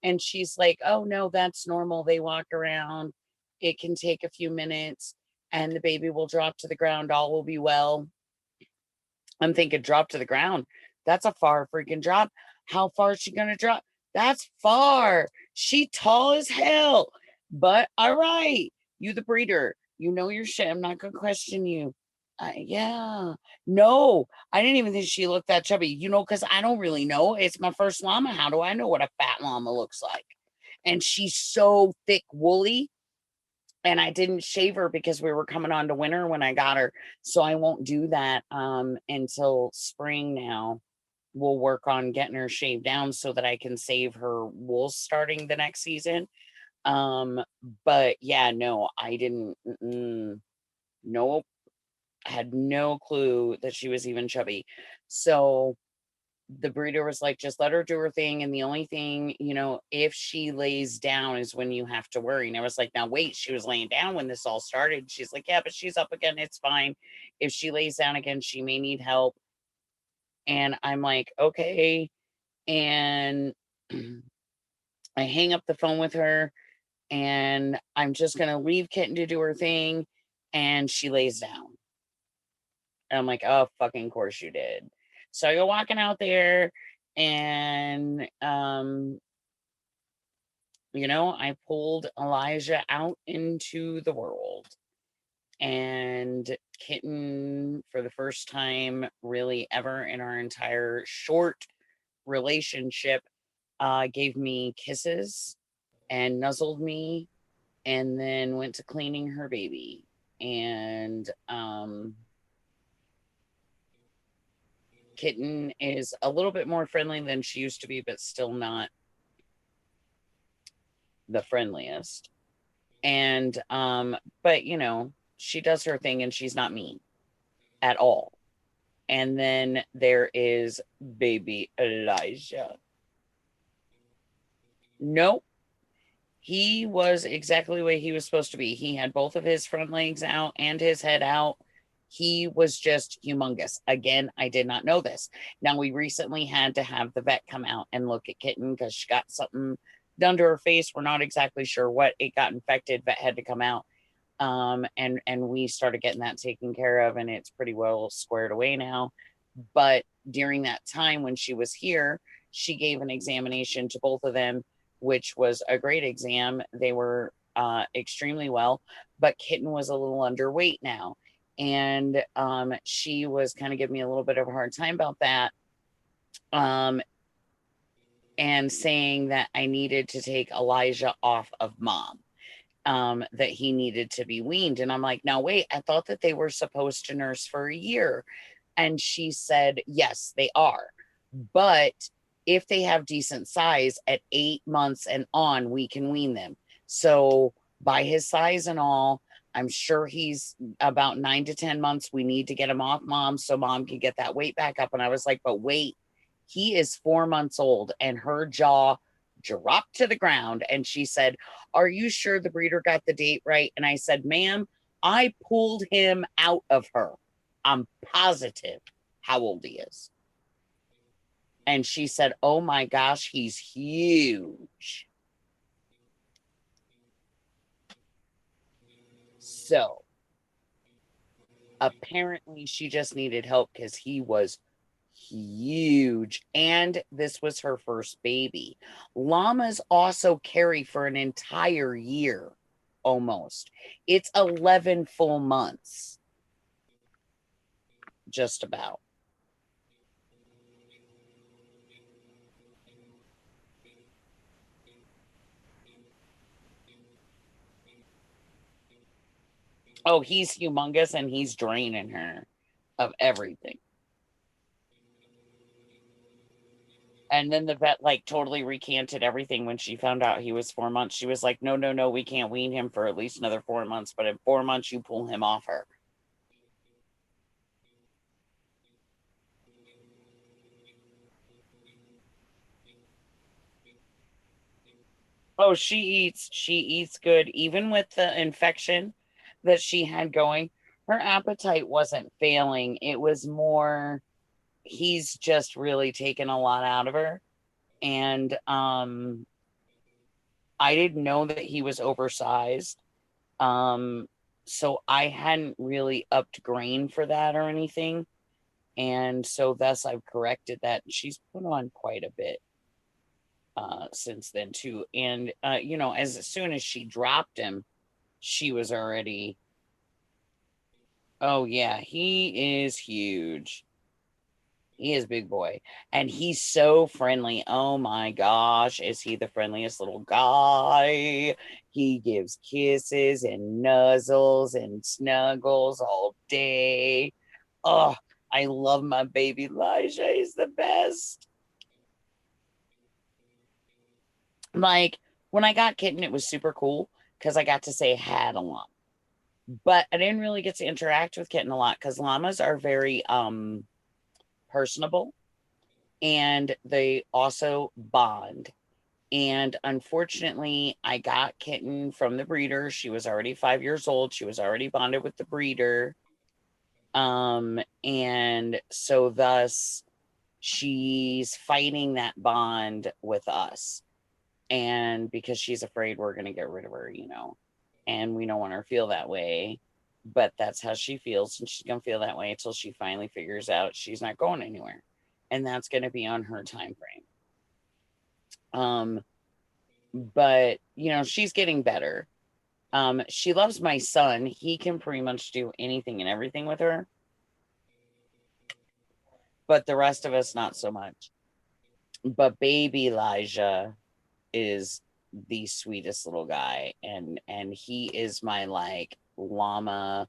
And she's like, oh no, that's normal. They walk around. It can take a few minutes and the baby will drop to the ground. All will be well. I'm thinking, drop to the ground. That's a far freaking drop. How far is she going to drop? That's far. She tall as hell. But all right, you the breeder, you know your shit. I'm not going to question you. Yeah. No, I didn't even think she looked that chubby, because I don't really know. It's my first llama. How do I know what a fat llama looks like? And she's so thick, woolly. And I didn't shave her because we were coming on to winter when I got her. So I won't do that until spring now. We'll work on getting her shaved down so that I can save her wool starting the next season. But yeah, no, I didn't. Nope. I had no clue that she was even chubby. So the breeder was like, just let her do her thing. And the only thing, if she lays down is when you have to worry. And I was like, now wait, she was laying down when this all started. She's like, yeah, but she's up again. It's fine. If she lays down again, she may need help. And I'm like, okay. And I hang up the phone with her, and I'm just going to leave Kitten to do her thing. And she lays down. And I'm like, oh, fucking course you did. So I go walking out there, and I pulled Elijah out into the world, and Kitten, for the first time really ever in our entire short relationship, gave me kisses and nuzzled me, and then went to cleaning her baby. And Kitten is a little bit more friendly than she used to be, but still not the friendliest. And but she does her thing and she's not mean at all. And then there is baby Elijah. Nope. He was exactly the way he was supposed to be. He had both of his front legs out and his head out. He was just humongous. Again, I did not know this. Now, we recently had to have the vet come out and look at Kitten because she got something done to her face. We're not exactly sure what. It got infected. Vet had to come out. And we started getting that taken care of, and it's pretty well squared away now. But during that time when she was here, she gave an examination to both of them, which was a great exam. They were extremely well, but Kitten was a little underweight now. And she was kind of giving me a little bit of a hard time about that. And saying that I needed to take Elijah off of Mom, that he needed to be weaned. And I'm like, now wait, I thought that they were supposed to nurse for a year. And she said, yes, they are. But if they have decent size at 8 months and on, we can wean them. So by his size and all, I'm sure he's about 9 to 10 months. We need to get him off Mom so Mom can get that weight back up. And I was like, but wait, he is 4 months old. And her jaw dropped to the ground. And she said, are you sure the breeder got the date right? And I said, ma'am, I pulled him out of her. I'm positive how old he is. And she said, oh my gosh, he's huge. So apparently she just needed help because he was huge. And this was her first baby. Llamas also carry for an entire year almost. It's 11 full months. Just about. Oh, he's humongous and he's draining her of everything. And then the vet like totally recanted everything when she found out he was 4 months. She was like, no, no, no, we can't wean him for at least another 4 months. But in 4 months, you pull him off her. Oh, she eats good. Even with the infection that she had going, her appetite wasn't failing. It was more, he's just really taken a lot out of her. And I didn't know that he was oversized. Um, so I hadn't really upped grain for that or anything. And so thus I've corrected that. She's put on quite a bit since then too. And as soon as she dropped him, she was already, oh yeah, he is huge. He is big boy. And he's so friendly. Oh my gosh, is he the friendliest little guy? He gives kisses and nuzzles and snuggles all day. Oh, I love my baby Elijah. He's the best. Like when I got Kitten, it was super cool because I got to say had a lot. But I didn't really get to interact with Kitten a lot because llamas are very personable, and they also bond. And unfortunately, I got Kitten from the breeder. She was already 5 years old. She was already bonded with the breeder. And so thus she's fighting that bond with us. And because she's afraid we're going to get rid of her, and we don't want her to feel that way. But that's how she feels. And she's going to feel that way until she finally figures out she's not going anywhere. And that's going to be on her time frame. but you know, she's getting better. She loves my son. He can pretty much do anything and everything with her, but the rest of us not so much. But baby Elijah is the sweetest little guy, and he is my like llama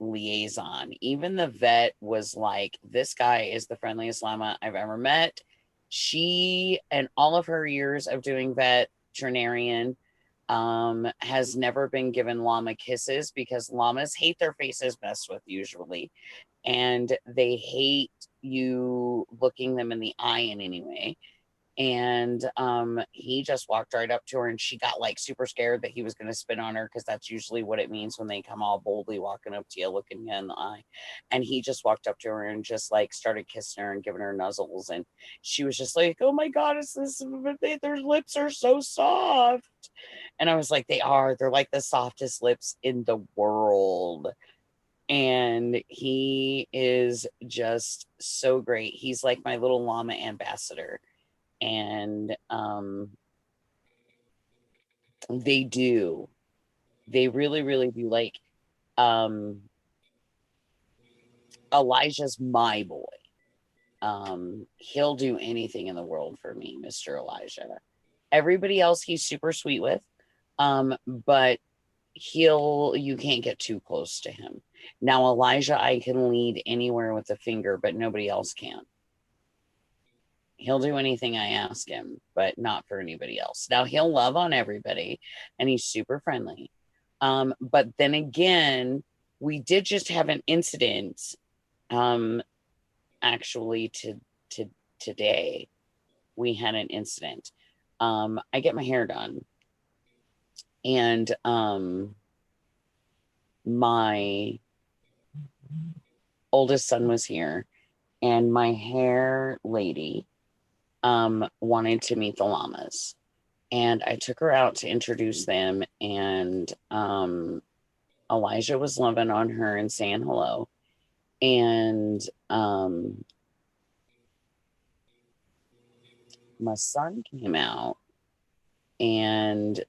liaison. Even the vet was like, this guy is the friendliest llama I've ever met. She, and all of her years of doing veterinarian, has never been given llama kisses because llamas hate their faces messed with usually, and they hate you looking them in the eye in any way. And he just walked right up to her, and she got like super scared that he was going to spit on her, because that's usually what it means when they come all boldly walking up to you, looking you in the eye. And he just walked up to her and just like started kissing her and giving her nuzzles, and she was just like, oh my god, is this, their lips are so soft. And I was like, they're like the softest lips in the world. And he is just so great. He's like my little llama ambassador. And they really really do. Like, Elijah's my boy. He'll do anything in the world for me, Mr. Elijah. Everybody else he's super sweet with, but you can't get too close to him. Now Elijah I can lead anywhere with a finger, but nobody else can. He'll do anything I ask him, but not for anybody else. Now he'll love on everybody, and he's super friendly. But then again, we did just have an incident. Actually, today we had an incident. I get my hair done, and my oldest son was here, and my hair lady wanted to meet the llamas, and I took her out to introduce them, and Elijah was loving on her and saying hello, and my son came out, and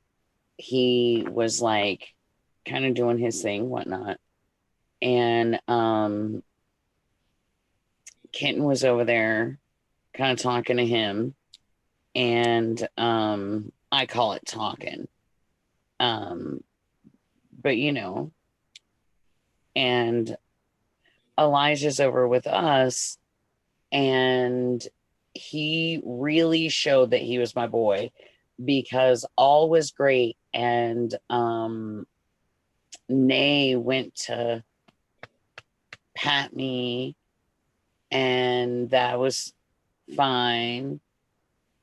he was like kind of doing his thing, whatnot, and Kitten was over there kind of talking to him, and I call it talking, but you know, and Elijah's over with us, and he really showed that he was my boy, because all was great, and Nay went to pat me, and that was fine,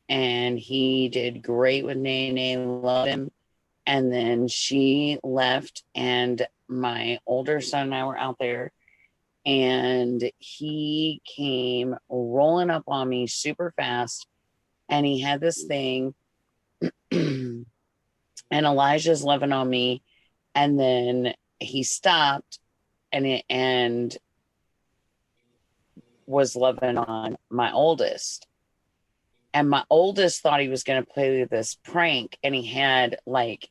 and he did great with Nay loved him. And then she left, and my older son and I were out there, and he came rolling up on me super fast, and he had this thing and Elijah's loving on me, and then he stopped and was loving on my oldest. And my oldest thought he was going to play this prank, and he had like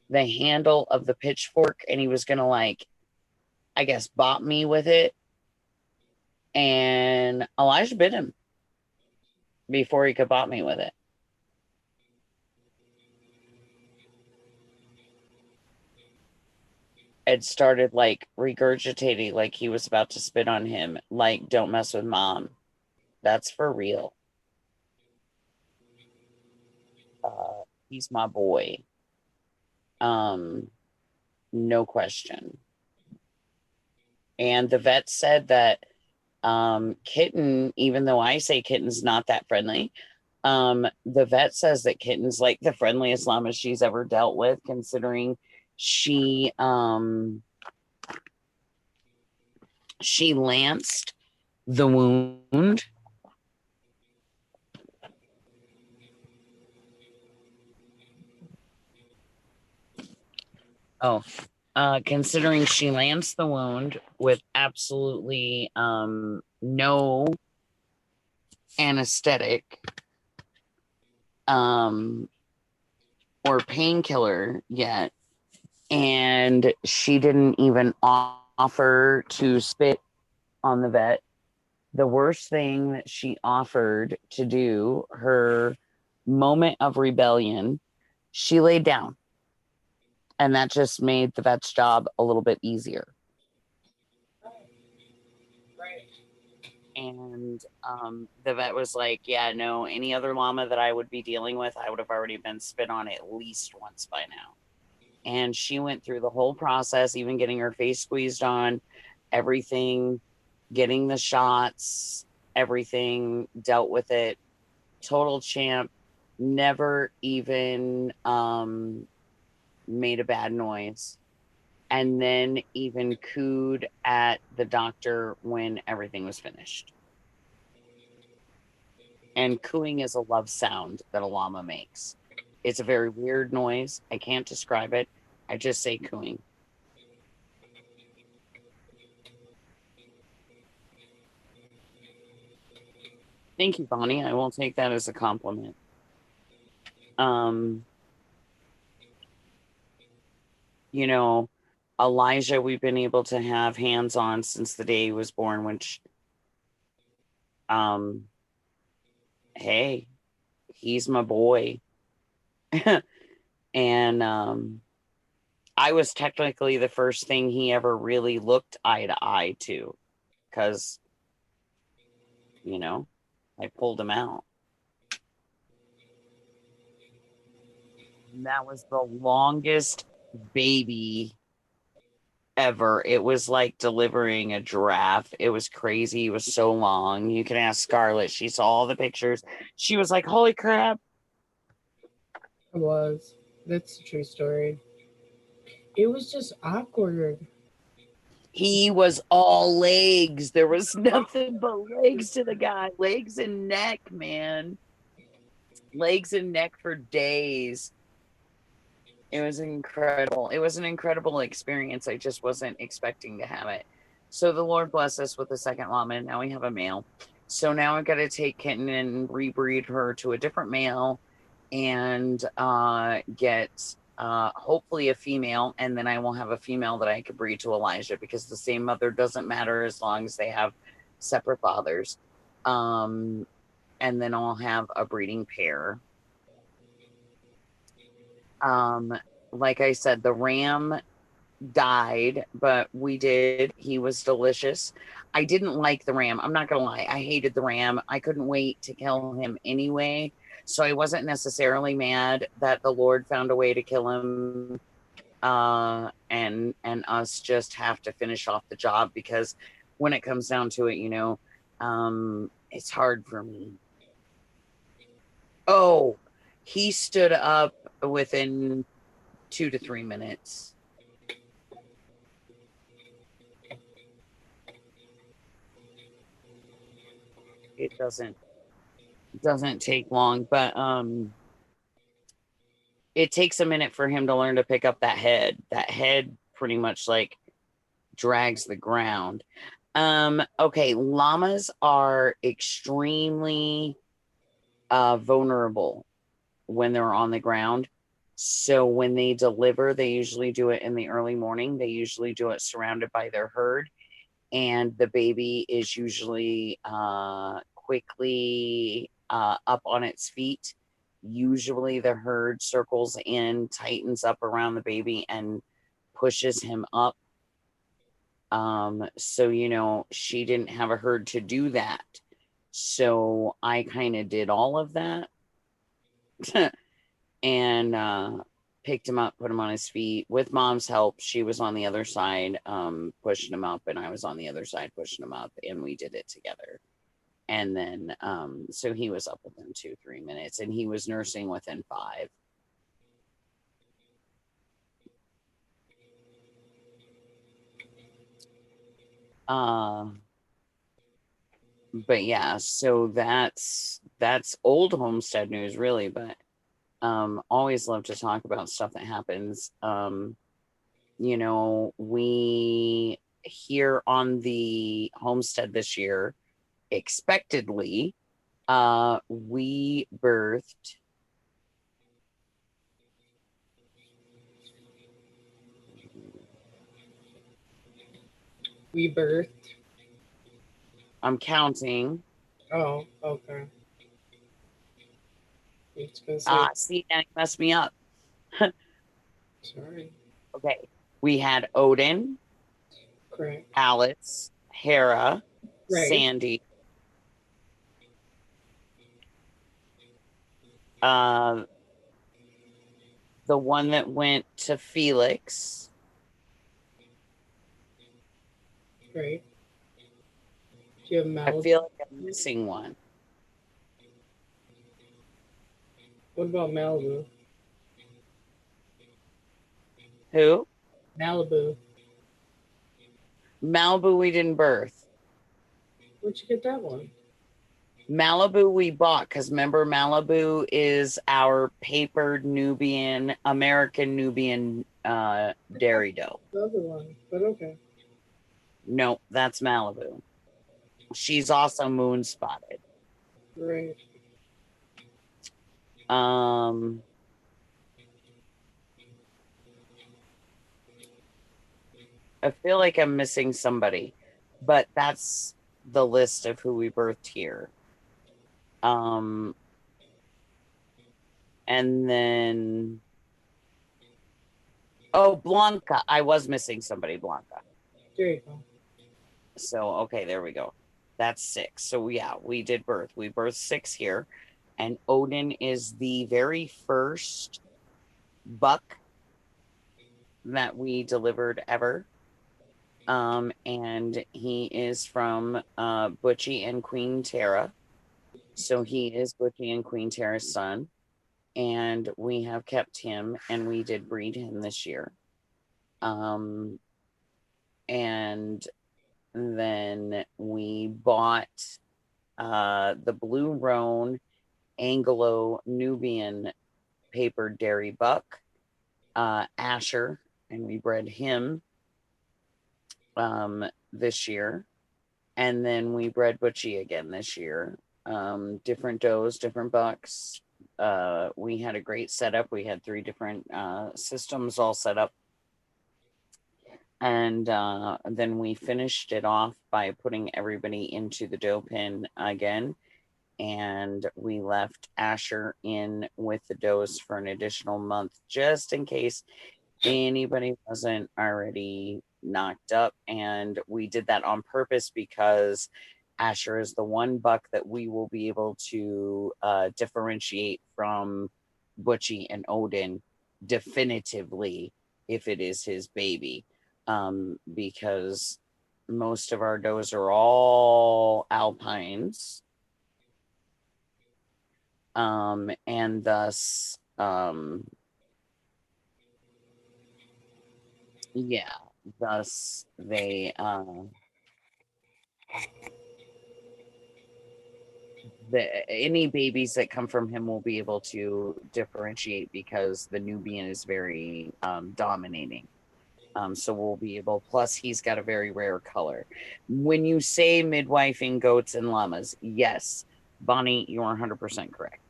the handle of the pitchfork, and he was going to like, I guess, bop me with it. And Elijah bit him before he could bop me with it. It started like regurgitating, like he was about to spit on him. Like, don't mess with mom. That's for real. He's my boy. No question. And the vet said that Kitten, even though I say Kitten's not that friendly, the vet says that Kitten's like the friendliest llama she's ever dealt with, considering she lanced the wound. Considering she lanced the wound with absolutely no anesthetic, or painkiller yet, and she didn't even offer to spit on the vet. The worst thing that she offered to do, her moment of rebellion, she laid down. And that just made the vet's job a little bit easier. Right. And the vet was like, yeah, no, any other llama that I would be dealing with, I would have already been spit on at least once by now. And she went through the whole process, even getting her face squeezed on, everything, getting the shots, everything, dealt with it. Total champ, never even made a bad noise. And then even cooed at the doctor when everything was finished. And cooing is a love sound that a llama makes. It's a very weird noise. I can't describe it. I just say cooing. Thank you, Bonnie. I will take that as a compliment. You know, Elijah, we've been able to have hands on since the day he was born, which, hey, he's my boy. And I was technically the first thing he ever really looked eye to eye to, because, you know, I pulled him out. And that was the longest baby ever. It was like delivering a giraffe. It was crazy. It was so long. You can ask Scarlett. She saw all the pictures. She was like, holy crap. It was. That's a true story. It was just awkward. He was all legs. There was nothing but legs to the guy. Legs and neck, man. Legs and neck for days. It was incredible. It was an incredible experience. I just wasn't expecting to have it. So the Lord bless us with a second llama, and now we have a male. So now I've got to take Kitten and rebreed her to a different male and get hopefully a female, and then I will have a female that I could breed to Elijah, because the same mother doesn't matter as long as they have separate fathers. And then I'll have a breeding pair. Like I said, the ram died, but he was delicious. I didn't like the ram. I'm not gonna lie. I hated the ram. I couldn't wait to kill him anyway. So I wasn't necessarily mad that the Lord found a way to kill him. And us just have to finish off the job, because when it comes down to it, it's hard for me. Oh, he stood up within 2 to 3 minutes. It doesn't take long, but it takes a minute for him to learn to pick up that head. That head pretty much like drags the ground. Okay, llamas are extremely vulnerable when they're on the ground. So when they deliver, they usually do it in the early morning. They usually do it surrounded by their herd, and the baby is usually quickly up on its feet. Usually the herd circles in, tightens up around the baby, and pushes him up. So, she didn't have a herd to do that. So I kind of did all of that and picked him up, put him on his feet with Mom's help. She was on the other side, pushing him up, and I was on the other side pushing him up, and we did it together. And then, so he was up within 2-3 minutes, and he was nursing within 5. But yeah, so that's old homestead news, really. But always love to talk about stuff that happens. We here on the homestead this year, expectedly, we birthed We birthed. I'm counting. Oh, okay. I was gonna say, See, now you messed me up. sorry. Okay. We had Odin, Correct. Alice, Hera, Right. Sandy, uh, the one that went to Felix. Right. Do you have I Malibu? feel like I'm missing one. What about Malibu? Who? Malibu. Malibu, we didn't birth. Where'd you get that one? Malibu, we bought because remember, Malibu is our papered Nubian, American Nubian dairy dough. The other one, but okay. No, that's Malibu. She's also moon spotted. Right. Um, I feel like I'm missing somebody, but that's the list of who we birthed here. And then Blanca. I was missing somebody, Blanca. There you go. So okay, there we go. That's 6. So yeah, we did birth. We birthed 6 here, and Odin is the very first buck that we delivered ever. And he is from Butchie and Queen Tara. So he is Butchie and Queen Tara's son. And we have kept him and we did breed him this year. And then we bought the Blue Roan Anglo Nubian paper dairy buck, Asher, and we bred him this year. And then we bred Butchie again this year. Different does, different bucks. We had a great setup. We had 3 different systems all set up. And then we finished it off by putting everybody into the doe pen again. And we left Asher in with the does for an additional month, just in case anybody wasn't already knocked up. And we did that on purpose because Asher is the one buck that we will be able to differentiate from Butchie and Odin definitively if it is his baby, because most of our does are all alpines, and thus yeah, thus they any babies that come from him will be able to differentiate because the Nubian is very dominating. So we'll be able, plus he's got a very rare color. When you say midwifing goats and llamas, yes, Bonnie, you're 100% correct.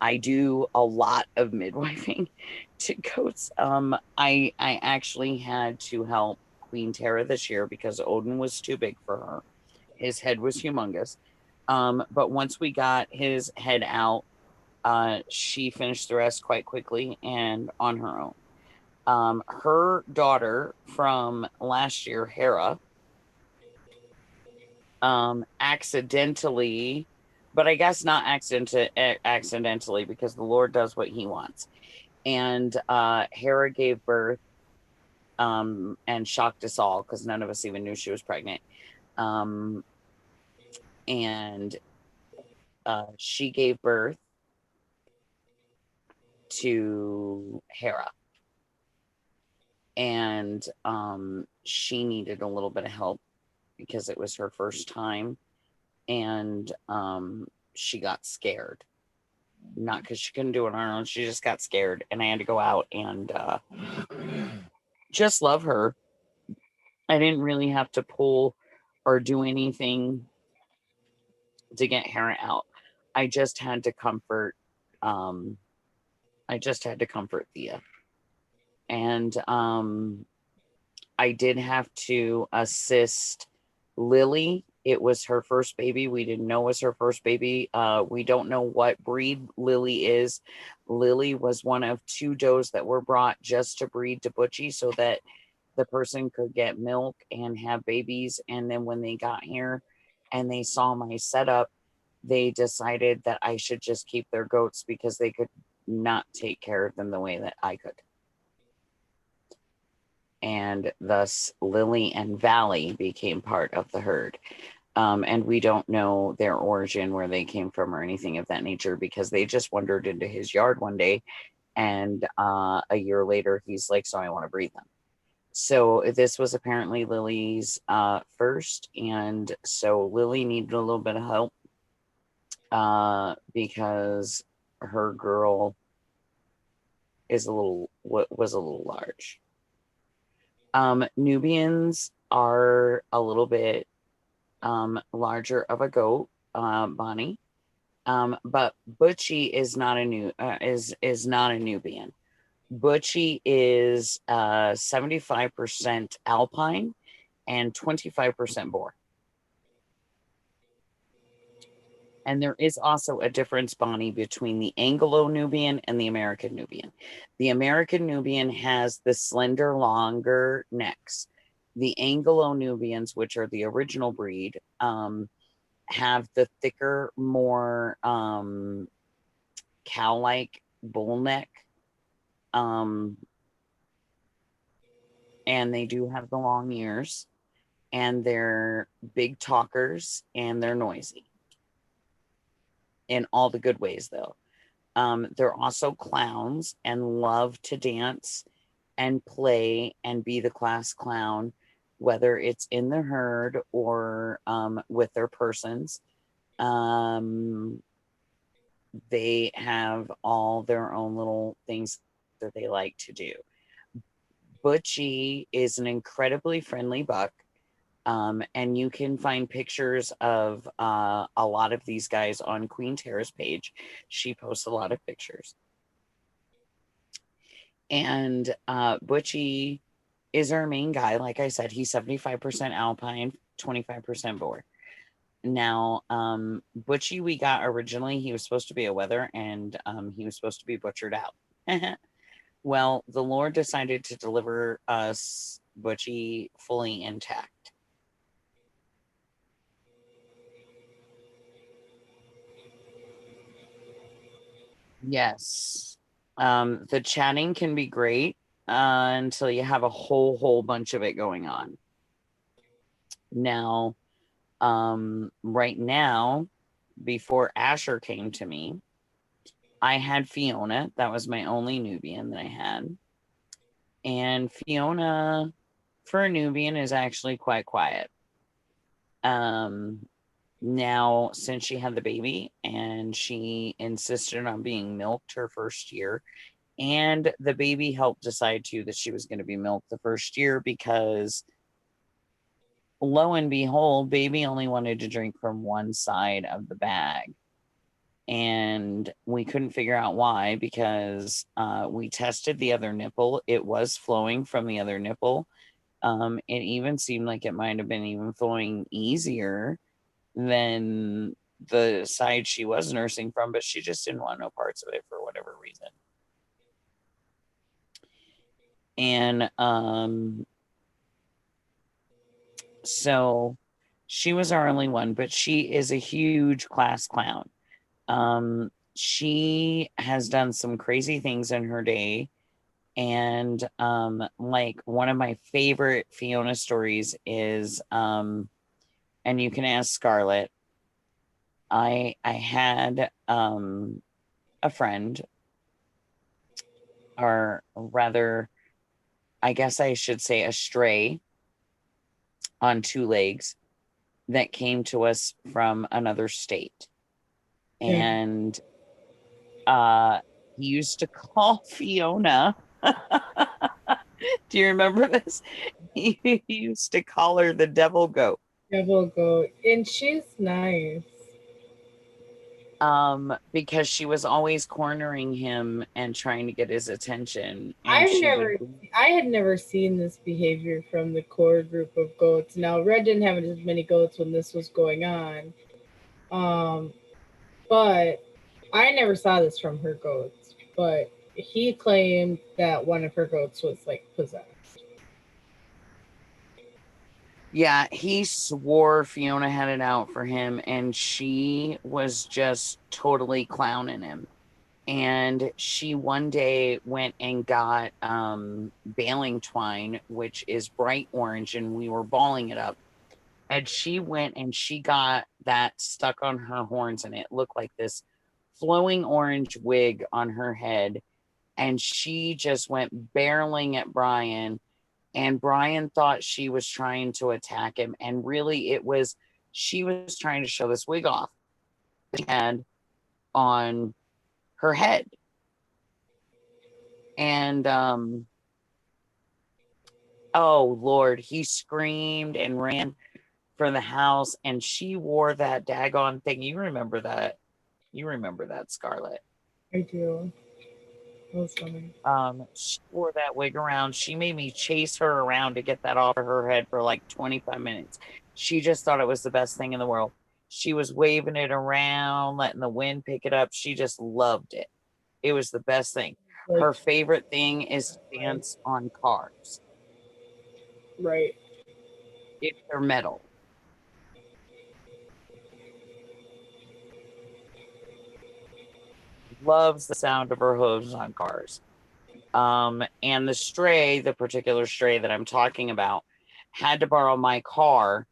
I do a lot of midwifing to goats. I actually had to help Queen Tara this year because Odin was too big for her. His head was humongous. But once we got his head out, she finished the rest quite quickly and on her own. Her daughter from last year, Hera, accidentally, but I guess not accidentally because the Lord does what he wants. And Hera gave birth and shocked us all because none of us even knew she was pregnant. And she gave birth to Hera. And she needed a little bit of help because it was her first time. And she got scared. Not because she couldn't do it on her own. She just got scared. And I had to go out and just love her. I didn't really have to pull or do anything to get Hera out. I just had to comfort Thea. And I did have to assist Lily. It was her first baby. We didn't know it was her first baby. We don't know what breed Lily is. Lily was one of 2 does that were brought just to breed to Butchie so that the person could get milk and have babies. And then when they got here and they saw my setup, they decided that I should just keep their goats because they could not take care of them the way that I could. And thus Lily and Valley became part of the herd. And we don't know their origin, where they came from or anything of that nature, because they just wandered into his yard one day. And a year later, he's like, so I want to breed them. So this was apparently Lily's first. And so Lily needed a little bit of help because her girl was a little large. Nubians are a little bit larger of a goat, Bonnie. But Butchie is not a Nubian. Butchie is 75% Alpine and 25% Boer. And there is also a difference, Bonnie, between the Anglo-Nubian and the American Nubian. The American Nubian has the slender, longer necks. The Anglo-Nubians, which are the original breed, have the thicker, more cow-like bull neck. And they do have the long ears. And they're big talkers, and they're noisy. In all the good ways, though. They're also clowns and love to dance and play and be the class clown, whether it's in the herd or with their persons. They have all their own little things that they like to do. Butchie is an incredibly friendly buck. And you can find pictures of a lot of these guys on Queen Tara's page. She posts a lot of pictures. And Butchie is our main guy. Like I said, he's 75% Alpine, 25% Boer. Now, Butchie we got originally, he was supposed to be a wether, and he was supposed to be butchered out. Well, the Lord decided to deliver us Butchie fully intact. Yes. The chatting can be great until you have a whole bunch of it going on. Now, right now, before Asher came to me, I had Fiona. That was my only Nubian that I had. And Fiona, for a Nubian, is actually quite quiet. Now, since she had the baby and she insisted on being milked her first year, and the baby helped decide too that she was going to be milked the first year, because lo and behold, baby only wanted to drink from one side of the bag. And we couldn't figure out why, because we tested the other nipple. It was flowing from the other nipple. It even seemed like it might have been even flowing easier than the side she was nursing from, but she just didn't want no parts of it for whatever reason. And so she was our only one, but she is a huge class clown. She has done some crazy things in her day. And like one of my favorite Fiona stories is, and you can ask Scarlett, I had a friend, or rather, I guess I should say a stray on 2 legs that came to us from another state. And he used to call Fiona. Do you remember this? He used to call her the devil goat. Devil goat. And she's nice. Because she was always cornering him and trying to get his attention. And I've she never, would, I had never seen this behavior from the core group of goats. Now, Red didn't have as many goats when this was going on, but I never saw this from her goats. But he claimed that one of her goats was like possessed. yeah, he swore Fiona had it out for him, and she was just totally clowning him. And she one day went and got baling twine, which is bright orange, and we were balling it up. And she went and she got that stuck on her horns, and it looked like this flowing orange wig on her head. And she just went barreling at Brian, and Brian thought she was trying to attack him, and really it was, she was trying to show this wig off she had on her head. And oh Lord, he screamed and ran for the house, and she wore that daggone thing. You remember that? You remember that, Scarlett? I do. That was funny. She wore that wig around. She made me chase her around to get that off of her head for like 25 minutes. She just thought it was the best thing in the world. She was waving it around, letting the wind pick it up. She just loved it. It was the best thing. Like, Her favorite thing is to dance on cars right. if they're metal. Loves the sound of her hooves on cars. And the stray, the particular stray that I'm talking about, had to borrow my car,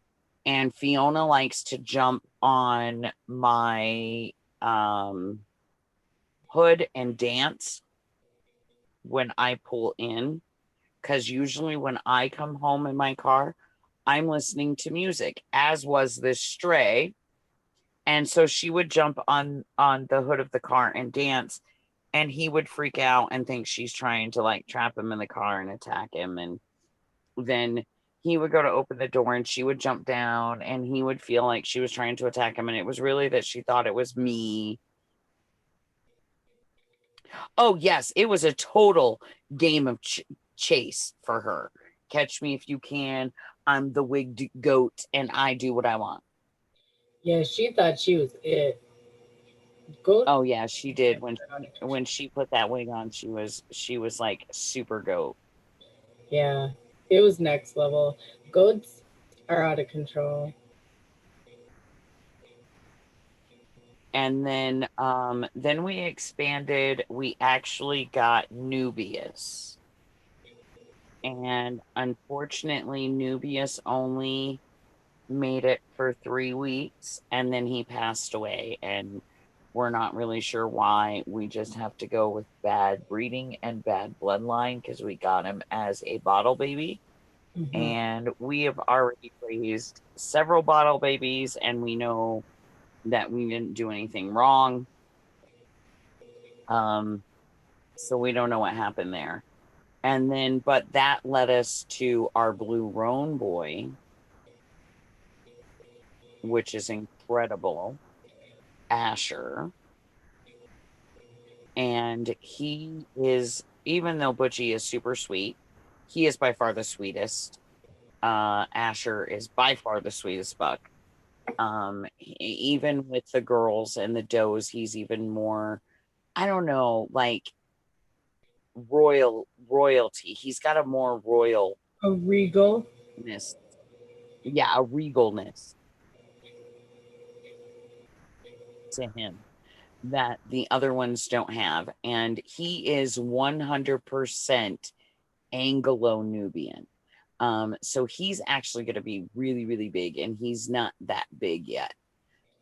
and Fiona likes to jump on my hood and dance when I pull in, because usually when I come home in my car, I'm listening to music, as was this stray. And so she would jump on the hood of the car and dance, and he would freak out and think she's trying to like trap him in the car and attack him. And then he would go to open the door, and she would jump down, and he would feel like she was trying to attack him, and it was really that she thought it was me. Oh yes, it was a total game of chase for her. Catch me if you can. I'm the wigged goat, and I do what I want. Yeah, she thought she was it. Goat. Oh yeah, she did. When she put that wig on, she was like super goat. Yeah, it was next level. Goats are out of control. And then we expanded. We actually got Nubius. And unfortunately, Nubius only made it for 3 weeks, and then he passed away, and we're not really sure why. We just have to go with bad breeding and bad bloodline, because we got him as a bottle baby. Mm-hmm. And we have already raised several bottle babies, and we know that we didn't do anything wrong. So we don't know what happened there. And then, but that led us to our blue roan boy, which is incredible, Asher. And he is, even though Butchie is super sweet, he is by far the sweetest. Asher is by far the sweetest buck. Even with the girls and the does, he's even more, I don't know, like royalty. He's got a more royalness. A regal. Yeah, a regalness to him that the other ones don't have. And he is 100% Anglo-Nubian. So he's actually going to be really, really big, and he's not that big yet.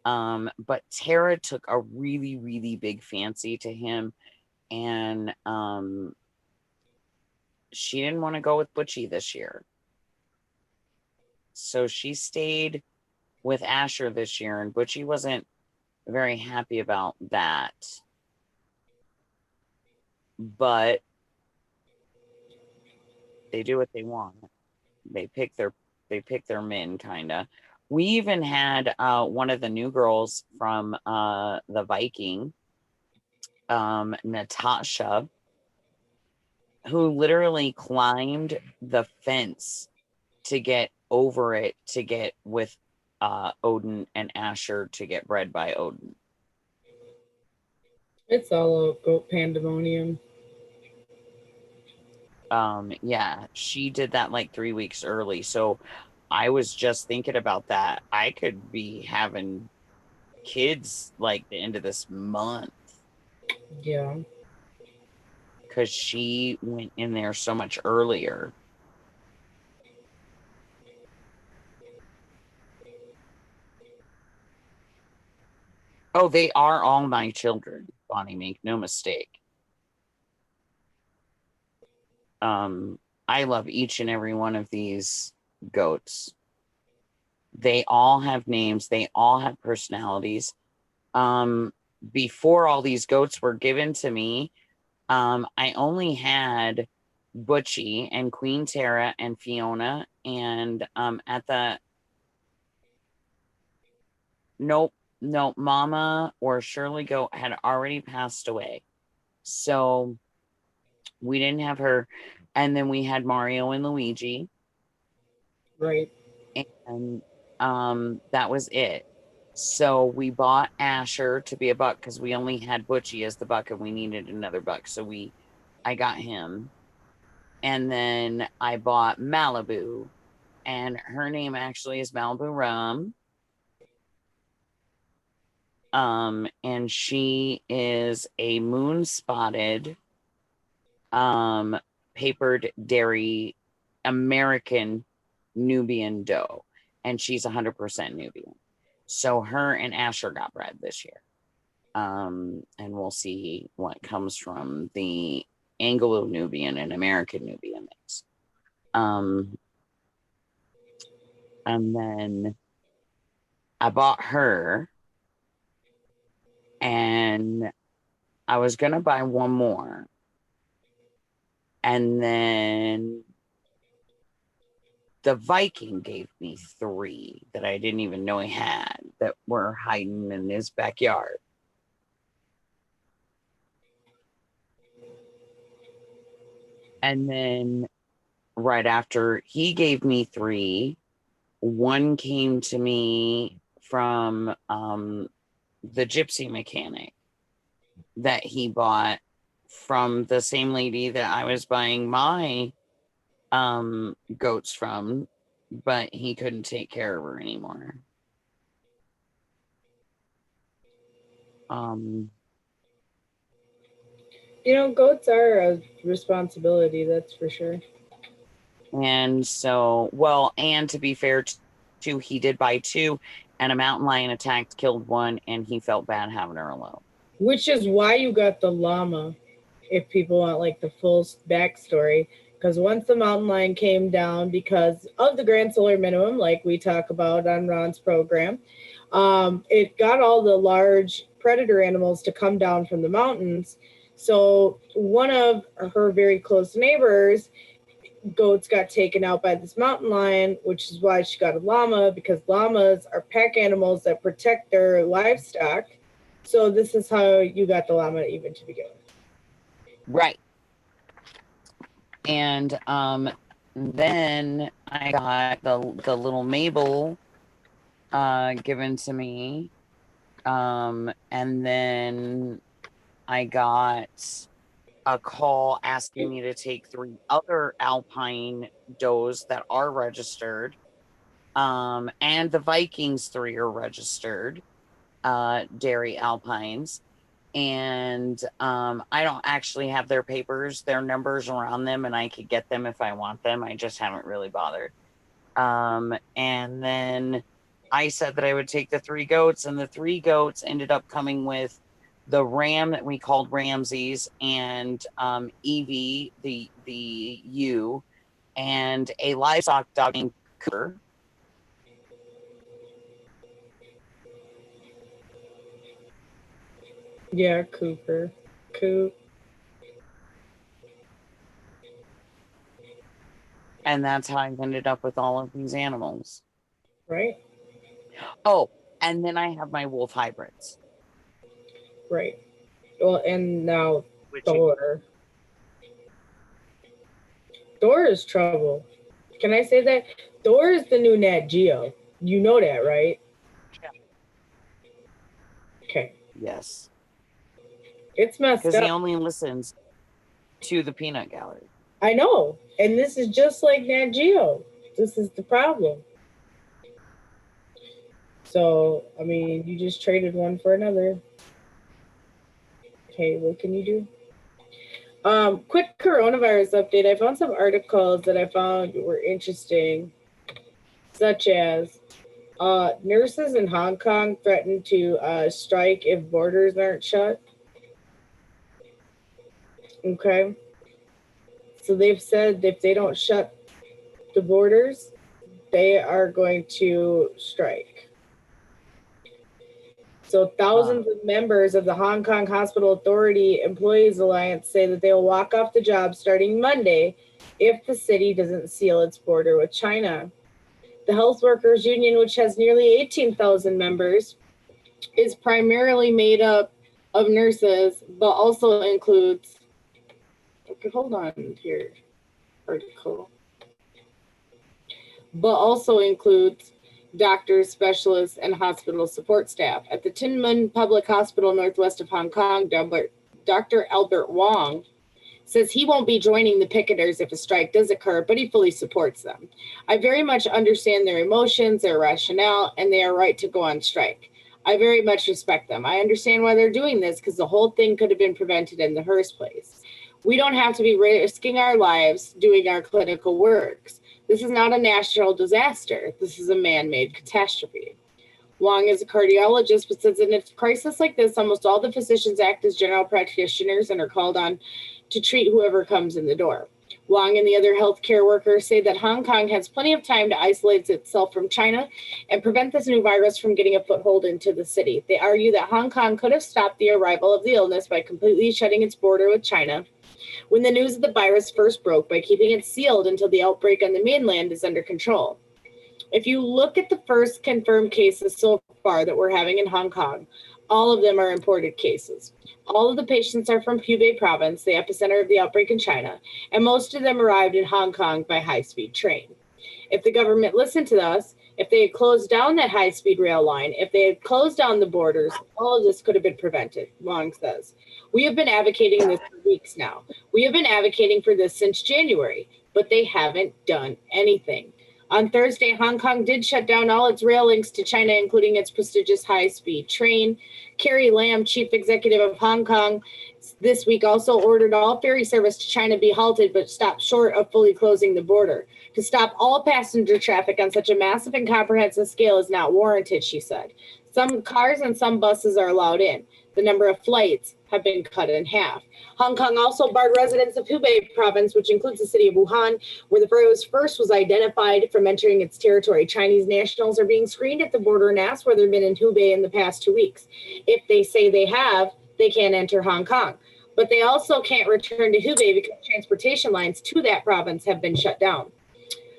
But Tara took a really, really big fancy to him, and she didn't want to go with Butchie this year. So she stayed with Asher this year, and Butchie wasn't very happy about that. But they do what they want. They pick their men, kind of. We even had one of the new girls from the Viking, Natasha, who literally climbed the fence to get over it to get with Odin and Asher to get bred by Odin. It's all a goat pandemonium. Yeah, she did that like 3 weeks early. So I was just thinking about that. I could be having kids like the end of this month Yeah. because she went in there so much earlier. Oh, they are all my children, Bonnie, make no mistake. I love each and every one of these goats. They all have names, they all have personalities. Before all these goats were given to me, I only had Butchie and Queen Tara and Fiona, and at the nope, Mama or Shirley Goat had already passed away. So we didn't have her. And then we had Mario and Luigi. Right. And that was it. So we bought Asher to be a buck because we only had Butchie as the buck and we needed another buck. So I got him. And then I bought Malibu, and her name actually is Malibu Rum. And she is a moon spotted, papered dairy American Nubian doe, and she's 100% Nubian. So her and Asher got bred this year. And we'll see what comes from the Anglo-Nubian and American Nubian mix. And then I bought her, and I was gonna buy one more, and then the Viking gave me 3 that I didn't even know he had that were hiding in his backyard. And then right after he gave me 3, one came to me from the gypsy mechanic that he bought from the same lady that I was buying my goats from, but he couldn't take care of her anymore. Goats are a responsibility, that's for sure. And so, well, and to be fair to, he did buy 2, and a mountain lion attacked, killed one, and he felt bad having her alone. Which is why you got the llama, if people want like the full backstory. Because once the mountain lion came down because of the Grand Solar Minimum, like we talk about on Ron's program, it got all the large predator animals to come down from the mountains. So one of her very close neighbors, goats, got taken out by this mountain lion, which is why she got a llama, because llamas are pack animals that protect their livestock. So this is how you got the llama even to begin with. Right. And then I got the little Mabel given to me. And then I got a call asking me to take 3 other alpine does that are registered. And the Vikings 3 are registered, dairy alpines. And I don't actually have their papers, their numbers are on them, and I could get them if I want them. I just haven't really bothered. And then I said that I would take the 3 goats, and the 3 goats ended up coming with the ram that we called Ramses, and Evie, the ewe, and a livestock dog named Cooper. Yeah, Cooper. Coop. And that's how I ended up with all of these animals. Right. Oh, and then I have my wolf hybrids. Right. Well, and now Which Thor. Thor is trouble. Can I say that? Thor is the new Nat Geo. You know that, right? Yeah. Okay. Yes. It's messed Because he up. only listens to the peanut gallery. I know. And this is just like Nat Geo. This is the problem. So, I mean, you just traded one for another. Okay, what can you do? Quick coronavirus update. I found some articles that I found were interesting, such as nurses in Hong Kong threaten to strike if borders aren't shut. Okay. So they've said if they don't shut the borders, they are going to strike. So thousands of members of the Hong Kong Hospital Authority Employees Alliance say that they will walk off the job starting Monday if the city doesn't seal its border with China. The Health Workers Union, which has nearly 18,000 members, is primarily made up of nurses, but also includes, okay, hold on here, article, but also includes doctors, specialists, and hospital support staff. At the Tin Mun Public Hospital northwest of Hong Kong, Dr. Albert Wong says he won't be joining the picketers if a strike does occur, but he fully supports them. I very much understand their emotions, their rationale, and they are right to go on strike. I very much respect them. I understand why they're doing this because the whole thing could have been prevented in the first place. We don't have to be risking our lives doing our clinical works. This is not a natural disaster. This is a man-made catastrophe. Wong is a cardiologist, but says in a crisis like this, almost all the physicians act as general practitioners and are called on to treat whoever comes in the door. Wong and the other healthcare workers say that Hong Kong has plenty of time to isolate itself from China and prevent this new virus from getting a foothold into the city. They argue that Hong Kong could have stopped the arrival of the illness by completely shutting its border with China when the news of the virus first broke, by keeping it sealed until the outbreak on the mainland is under control. If you look at the first confirmed cases so far that we're having in Hong Kong, all of them are imported cases. All of the patients are from Hubei province, the epicenter of the outbreak in China, and most of them arrived in Hong Kong by high-speed train. If the government listened to us, if they had closed down that high-speed rail line, if they had closed down the borders, all of this could have been prevented, Wong says. We have been advocating this for weeks now. We have been advocating for this since January, but they haven't done anything. On Thursday, Hong Kong did shut down all its rail links to China, including its prestigious high-speed train. Carrie Lam, chief executive of Hong Kong, this week also ordered all ferry service to China be halted, but stopped short of fully closing the border. To stop all passenger traffic on such a massive and comprehensive scale is not warranted, she said. Some cars and some buses are allowed in. The number of flights have been cut in half. Hong Kong also barred residents of Hubei province, which includes the city of Wuhan, where the virus first was identified, from entering its territory. Chinese nationals are being screened at the border and asked whether they've been in Hubei in the past 2 weeks. If they say they have, they can't enter Hong Kong. But they also can't return to Hubei because transportation lines to that province have been shut down.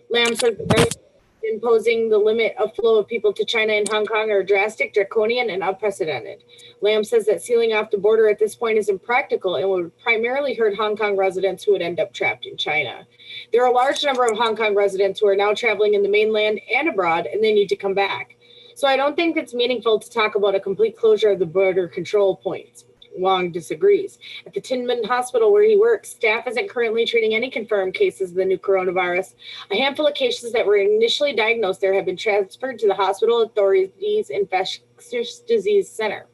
Lam says the imposing the limit of flow of people to China and Hong Kong are drastic, draconian, and unprecedented. Lam says that sealing off the border at this point is impractical and would primarily hurt Hong Kong residents who would end up trapped in China. There are a large number of Hong Kong residents who are now traveling in the mainland and abroad, and they need to come back. So I don't think it's meaningful to talk about a complete closure of the border control points. Wong disagrees. At the Tin Mun Hospital where he works, staff isn't currently treating any confirmed cases of the new coronavirus. A handful of cases that were initially diagnosed there have been transferred to the hospital authorities' infectious disease center.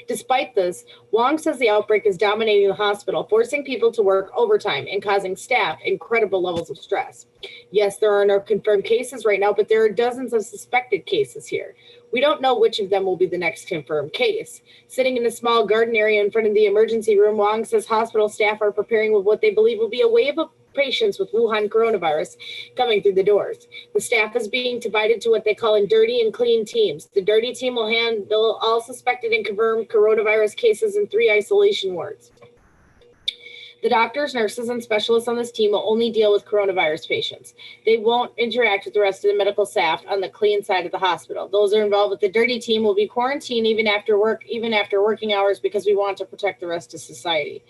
Despite this, Wong says the outbreak is dominating the hospital, forcing people to work overtime and causing staff incredible levels of stress. Yes, there are no confirmed cases right now, but there are dozens of suspected cases here. We don't know which of them will be the next confirmed case. Sitting in a small garden area in front of the emergency room, Wong says hospital staff are preparing with what they believe will be a wave of patients with Wuhan coronavirus coming through the doors. The staff is being divided to what they call in dirty and clean teams. The dirty team will handle all suspected and confirmed coronavirus cases in 3 isolation wards. The doctors, nurses, and specialists on this team will only deal with coronavirus patients. They won't interact with the rest of the medical staff on the clean side of the hospital. Those are involved with the dirty team will be quarantined even after working hours, because we want to protect the rest of society.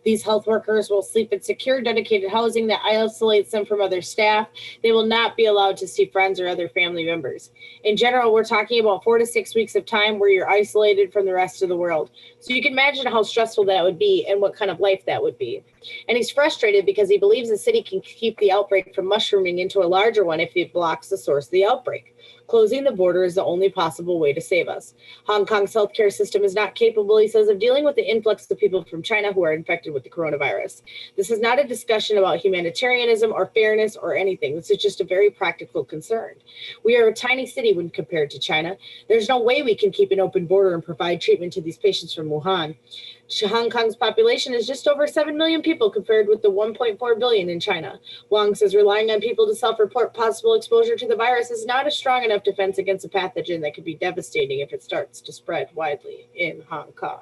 These health workers will sleep in secure, dedicated housing that isolates them from other staff. They will not be allowed to see friends or other family members. In general, we're talking about 4 to 6 weeks of time where you're isolated from the rest of the world. So you can imagine how stressful that would be and what kind of life that would be. And he's frustrated because he believes the city can keep the outbreak from mushrooming into a larger one if it blocks the source of the outbreak. Closing the border is the only possible way to save us. Hong Kong's healthcare system is not capable, he says, of dealing with the influx of people from China who are infected with the coronavirus. This is not a discussion about humanitarianism or fairness or anything. This is just a very practical concern. We are a tiny city when compared to China. There's no way we can keep an open border and provide treatment to these patients from Wuhan. Hong Kong's population is just over 7 million people compared with the 1.4 billion in China. Wang says relying on people to self-report possible exposure to the virus is not a strong enough defense against a pathogen that could be devastating if it starts to spread widely in Hong Kong.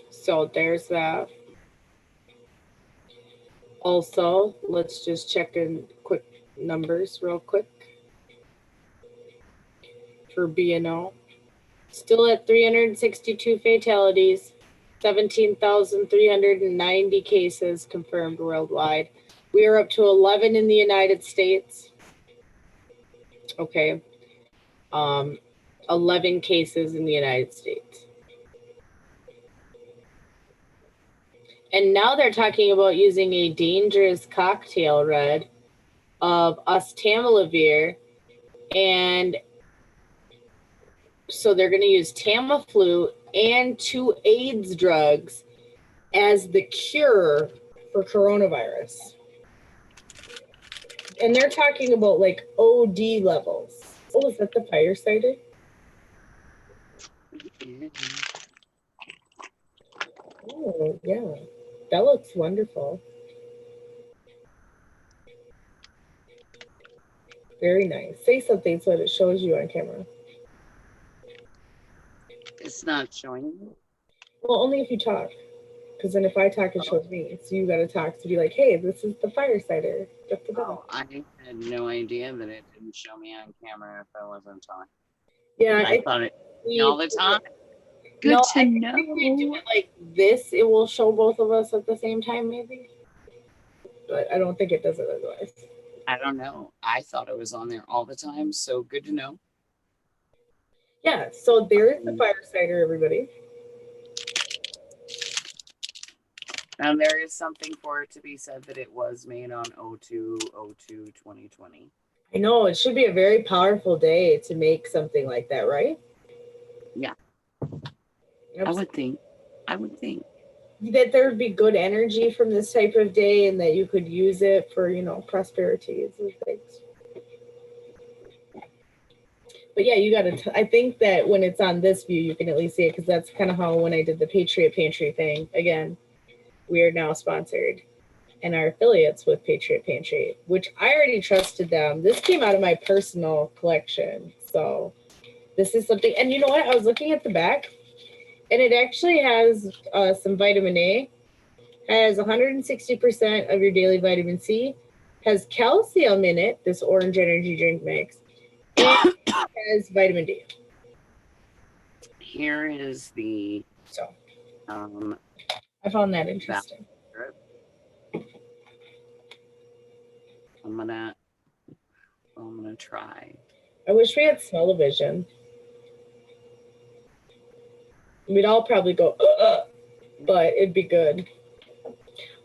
So there's that. Also, let's just check in quick numbers real quick. For BNO, still at 362 fatalities, 17,390 cases confirmed worldwide. We are up to 11 in the United States. Okay. 11 cases in the United States. And now they're talking about using a dangerous cocktail, Red, of oseltamivir, and so they're going to use Tamiflu and 2 AIDS drugs as the cure for coronavirus. And they're talking about like OD levels. Oh, is that the fire cider? Oh, yeah. That looks wonderful. Very nice. Say something so that it shows you on camera. It's not showing you. Well, only if you talk. Because then if I talk, it shows me. So you got to talk to be like, hey, this is the fire cider. Oh, I had no idea that it didn't show me on camera if I wasn't talking. Yeah, I thought it all the time. Good to know. If we do it like this, it will show both of us at the same time, maybe. But I don't think it does it otherwise. I don't know. I thought it was on there all the time, so good to know. Yeah, so there is the fire cider, everybody. And there is something for it to be said that it was made on 02/02/2020. I know, it should be a very powerful day to make something like that, right? Yeah. Absolutely. I would think that there would be good energy from this type of day and that you could use it for, prosperity and things. But yeah, you got to, I think that when it's on this view, you can at least see it, because that's kind of how when I did the Patriot Pantry thing, again, we are now sponsored and our affiliates with Patriot Pantry, which I already trusted them. This came out of my personal collection. So this is something, and you know what? I was looking at the back, and it actually has some vitamin A, has 160% of your daily vitamin C, has calcium in it, this orange energy drink mix, and has vitamin D. Here is the I found that interesting. I'm gonna try. I wish we had smell-o-vision. We'd all probably go, but it'd be good.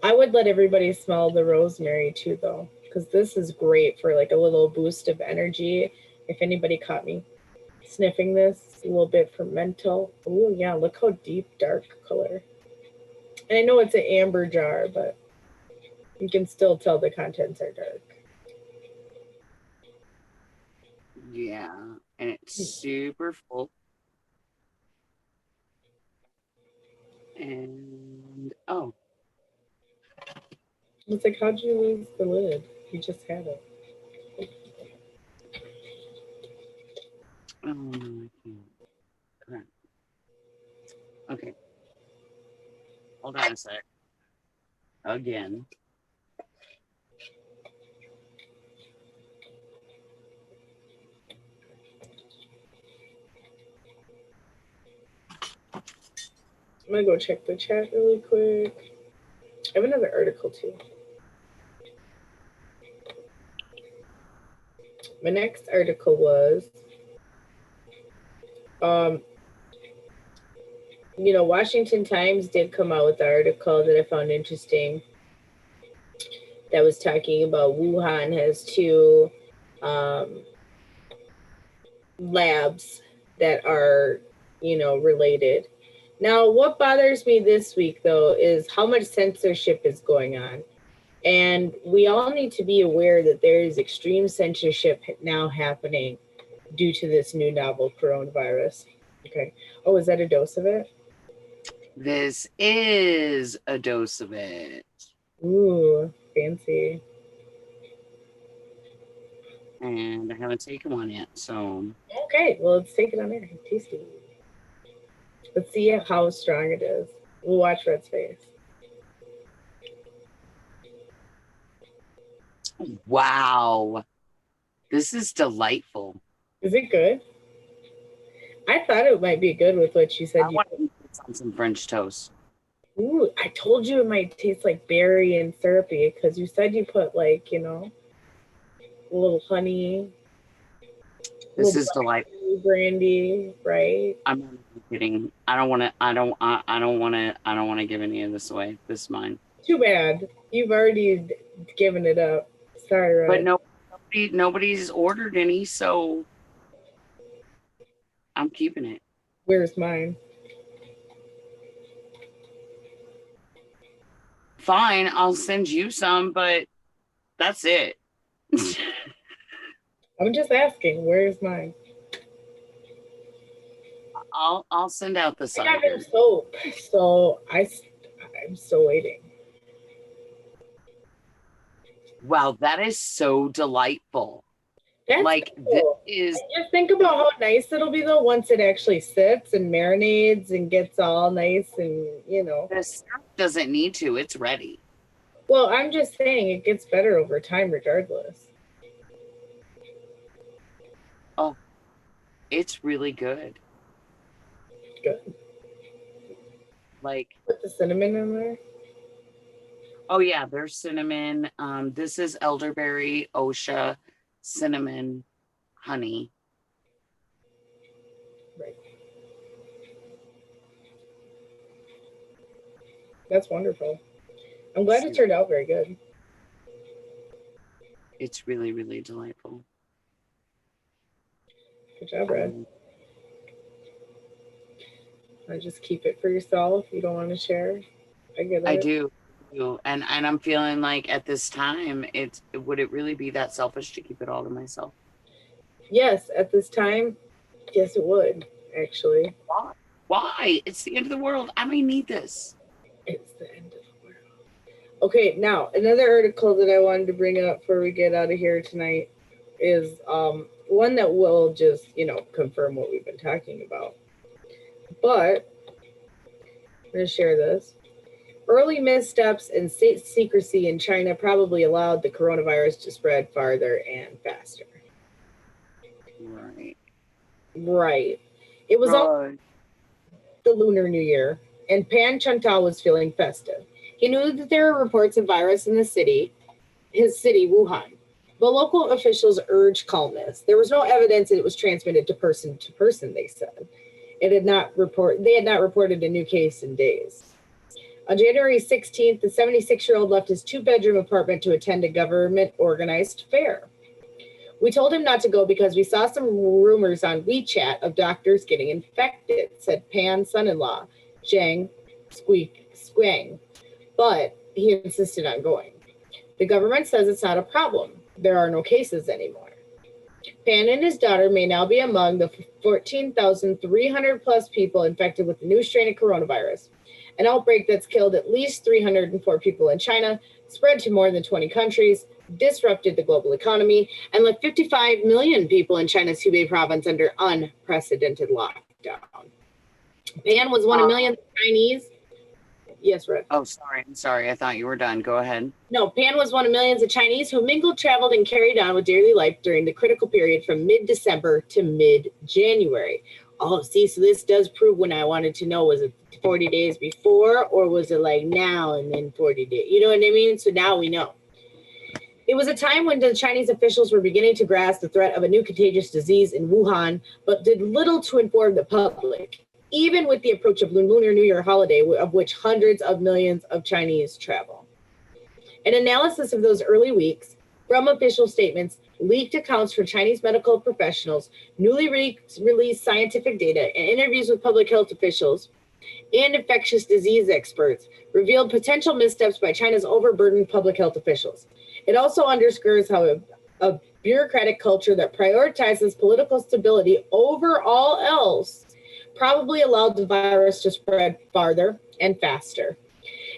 I would let everybody smell the rosemary too, though, because this is great for like a little boost of energy. If anybody caught me sniffing this, a little bit for mental. Oh yeah, look how deep, dark color. And I know it's an amber jar, but you can still tell the contents are dark. Yeah, and it's super full. And it's like, how'd you lose the lid? You just had it. Oh no, I can't. Crap. Hold on a sec. Again. I'm gonna go check the chat really quick. I have another article too. My next article was, Washington Times did come out with an article that I found interesting that was talking about Wuhan has two labs that are, related. Now, what bothers me this week, though, is how much censorship is going on. And we all need to be aware that there is extreme censorship now happening due to this new novel coronavirus. Okay. Oh, is that a dose of it? This is a dose of it. Ooh, fancy. And I haven't taken one yet, so. Okay, well, let's take it on there. Tasty. Let's see how strong it is. We'll watch Red's face. Wow. This is delightful. Is it good? I thought it might be good with what you said. I want to eat this on some French toast. Ooh, I told you it might taste like berry and syrupy because you said you put a little honey. This is delightful. Brandy, right? I'm not kidding. I don't want to give any of this away. This is mine. Too bad. You've already given it up. Sorry, Red. But nobody's ordered any, so I'm keeping it. Where's mine? Fine, I'll send you some, but that's it. I'm just asking, where's mine? I'll send out the I cider. got no soap, so I'm still waiting. Wow, that is so delightful. That's cool. This is. Just think about how nice it'll be though once it actually sits and marinades and gets all nice and The syrup doesn't need to. It's ready. Well, I'm just saying it gets better over time regardless. Oh, it's really good. Good. Put the cinnamon in there. Oh yeah, there's cinnamon. This is elderberry, OSHA, cinnamon, honey. Right. That's wonderful. I'm glad it turned out very good. It's really, really delightful. Good job, Red. I just keep it for yourself. You don't want to share. I get it. I do. And I'm feeling like at this time, would it really be that selfish to keep it all to myself? Yes, at this time, yes, it would, actually. Why? It's the end of the world. I may need this. It's the end of the world. Okay, now, another article that I wanted to bring up before we get out of here tonight is one that will just, confirm what we've been talking about. But I'm going to share this. Early missteps and state secrecy in China probably allowed the coronavirus to spread farther and faster. Right. It was all the Lunar New Year, and Pan Chuntal was feeling festive. He knew that there were reports of virus in his city, Wuhan. But local officials urged calmness. There was no evidence that it was transmitted to person, they said. They had not reported a new case in days. On January 16th, the 76-year-old left his 2-bedroom apartment to attend a government-organized fair. We told him not to go because we saw some rumors on WeChat of doctors getting infected, said Pan's son-in-law, Zhang Squang. But he insisted on going. The government says it's not a problem. There are no cases anymore. Pan and his daughter may now be among the 14,300 plus people infected with the new strain of coronavirus, an outbreak that's killed at least 304 people in China, spread to more than 20 countries, disrupted the global economy, and left 55 million people in China's Hubei province under unprecedented lockdown. Pan was one of millions of Chinese. Yes, Red. Oh, sorry. I'm sorry. I thought you were done. Go ahead. No, Pan was one of millions of Chinese who mingled, traveled, and carried on with daily life during the critical period from mid-December to mid-January. Oh, see, so this does prove when I wanted to know, was it 40 days before or was it like now and then 40 days? You know what I mean? So now we know. It was a time when the Chinese officials were beginning to grasp the threat of a new contagious disease in Wuhan, but did little to inform the public, even with the approach of Lunar New Year holiday, of which hundreds of millions of Chinese travel. An analysis of those early weeks from official statements, leaked accounts from Chinese medical professionals, newly released scientific data, and interviews with public health officials and infectious disease experts revealed potential missteps by China's overburdened public health officials. It also underscores how a bureaucratic culture that prioritizes political stability over all else probably allowed the virus to spread farther and faster.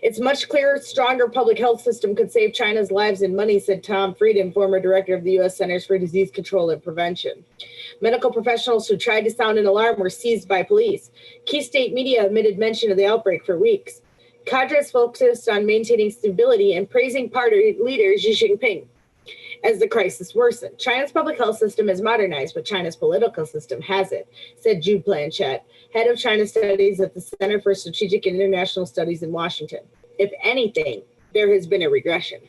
It's much clearer, stronger public health system could save China's lives and money, said Tom Frieden, former director of the U.S. Centers for Disease Control and Prevention. Medical professionals who tried to sound an alarm were seized by police. Key state media omitted mention of the outbreak for weeks. Cadres focused on maintaining stability and praising party leader Xi Jinping as the crisis worsened. China's public health system is modernized, but China's political system hasn't, said Jude Blanchett, head of China Studies at the Center for Strategic and International Studies in Washington. If anything, there has been a regression.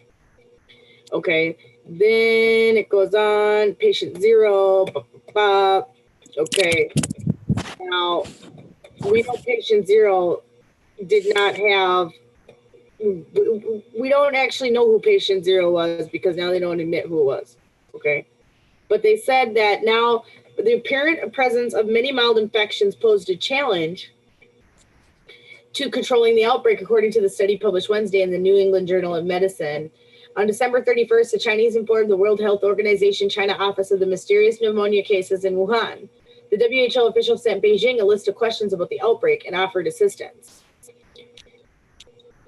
Okay, then it goes on, patient zero, okay. Now, we know patient zero did not have, we don't actually know who patient zero was because now they don't admit who it was, okay? But they said that now the apparent presence of many mild infections posed a challenge to controlling the outbreak, according to the study published Wednesday in the New England Journal of Medicine. On December 31st, the Chinese informed the World Health Organization China office of the mysterious pneumonia cases in Wuhan. The WHO official sent Beijing a list of questions about the outbreak and offered assistance.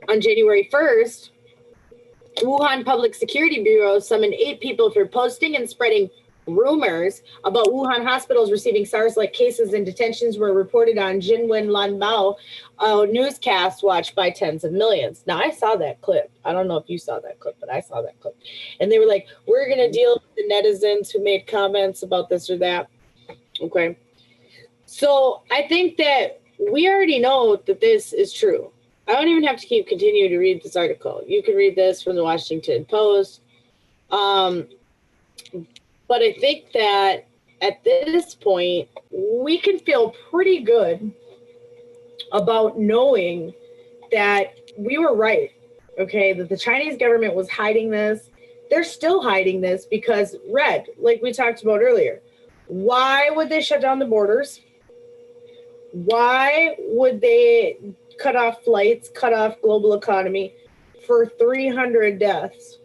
On January 1st, Wuhan Public Security Bureau summoned 8 people for posting and spreading rumors about Wuhan hospitals receiving SARS-like cases, and detentions were reported on Jinwen Lanbao, a newscast watched by tens of millions. Now, I saw that clip. I don't know if you saw that clip, but I saw that clip. And they were like, we're going to deal with the netizens who made comments about this or that. Okay. So I think that we already know that this is true. I don't even have to continue to read this article. You can read this from the Washington Post. But I think that at this point, we can feel pretty good about knowing that we were right, okay, that the Chinese government was hiding this. They're still hiding this because, Red, like we talked about earlier, why would they shut down the borders? Why would they cut off flights, cut off global economy for 300 deaths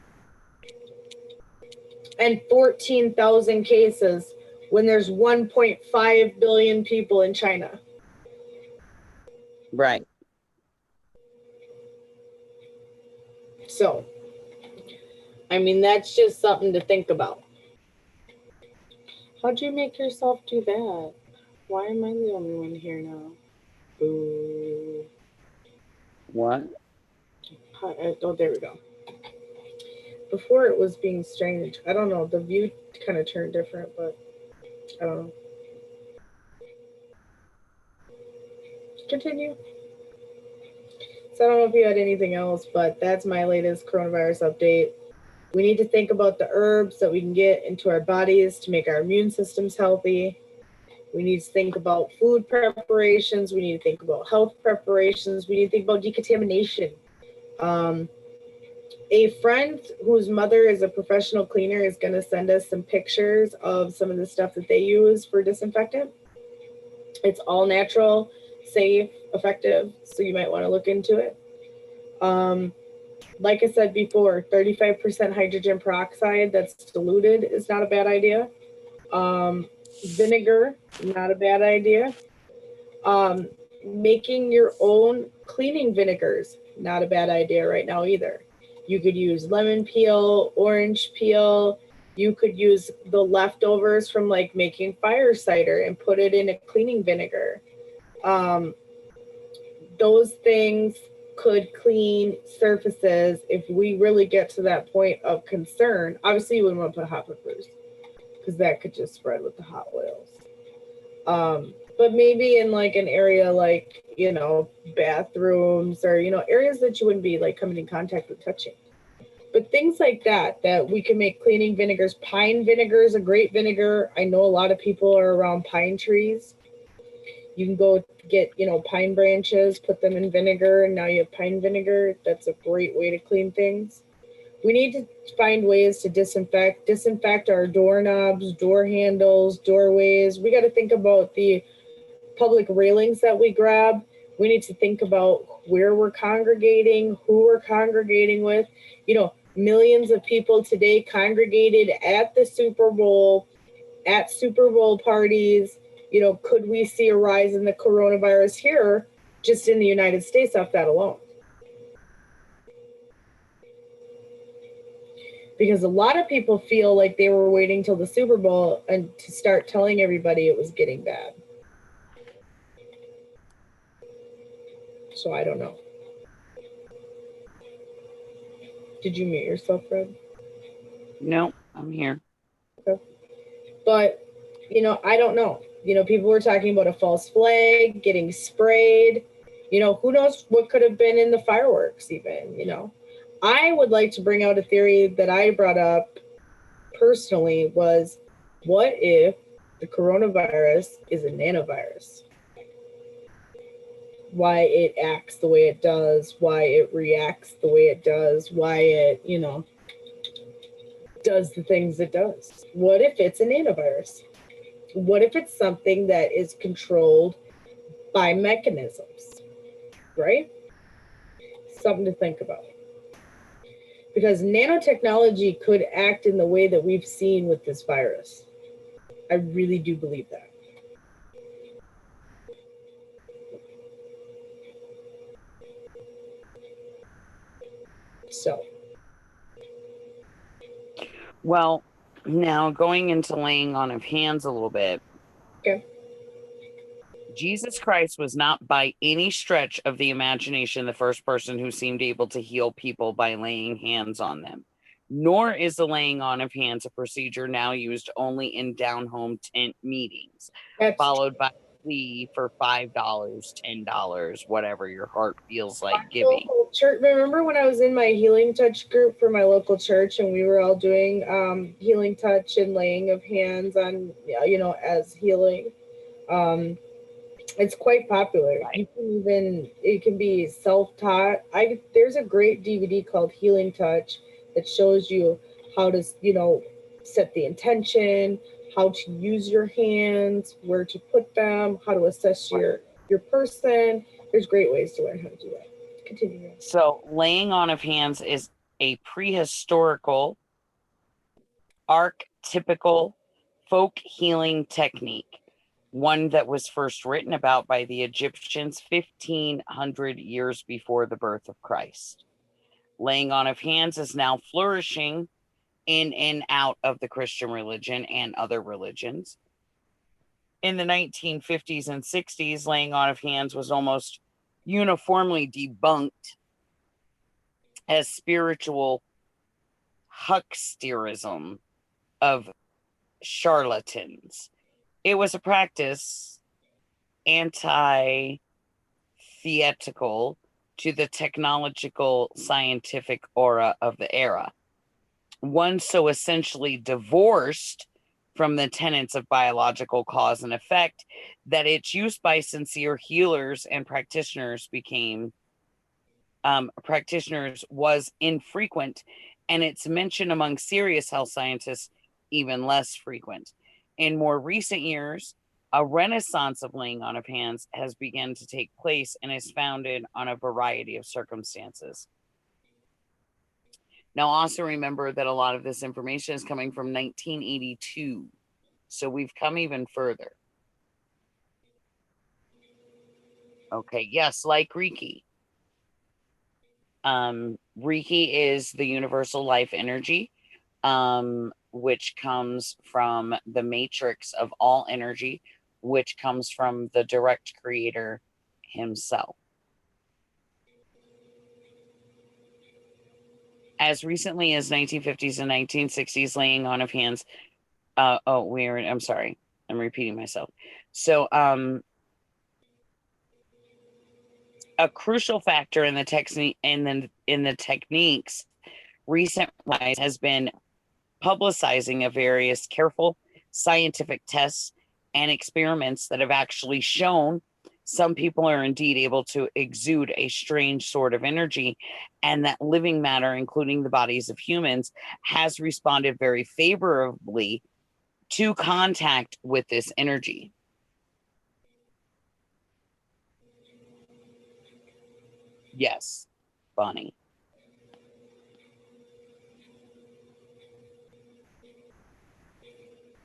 and 14,000 cases when there's 1.5 billion people in China? Right. So, I mean, that's just something to think about. How'd you make yourself do that? Why am I the only one here now? Boo. What? Oh, there we go. Before it was being strange. I don't know. The view kind of turned different, but I don't know. Continue. So I don't know if you had anything else, but that's my latest coronavirus update. We need to think about the herbs that we can get into our bodies to make our immune systems healthy. We need to think about food preparations. We need to think about health preparations. We need to think about decontamination. A friend whose mother is a professional cleaner is going to send us some pictures of some of the stuff that they use for disinfectant. It's all natural, safe, effective, so you might want to look into it. Like I said before, 35% hydrogen peroxide that's diluted is not a bad idea. Vinegar, not a bad idea. Making your own cleaning vinegars, not a bad idea right now either. You could use lemon peel, orange peel. You could use the leftovers from like making fire cider and put it in a cleaning vinegar. Those things could clean surfaces if we really get to that point of concern. Obviously, you wouldn't want to put hot peppers because that could just spread with the hot oils. But maybe in like an area like, you know, bathrooms or, you know, areas that you wouldn't be like coming in contact with touching. But things like that, that we can make cleaning vinegars. Pine vinegar is a great vinegar. I know a lot of people are around pine trees. You can go get, you know, pine branches, put them in vinegar, and now you have pine vinegar. That's a great way to clean things. We need to find ways to disinfect our doorknobs, door handles, doorways. We got to think about the public railings that we grab. We need to think about where we're congregating, who we're congregating with. You know, millions of people today congregated at the Super Bowl, at Super Bowl parties. You know, could we see a rise in the coronavirus here just in the United States off that alone? Because a lot of people feel like they were waiting till the Super Bowl and to start telling everybody it was getting bad. So I don't know. Did you mute yourself, Fred? No, I'm here. Okay. But, you know, I don't know. You know, people were talking about a false flag, getting sprayed. You know, who knows what could have been in the fireworks even, you know. I would like to bring out a theory that I brought up personally was, what if the coronavirus is a nanovirus? Why it acts the way it does, why it reacts the way it does, why it, you know, does the things it does. What if it's a nanovirus? What if it's something that is controlled by mechanisms, right? Something to think about. Because nanotechnology could act in the way that we've seen with this virus. I really do believe that. So. Well, now going into laying on of hands a little bit. Okay. Jesus Christ was not by any stretch of the imagination the first person who seemed able to heal people by laying hands on them. Nor is the laying on of hands a procedure now used only in down-home tent meetings, followed by plea for $5, $10, whatever your heart feels like giving. Church. Remember when I was in my Healing Touch group for my local church, and we were all doing Healing Touch and laying of hands on, you know, as healing. It's quite popular. Right. You can even, it can be self-taught. There's a great DVD called Healing Touch that shows you how to, you know, set the intention, how to use your hands, where to put them, how to assess your person. There's great ways to learn how to do that. Continue. So laying on of hands is a prehistorical, archetypical folk healing technique, one that was first written about by the Egyptians 1,500 years before the birth of Christ. Laying on of hands is now flourishing in and out of the Christian religion and other religions. In the 1950s and 60s, laying on of hands was almost uniformly debunked as spiritual hucksterism of charlatans. It was a practice antithetical to the technological scientific aura of the era, one so essentially divorced from the tenets of biological cause and effect that its use by sincere healers and practitioners was infrequent, and its mention among serious health scientists even less frequent. In more recent years, a renaissance of laying on of hands has begun to take place and is founded on a variety of circumstances. Now, also remember that a lot of this information is coming from 1982, so we've come even further. Okay, yes, like Reiki. Reiki is the universal life energy, which comes from the matrix of all energy, which comes from the direct creator himself. As recently as 1950s and 1960s, laying on of hands. I'm sorry, I'm repeating myself. So, a crucial factor in the technique in the techniques recent rise has been publicizing of various careful scientific tests and experiments that have actually shown some people are indeed able to exude a strange sort of energy, and that living matter, including the bodies of humans, has responded very favorably to contact with this energy. Yes, Bonnie.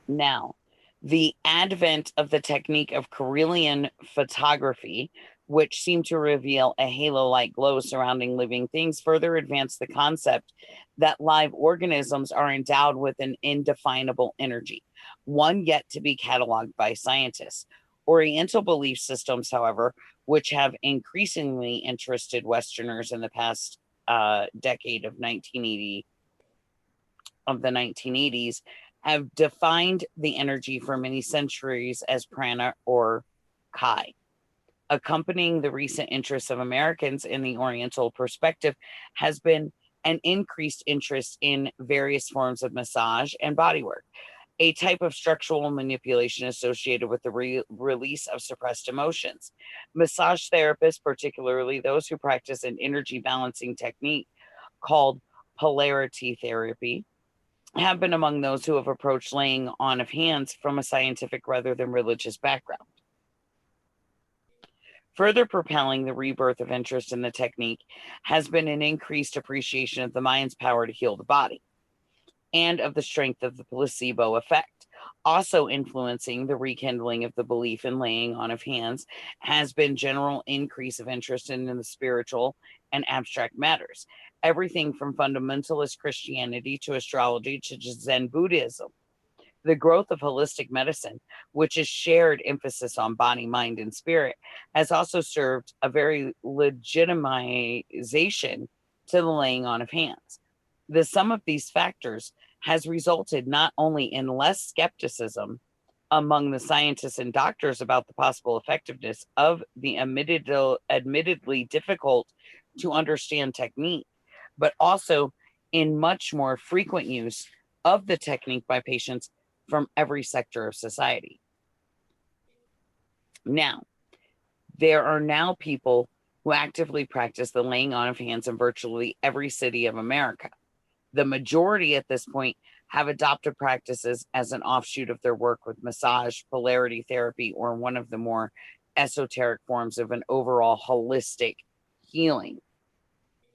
Now, the advent of the technique of Kirlian photography, which seemed to reveal a halo-like glow surrounding living things, further advanced the concept that live organisms are endowed with an indefinable energy, one yet to be cataloged by scientists. Oriental belief systems, however, which have increasingly interested Westerners in the past decade of 1980 of the 1980s, have defined the energy for many centuries as prana or kai. Accompanying the recent interest of Americans in the Oriental perspective has been an increased interest in various forms of massage and bodywork, a type of structural manipulation associated with the release of suppressed emotions. Massage therapists, particularly those who practice an energy balancing technique called polarity therapy, have been among those who have approached laying on of hands from a scientific rather than religious background. Further propelling the rebirth of interest in the technique has been an increased appreciation of the mind's power to heal the body and of the strength of the placebo effect. Also influencing the rekindling of the belief in laying on of hands has been general increase of interest in the spiritual and abstract matters, everything from fundamentalist Christianity to astrology to Zen Buddhism. The growth of holistic medicine, which is shared emphasis on body, mind, and spirit, has also served a very legitimization to the laying on of hands. The sum of these factors has resulted not only in less skepticism among the scientists and doctors about the possible effectiveness of the admittedly difficult to understand technique, but also in much more frequent use of the technique by patients from every sector of society. Now, there are now people who actively practice the laying on of hands in virtually every city of America. The majority at this point have adopted practices as an offshoot of their work with massage, polarity therapy, or one of the more esoteric forms of an overall holistic healing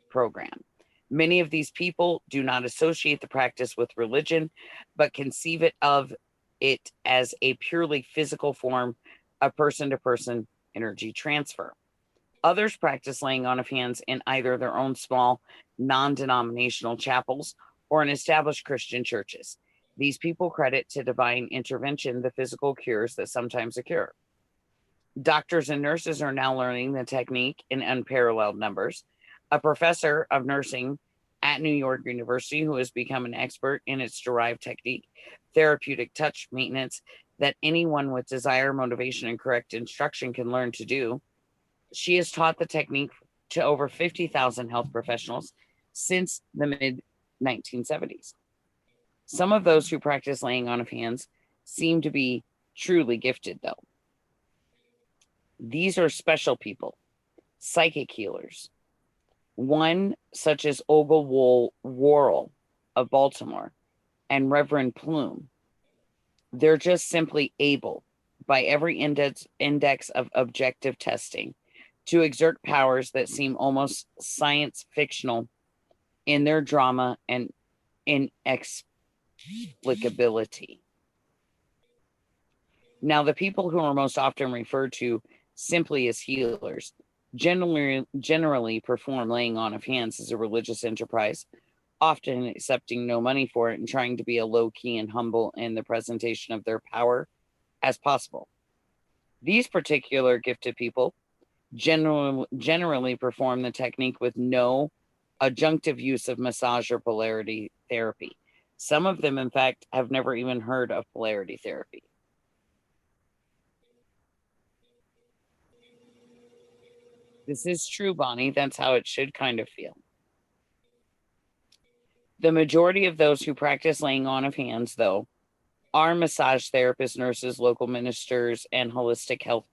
program. Many of these people do not associate the practice with religion, but conceive of it as a purely physical form of person to person energy transfer. Others practice laying on of hands in either their own small, non denominational chapels or in established Christian churches. These people credit to divine intervention the physical cures that sometimes occur. Doctors and nurses are now learning the technique in unparalleled numbers. A professor of nursing at New York University, who has become an expert in its derived technique, therapeutic touch maintenance, that anyone with desire, motivation, and correct instruction can learn to do. She has taught the technique to over 50,000 health professionals since the mid 1970s. Some of those who practice laying on of hands seem to be truly gifted, though. These are special people, psychic healers. One such as Olga Worrell of Baltimore and Reverend Plume. They're just simply able, by every index of objective testing, to exert powers that seem almost science fictional in their drama and inexplicability. Now, the people who are most often referred to simply as healers generally perform laying on of hands as a religious enterprise, often accepting no money for it and trying to be a low key and humble in the presentation of their power as possible. These particular gifted people generally perform the technique with no adjunctive use of massage or polarity therapy. Some of them, in fact, have never even heard of polarity therapy. This is true, Bonnie. That's how it should kind of feel. The majority of those who practice laying on of hands, though, are massage therapists, nurses, local ministers, and holistic health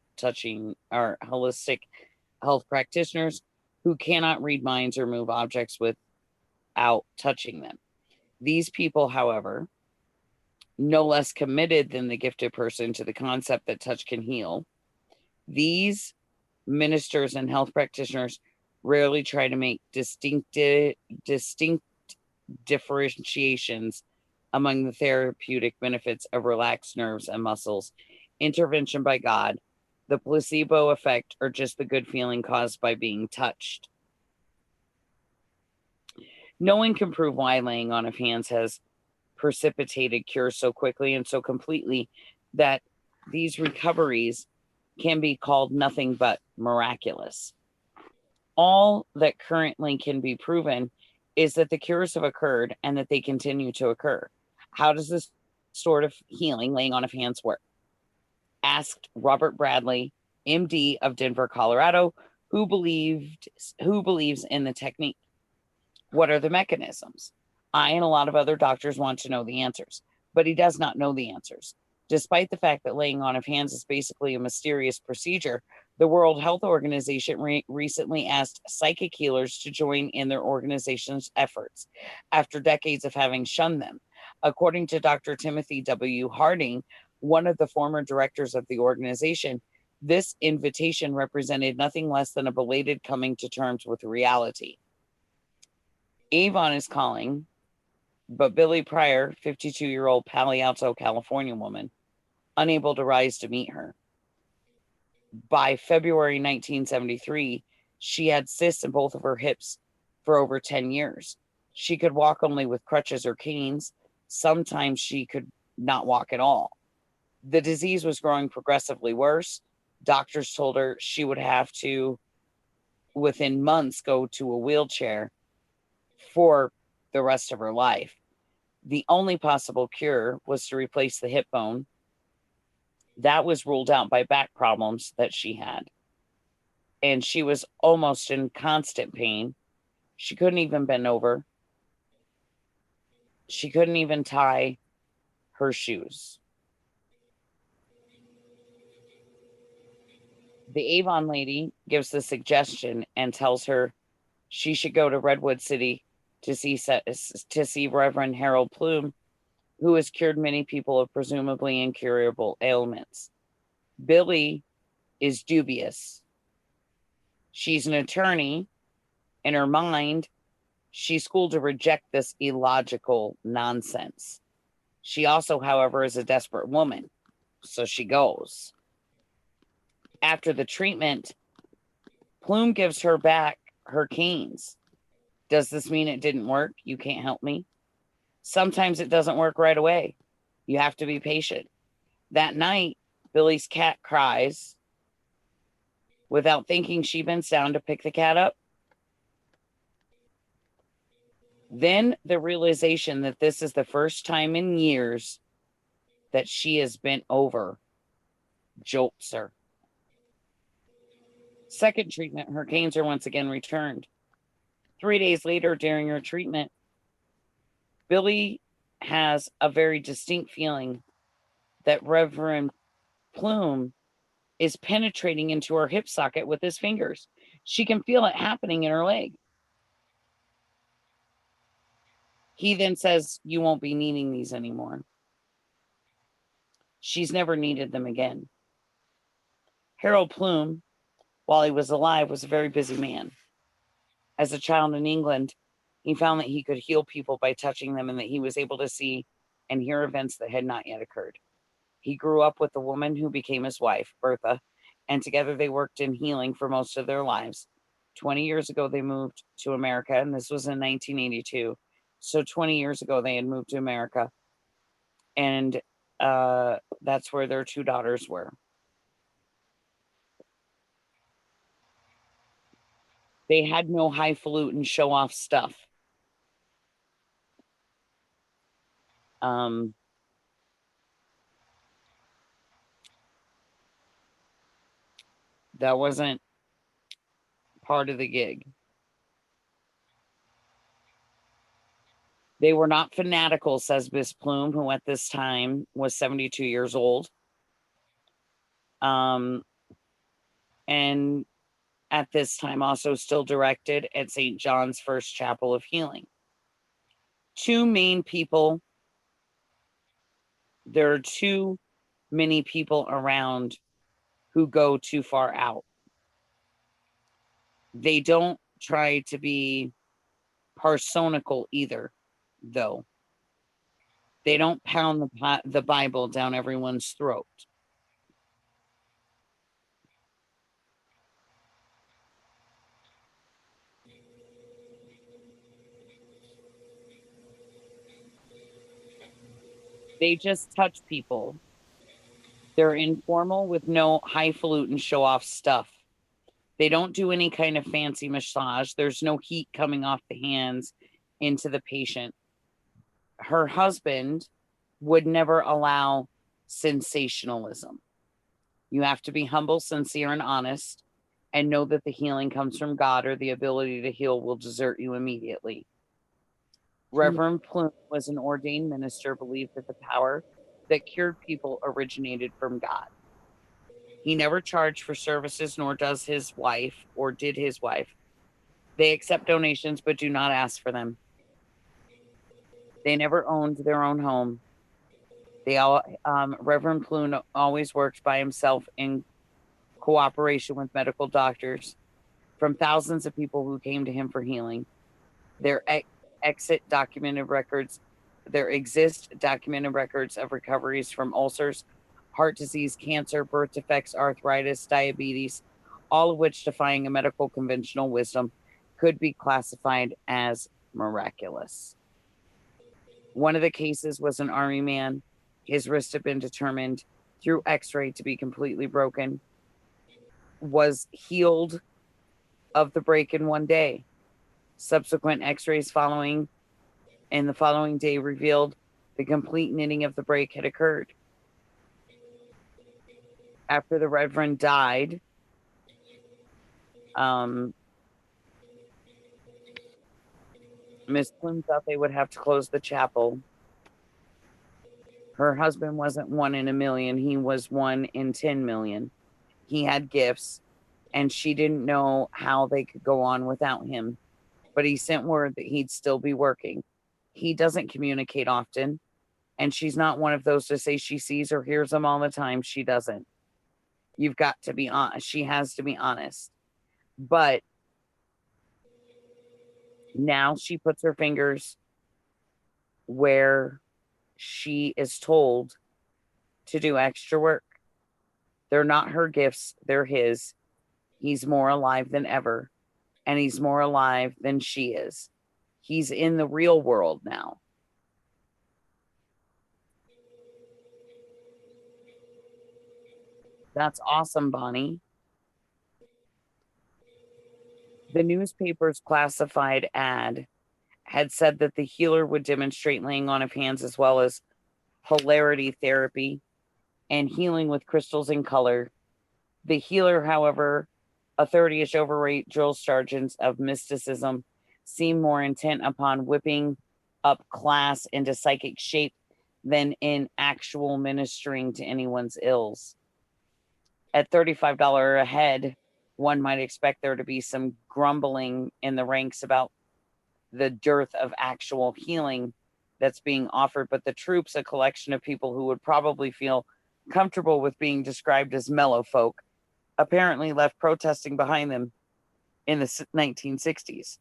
practitioners who cannot read minds or move objects without touching them. These people, however, no less committed than the gifted person to the concept that touch can heal. These ministers and health practitioners rarely try to make distinct differentiations among the therapeutic benefits of relaxed nerves and muscles, intervention by God, the placebo effect, or just the good feeling caused by being touched. No one can prove why laying on of hands has precipitated cures so quickly and so completely that these recoveries can be called nothing but miraculous. All that currently can be proven is that the cures have occurred and that they continue to occur. How does this sort of healing, laying on of hands, work? Asked Robert Bradley, MD of Denver, Colorado, who believes in the technique. What are the mechanisms? I and a lot of other doctors want to know the answers, but he does not know the answers. Despite the fact that laying on of hands is basically a mysterious procedure, the World Health Organization recently asked psychic healers to join in their organization's efforts after decades of having shunned them. According to Dr. Timothy W. Harding, one of the former directors of the organization, this invitation represented nothing less than a belated coming to terms with reality. Avon is calling, but Billy Pryor, 52-year-old Palo Alto, California woman, unable to rise to meet her. By February 1973, she had cysts in both of her hips for over 10 years. She could walk only with crutches or canes. Sometimes she could not walk at all. The disease was growing progressively worse. Doctors told her she would have to, within months, go to a wheelchair for the rest of her life. The only possible cure was to replace the hip bone. That was ruled out by back problems that she had. And she was almost in constant pain. She couldn't even bend over. She couldn't even tie her shoes. The Avon lady gives the suggestion and tells her she should go to Redwood City to see Reverend Harold Plume, who has cured many people of presumably incurable ailments. Billy is dubious. She's an attorney. In her mind, she's schooled to reject this illogical nonsense. She also, however, is a desperate woman, so she goes. After the treatment, Plume gives her back her canes. Does this mean it didn't work? You can't help me? Sometimes it doesn't work right away. You have to be patient. That night, Billy's cat cries. Without thinking, she bends down to pick the cat up. Then the realization that this is the first time in years that she has bent over jolts her. Second treatment, her canes are once again returned. 3 days later, during her treatment, Billy has a very distinct feeling that Reverend Plume is penetrating into her hip socket with his fingers. She can feel it happening in her leg. He then says, "You won't be needing these anymore." She's never needed them again. Harold Plume, while he was alive, was a very busy man. As a child in England, he found that he could heal people by touching them and that he was able to see and hear events that had not yet occurred. He grew up with the woman who became his wife, Bertha, and together they worked in healing for most of their lives. 20 years ago, they moved to America, and this was in 1982. So 20 years ago, they had moved to America, and that's where their two daughters were. They had no highfalutin show off stuff. That wasn't part of the gig. They were not fanatical, says Miss Plume, who at this time was 72 years old. And at this time also still directed at St. John's First Chapel of Healing. Two main people. There are too many people around who go too far out. They don't try to be parsonical either, though. They don't pound the Bible down everyone's throat. They just touch people. They're informal with no highfalutin show off stuff. They don't do any kind of fancy massage. There's no heat coming off the hands into the patient. Her husband would never allow sensationalism. You have to be humble, sincere, and honest, and know that the healing comes from God, or the ability to heal will desert you immediately. Reverend Plume was an ordained minister, believed that the power that cured people originated from God. He never charged for services, nor does his wife, or did his wife. They accept donations, but do not ask for them. They never owned their own home. Reverend Plume always worked by himself in cooperation with medical doctors. From thousands of people who came to him for healing, there exist documented records of recoveries from ulcers, heart disease, cancer, birth defects, arthritis, diabetes, all of which, defying a medical conventional wisdom, could be classified as miraculous. One of the cases was an army man. His wrist had been determined through x-ray to be completely broken, was healed of the break in one day. Subsequent x-rays following the following day revealed the complete knitting of the break had occurred. After the Reverend died, Miss Plume thought they would have to close the chapel. Her husband wasn't 1 in a million. He was 1 in 10 million. He had gifts, and she didn't know how they could go on without him. But he sent word that he'd still be working. He doesn't communicate often, and she's not one of those to say she sees or hears him all the time. She doesn't. You've got to be honest. She has to be honest. But now she puts her fingers where she is told to do extra work. They're not her gifts, they're his. He's more alive than ever, and he's more alive than she is. He's in the real world now. That's awesome, Bonnie. The newspaper's classified ad had said that the healer would demonstrate laying on of hands as well as polarity therapy and healing with crystals and color. The healer, however, a 30-ish overweight drill sergeant of mysticism, seemed more intent upon whipping up class into psychic shape than in actual ministering to anyone's ills. At $35 a head, one might expect there to be some grumbling in the ranks about the dearth of actual healing that's being offered, but the troops, a collection of people who would probably feel comfortable with being described as mellow folk, apparently left protesting behind them in the 1960s.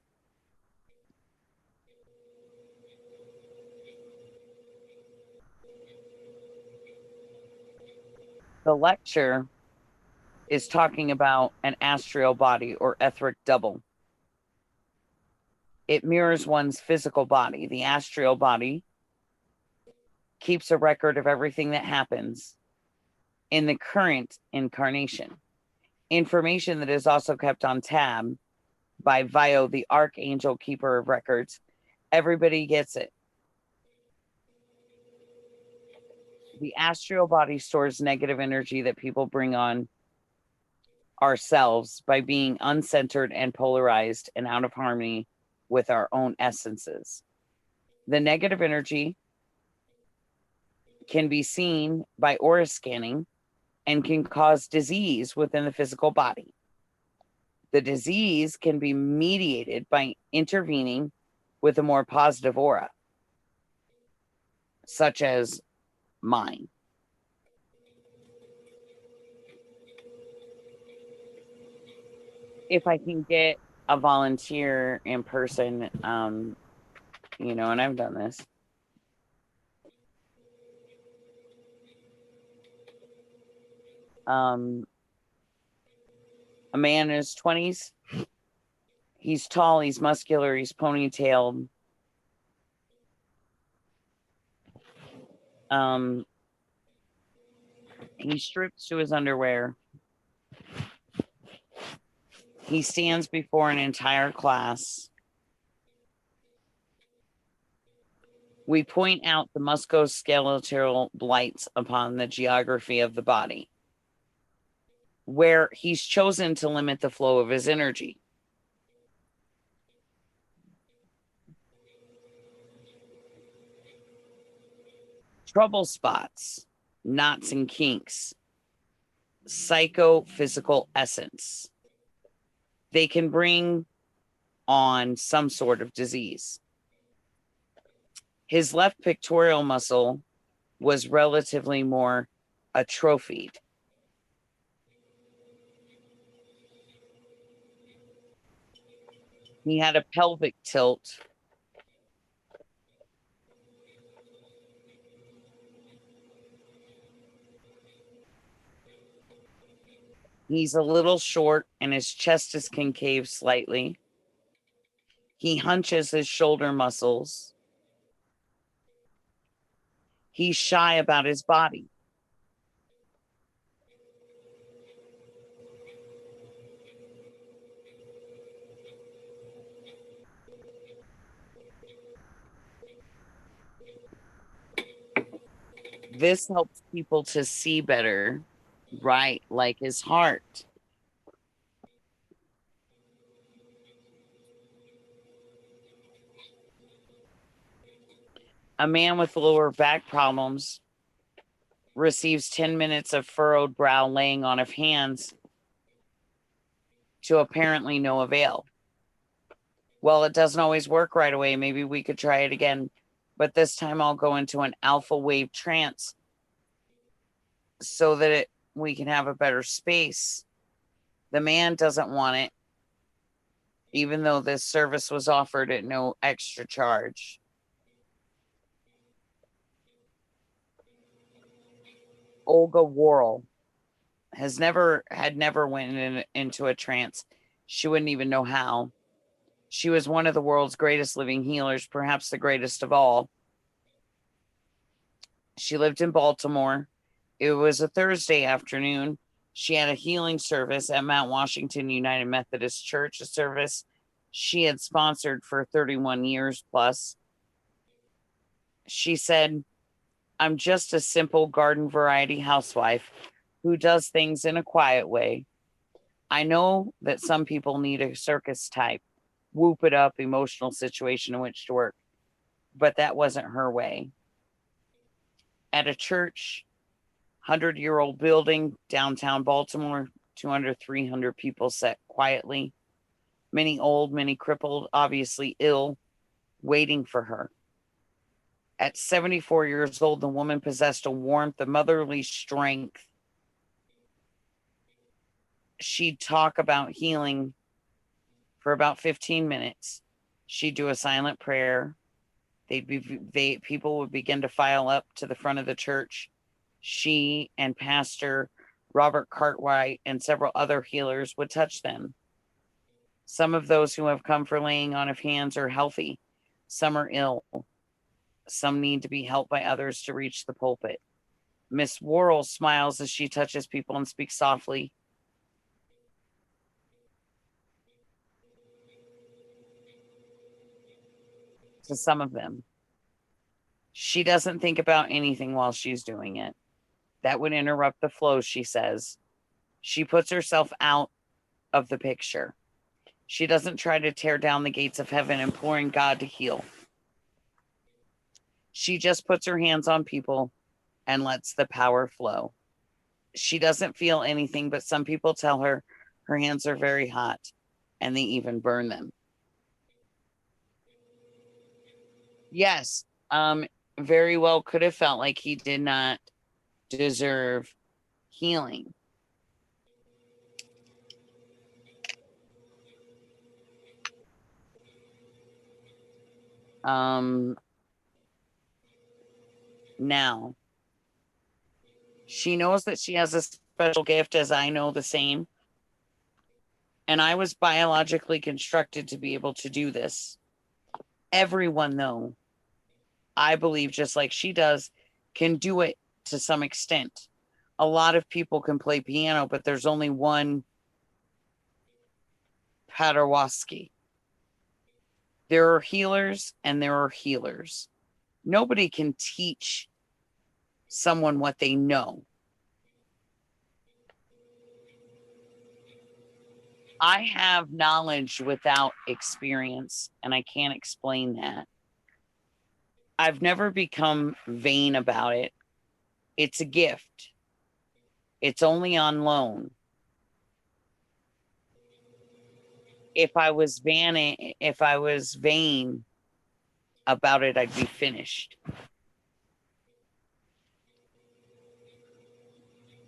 The lecture is talking about an astral body or etheric double. It mirrors one's physical body. The astral body keeps a record of everything that happens in the current incarnation. Information that is also kept on tab by Vio, the Archangel Keeper of Records. Everybody gets it. The astral body stores negative energy that people bring on ourselves by being uncentered and polarized and out of harmony with our own essences. The negative energy can be seen by aura scanning and can cause disease within the physical body. The disease can be mediated by intervening with a more positive aura, such as mine. If I can get a volunteer in person, and I've done this. A man in his 20s. He's tall, he's muscular, he's ponytailed. He strips to his underwear. He stands before an entire class. We point out the musculoskeletal blights upon the geography of the body, where he's chosen to limit the flow of his energy. Trouble spots, knots and kinks, psychophysical essence. They can bring on some sort of disease. His left pectoral muscle was relatively more atrophied. He had a pelvic tilt. He's a little short and his chest is concave slightly. He hunches his shoulder muscles. He's shy about his body. This helps people to see better, right? Like his heart. A man with lower back problems receives 10 minutes of furrowed brow laying on of hands to apparently no avail. Well, it doesn't always work right away. Maybe we could try it again, but this time I'll go into an alpha wave trance so that we can have a better space. The man doesn't want it, even though this service was offered at no extra charge. Olga Worrell had never went into a trance. She wouldn't even know how. She was one of the world's greatest living healers, perhaps the greatest of all. She lived in Baltimore. It was a Thursday afternoon. She had a healing service at Mount Washington United Methodist Church, a service she had sponsored for 31 years plus. She said, "I'm just a simple garden variety housewife who does things in a quiet way. I know that some people need a circus type, whoop it up emotional situation in which to work, but that wasn't her way." At a church, 100-year-old building, downtown Baltimore, 200, 300 people sat quietly, many old, many crippled, obviously ill, waiting for her. At 74 years old, the woman possessed a warmth, a motherly strength. She'd talk about healing for about 15 minutes. She'd do a silent prayer. People would begin to file up to the front of the church. She and Pastor Robert Cartwright and several other healers would touch them. Some of those who have come for laying on of hands are healthy. Some are ill. Some need to be helped by others to reach the pulpit. Miss Worrell smiles as she touches people and speaks softly. to some of them. She doesn't think about anything while she's doing it. That would interrupt the flow, she says. She puts herself out of the picture. She doesn't try to tear down the gates of heaven, imploring God to heal. She just puts her hands on people and lets the power flow. She doesn't feel anything, but some people tell her her hands are very hot and they even burn them. Yes, very well could have felt like he did not deserve healing. Now, she knows that she has a special gift, as I know the same. And I was biologically constructed to be able to do this. Everyone, though, I believe, just like she does, can do it to some extent. A lot of people can play piano, but there's only one Paderewski. There are healers and there are healers. Nobody can teach someone what they know. I have knowledge without experience, and I can't explain that. I've never become vain about it. It's a gift. It's only on loan. If I was vain about it, I'd be finished.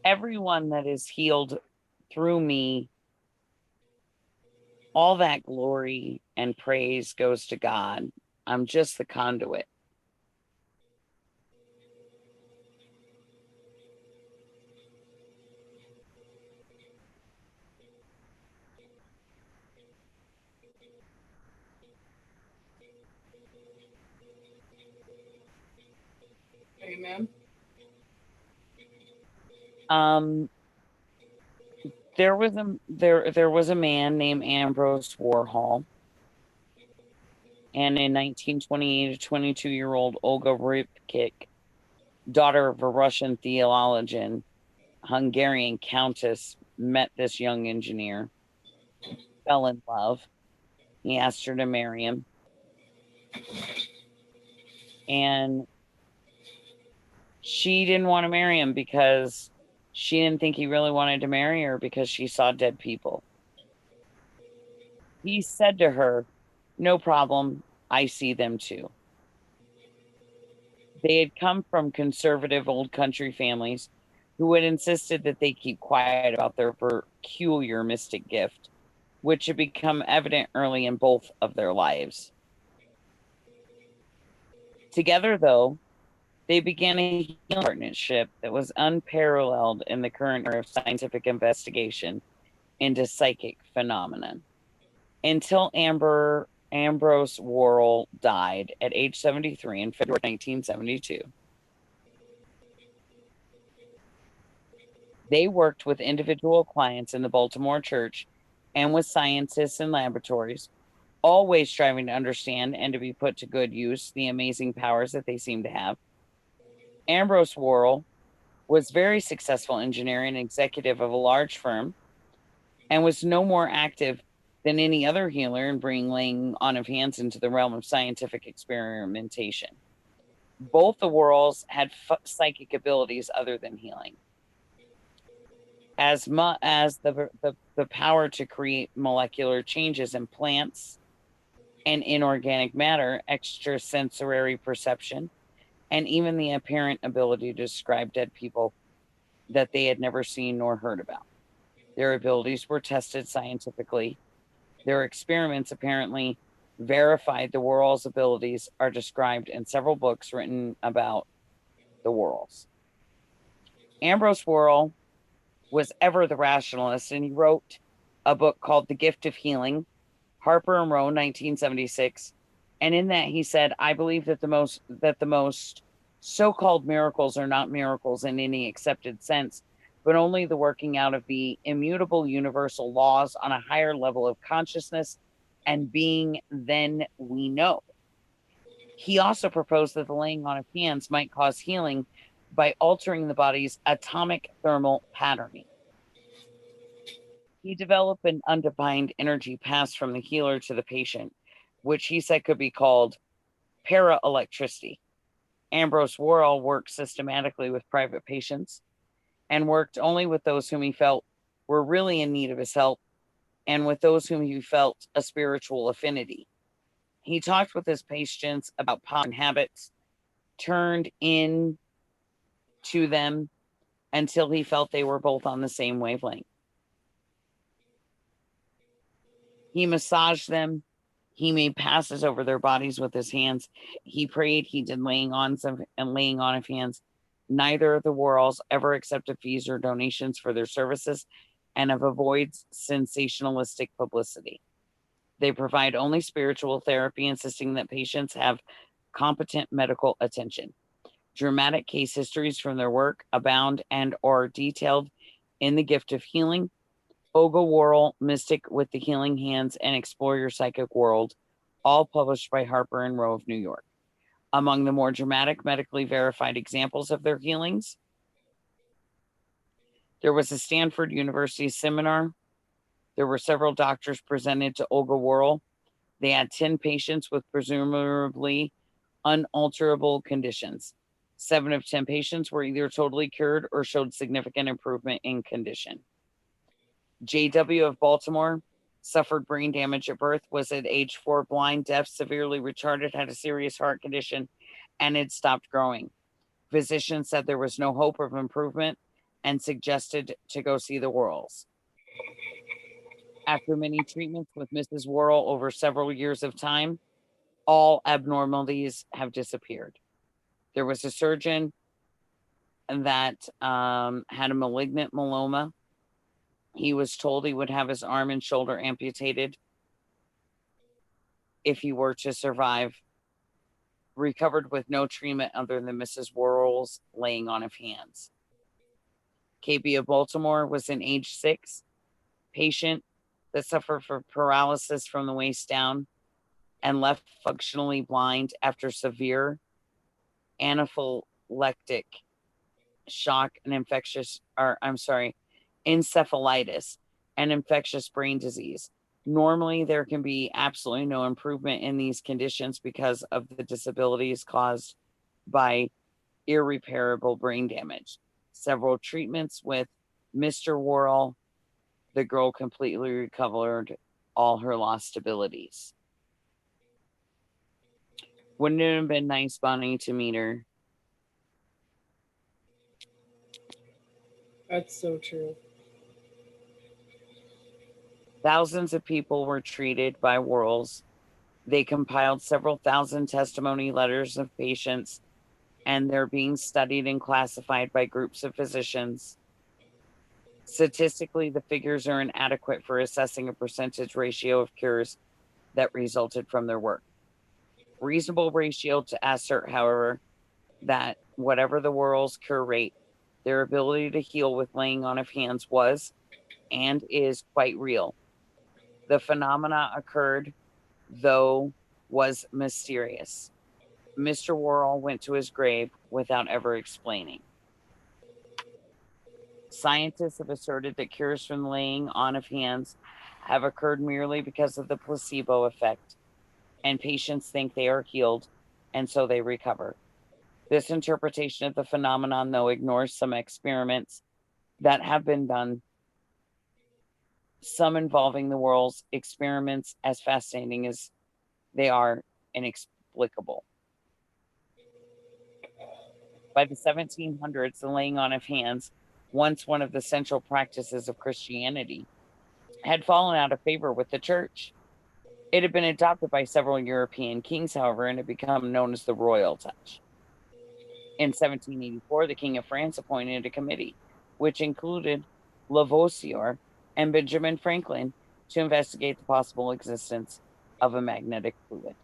Everyone that is healed through me, all that glory and praise goes to God. I'm just the conduit. Amen. There was a man named Ambrose Warhol, and in 1928, a 22-year-old Olga Ripkik, daughter of a Russian theologian, Hungarian countess, met this young engineer, fell in love. He asked her to marry him, and she didn't want to marry him because she didn't think he really wanted to marry her, because she saw dead people. He said to her, "No problem, I see them too." They had come from conservative old country families who had insisted that they keep quiet about their peculiar mystic gift, which had become evident early in both of their lives. Together, though, they began a healing partnership that was unparalleled in the current era of scientific investigation into psychic phenomena. Until Ambrose Worrell died at age 73 in February 1972. They worked with individual clients in the Baltimore church and with scientists and laboratories, always striving to understand and to be put to good use the amazing powers that they seem to have. Ambrose Worrell was very successful engineer and executive of a large firm, and was no more active than any other healer in bringing laying on of hands into the realm of scientific experimentation. Both the Worrells had psychic abilities other than healing, as much as the power to create molecular changes in plants and inorganic matter, extrasensory perception, and even the apparent ability to describe dead people that they had never seen nor heard about. Their abilities were tested scientifically. Their experiments apparently verified the Worrell's abilities, are described in several books written about the Worrells. Ambrose Worrell was ever the rationalist, and he wrote a book called The Gift of Healing, Harper and Row, 1976. And in that he said, "I believe that the most so-called miracles are not miracles in any accepted sense, but only the working out of the immutable universal laws on a higher level of consciousness and being than we know. He also proposed that the laying on of hands might cause healing by altering the body's atomic thermal patterning. He developed an undefined energy passed from the healer to the patient, which he said could be called para-electricity. Ambrose Worrell worked systematically with private patients and worked only with those whom he felt were really in need of his help and with those whom he felt a spiritual affinity. He talked with his patients about and habits, turned in to them until he felt they were both on the same wavelength. He massaged them. He made passes over their bodies with his hands. He prayed. He did laying on of hands. Neither of the Worrells ever accepted fees or donations for their services and have avoided sensationalistic publicity. They provide only spiritual therapy, insisting that patients have competent medical attention. Dramatic case histories from their work abound and are detailed in The Gift of Healing, Olga Worrell, Mystic with the Healing Hands, and Explore Your Psychic World, all published by Harper and Row of New York. Among the more dramatic, medically verified examples of their healings, there was a Stanford University seminar. There were several doctors presented to Olga Worrell. They had 10 patients with presumably unalterable conditions. 7 of 10 patients were either totally cured or showed significant improvement in condition. J.W. of Baltimore suffered brain damage at birth, was at age 4 blind, deaf, severely retarded, had a serious heart condition, and had stopped growing. Physicians said there was no hope of improvement and suggested to go see the Worrells. After many treatments with Mrs. Worrell over several years of time, all abnormalities have disappeared. There was a surgeon that had a malignant myeloma. He was told he would have his arm and shoulder amputated if he were to survive. Recovered with no treatment other than Mrs. Worrell's laying on of hands. KB of Baltimore was an age 6 patient that suffered from paralysis from the waist down and left functionally blind after severe anaphylactic shock and encephalitis and infectious brain disease. Normally, there can be absolutely no improvement in these conditions because of the disabilities caused by irreparable brain damage. Several treatments with Mr. Worrell, the girl completely recovered all her lost abilities. Wouldn't it have been nice, Bonnie, to meet her? That's so true. Thousands of people were treated by Worrells. They compiled several thousand testimony letters of patients, and they're being studied and classified by groups of physicians. Statistically, the figures are inadequate for assessing a percentage ratio of cures that resulted from their work. Reasonable ratio to assert, however, that whatever the Worrells' cure rate, their ability to heal with laying on of hands was and is quite real. The phenomena occurred, though was mysterious. Mr. Worrell went to his grave without ever explaining. Scientists have asserted that cures from laying on of hands have occurred merely because of the placebo effect, and patients think they are healed, and so they recover. This interpretation of the phenomenon, though, ignores some experiments that have been done, some involving the Worrells. Experiments, as fascinating as they are, inexplicable. By the 1700s, the laying on of hands, once one of the central practices of Christianity, had fallen out of favor with the church. It had been adopted by several European kings, however, and had become known as the royal touch. In 1784, the King of France appointed a committee, which included Lavoisier and Benjamin Franklin, to investigate the possible existence of a magnetic fluid.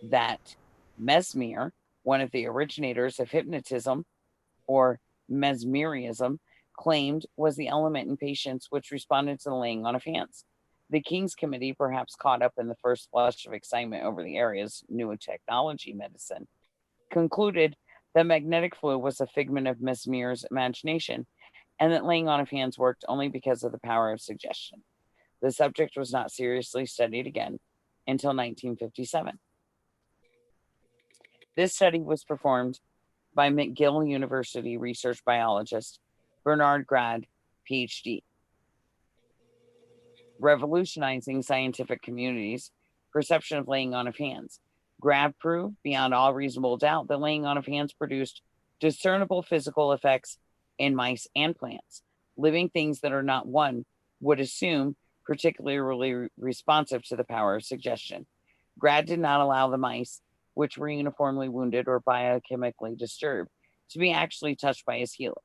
That Mesmer, one of the originators of hypnotism or mesmerism, claimed was the element in patients which responded to the laying on of hands. The King's Committee, perhaps caught up in the first flush of excitement over the area's new technology medicine, concluded that magnetic flu was a figment of Miss Muir's imagination and that laying on of hands worked only because of the power of suggestion. The subject was not seriously studied again until 1957. This study was performed by McGill University research biologist Bernard Grad, PhD, revolutionizing scientific communities' perception of laying on of hands. Grad proved beyond all reasonable doubt that laying on of hands produced discernible physical effects in mice and plants, living things that are not one would assume particularly responsive to the power of suggestion. Grad did not allow the mice, which were uniformly wounded or biochemically disturbed, to be actually touched by his healer,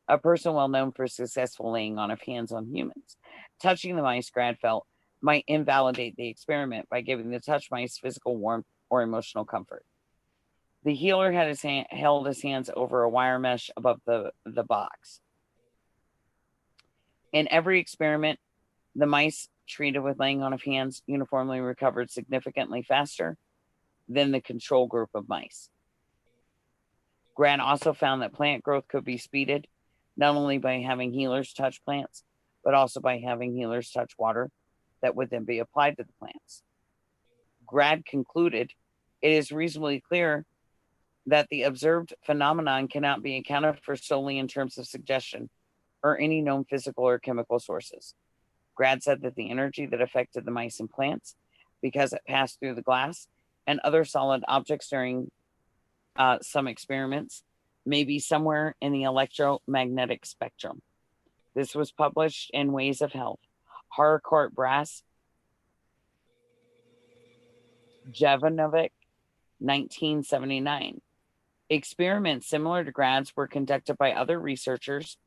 a person well known for successful laying on of hands on humans. Touching the mice, Grad felt, might invalidate the experiment by giving the touch mice physical warmth or emotional comfort. The healer had held his hands over a wire mesh above the box. In every experiment, the mice treated with laying on of hands uniformly recovered significantly faster than the control group of mice. Grad also found that plant growth could be speeded not only by having healers touch plants, but also by having healers touch water that would then be applied to the plants. Grad concluded it is reasonably clear that the observed phenomenon cannot be accounted for solely in terms of suggestion or any known physical or chemical sources. Grad said that the energy that affected the mice and plants, because it passed through the glass and other solid objects during some experiments, may be somewhere in the electromagnetic spectrum. This was published in Ways of Health, Harcourt Brass, Jovanovic, 1979. Experiments similar to Grad's were conducted by other researchers.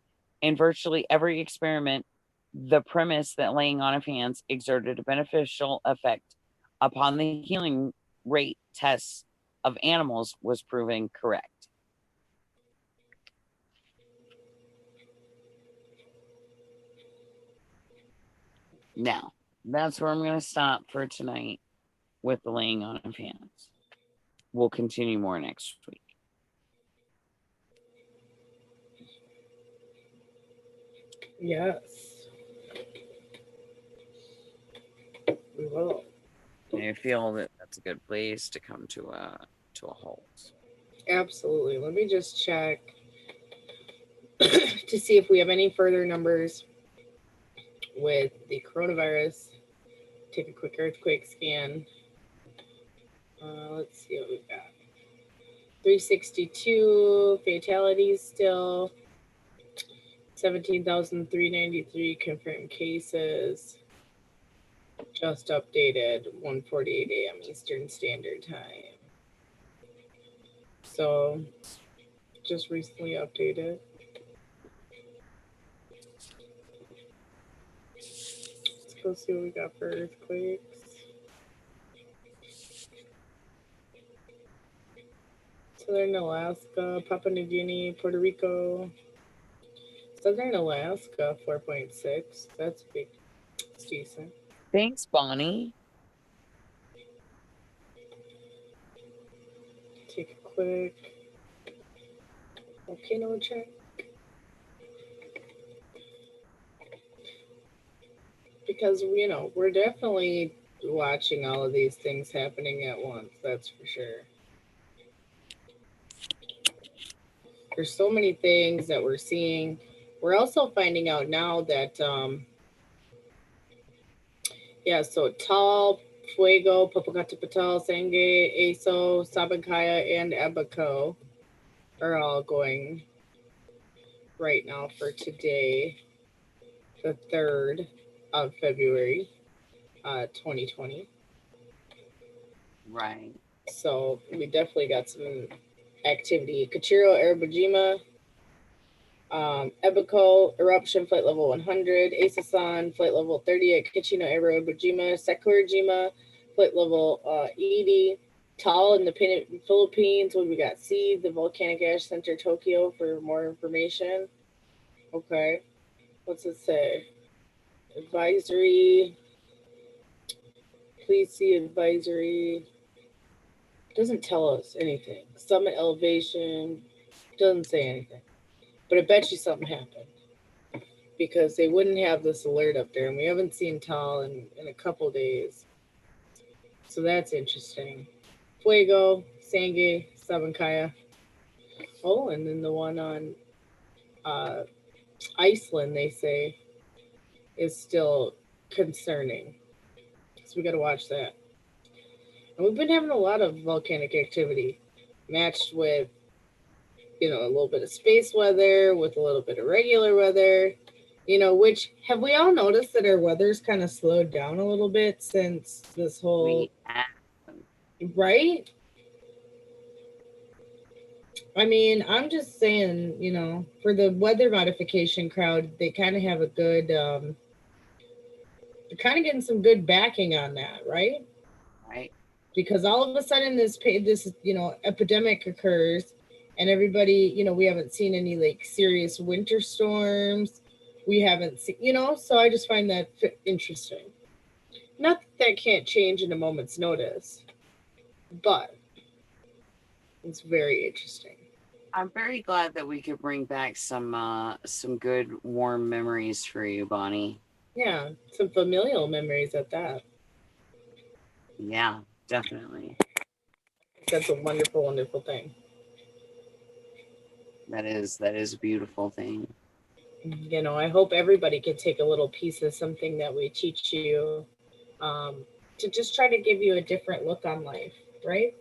In virtually every experiment, the premise that laying on of hands exerted a beneficial effect upon the healing rate tests of animals was proven correct. Now, that's where I'm going to stop for tonight with the laying on of hands. We'll continue more next week. Yes. We will. I feel that that's a good place to come to a halt. Absolutely. Let me just check to see if we have any further numbers with the coronavirus. Take a quick earthquake scan. Let's see what we've got. 362 fatalities still. 17,393 confirmed cases. Just updated 1:48 a.m. Eastern Standard Time. So just recently updated. Let's go see what we got for earthquakes. Southern Alaska, Papua New Guinea, Puerto Rico. Southern Alaska, 4.6. That's big. It's decent. Thanks, Bonnie. Take a quick volcano check. Because, you know, we're definitely watching all of these things happening at once. That's for sure. There's so many things that we're seeing. We're also finding out now that, so Tal, Fuego, Popocatépetl, Sangay, Aso, Sabancaya, and Abaco are all going right now for today, the 3rd of February, 2020. Right. So we definitely got some activity. Kachiro, Arabajima, Ebiko, Eruption, Flight Level 100, Asasan, Flight Level 30 at Kachino, Arabajima, Sakurajima, Flight Level 80, Tal in the Philippines. What we got? See the Volcanic Ash Center, Tokyo, for more information. Okay. What's it say? Advisory. Please see advisory. Doesn't tell us anything. Summit elevation doesn't say anything. But I bet you something happened because they wouldn't have this alert up there, and we haven't seen Tal in a couple days. So that's interesting. Fuego, Sangay, Sabancaya. Oh, and then the one on Iceland, they say, is still concerning. So we got to watch that. And we've been having a lot of volcanic activity matched with, a little bit of space weather, with a little bit of regular weather, which have we all noticed that our weather's kind of slowed down a little bit since this whole, right? I mean, I'm just saying, for the weather modification crowd, they kind of have a good, they're kind of getting some good backing on that, right? Right. Because all of a sudden this, epidemic occurs and everybody, we haven't seen any like serious winter storms. We haven't seen, so I just find that interesting. Not that can't change in a moment's notice, but it's very interesting. I'm very glad that we could bring back some good warm memories for you, Bonnie. Yeah, some familial memories at that. Yeah, definitely. That's a wonderful, wonderful thing. That is a beautiful thing. I hope everybody can take a little piece of something that we teach you, to just try to give you a different look on life, right?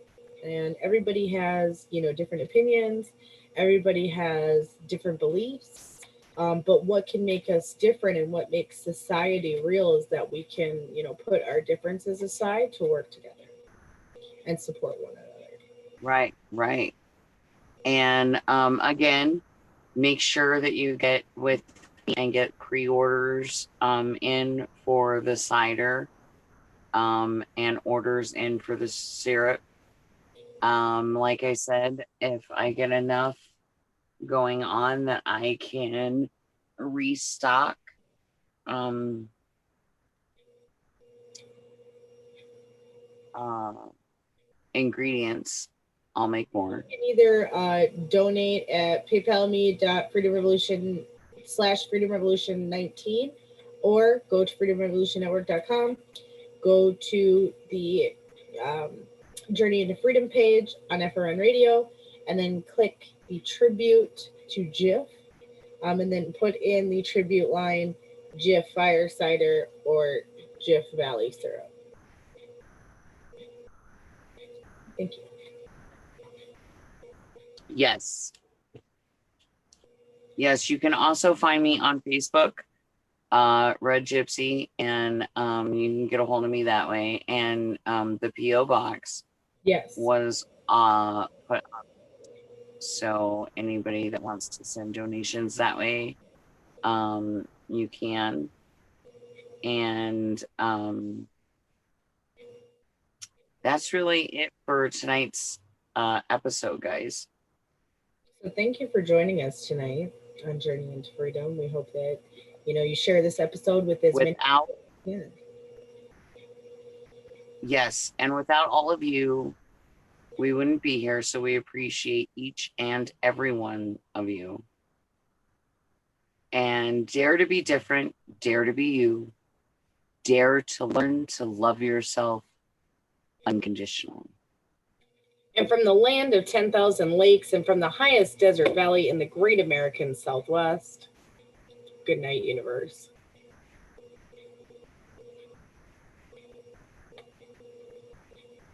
And everybody has, different opinions. Everybody has different beliefs. But what can make us different and what makes society real is that we can, put our differences aside to work together and support one another. Right. And again, make sure that you get with me and get pre-orders in for the cider, and orders in for the syrup. Like I said, if I get enough going on that I can restock ingredients, I'll make more. You can either donate at paypalme.freedomrevolution/freedomrevolution19 or go to freedomrevolutionnetwork.com, go to the Journey into Freedom page on FRN Radio, and then click the tribute to Jif, and then put in the tribute line Jif Fire Cider or Jif Valley Syrup. Thank you. Yes, you can also find me on Facebook, Red Gypsy, and you can get a hold of me that way. And the P.O. box was put up, so anybody that wants to send donations that way, you can. And that's really it for tonight's episode, guys. So thank you for joining us tonight on Journey into Freedom. We hope that you share this episode with as many. Yes, and without all of you, we wouldn't be here. So we appreciate each and every one of you. And dare to be different, dare to be you, dare to learn to love yourself unconditionally. And from the land of 10,000 lakes and from the highest desert valley in the great American Southwest, good night, universe.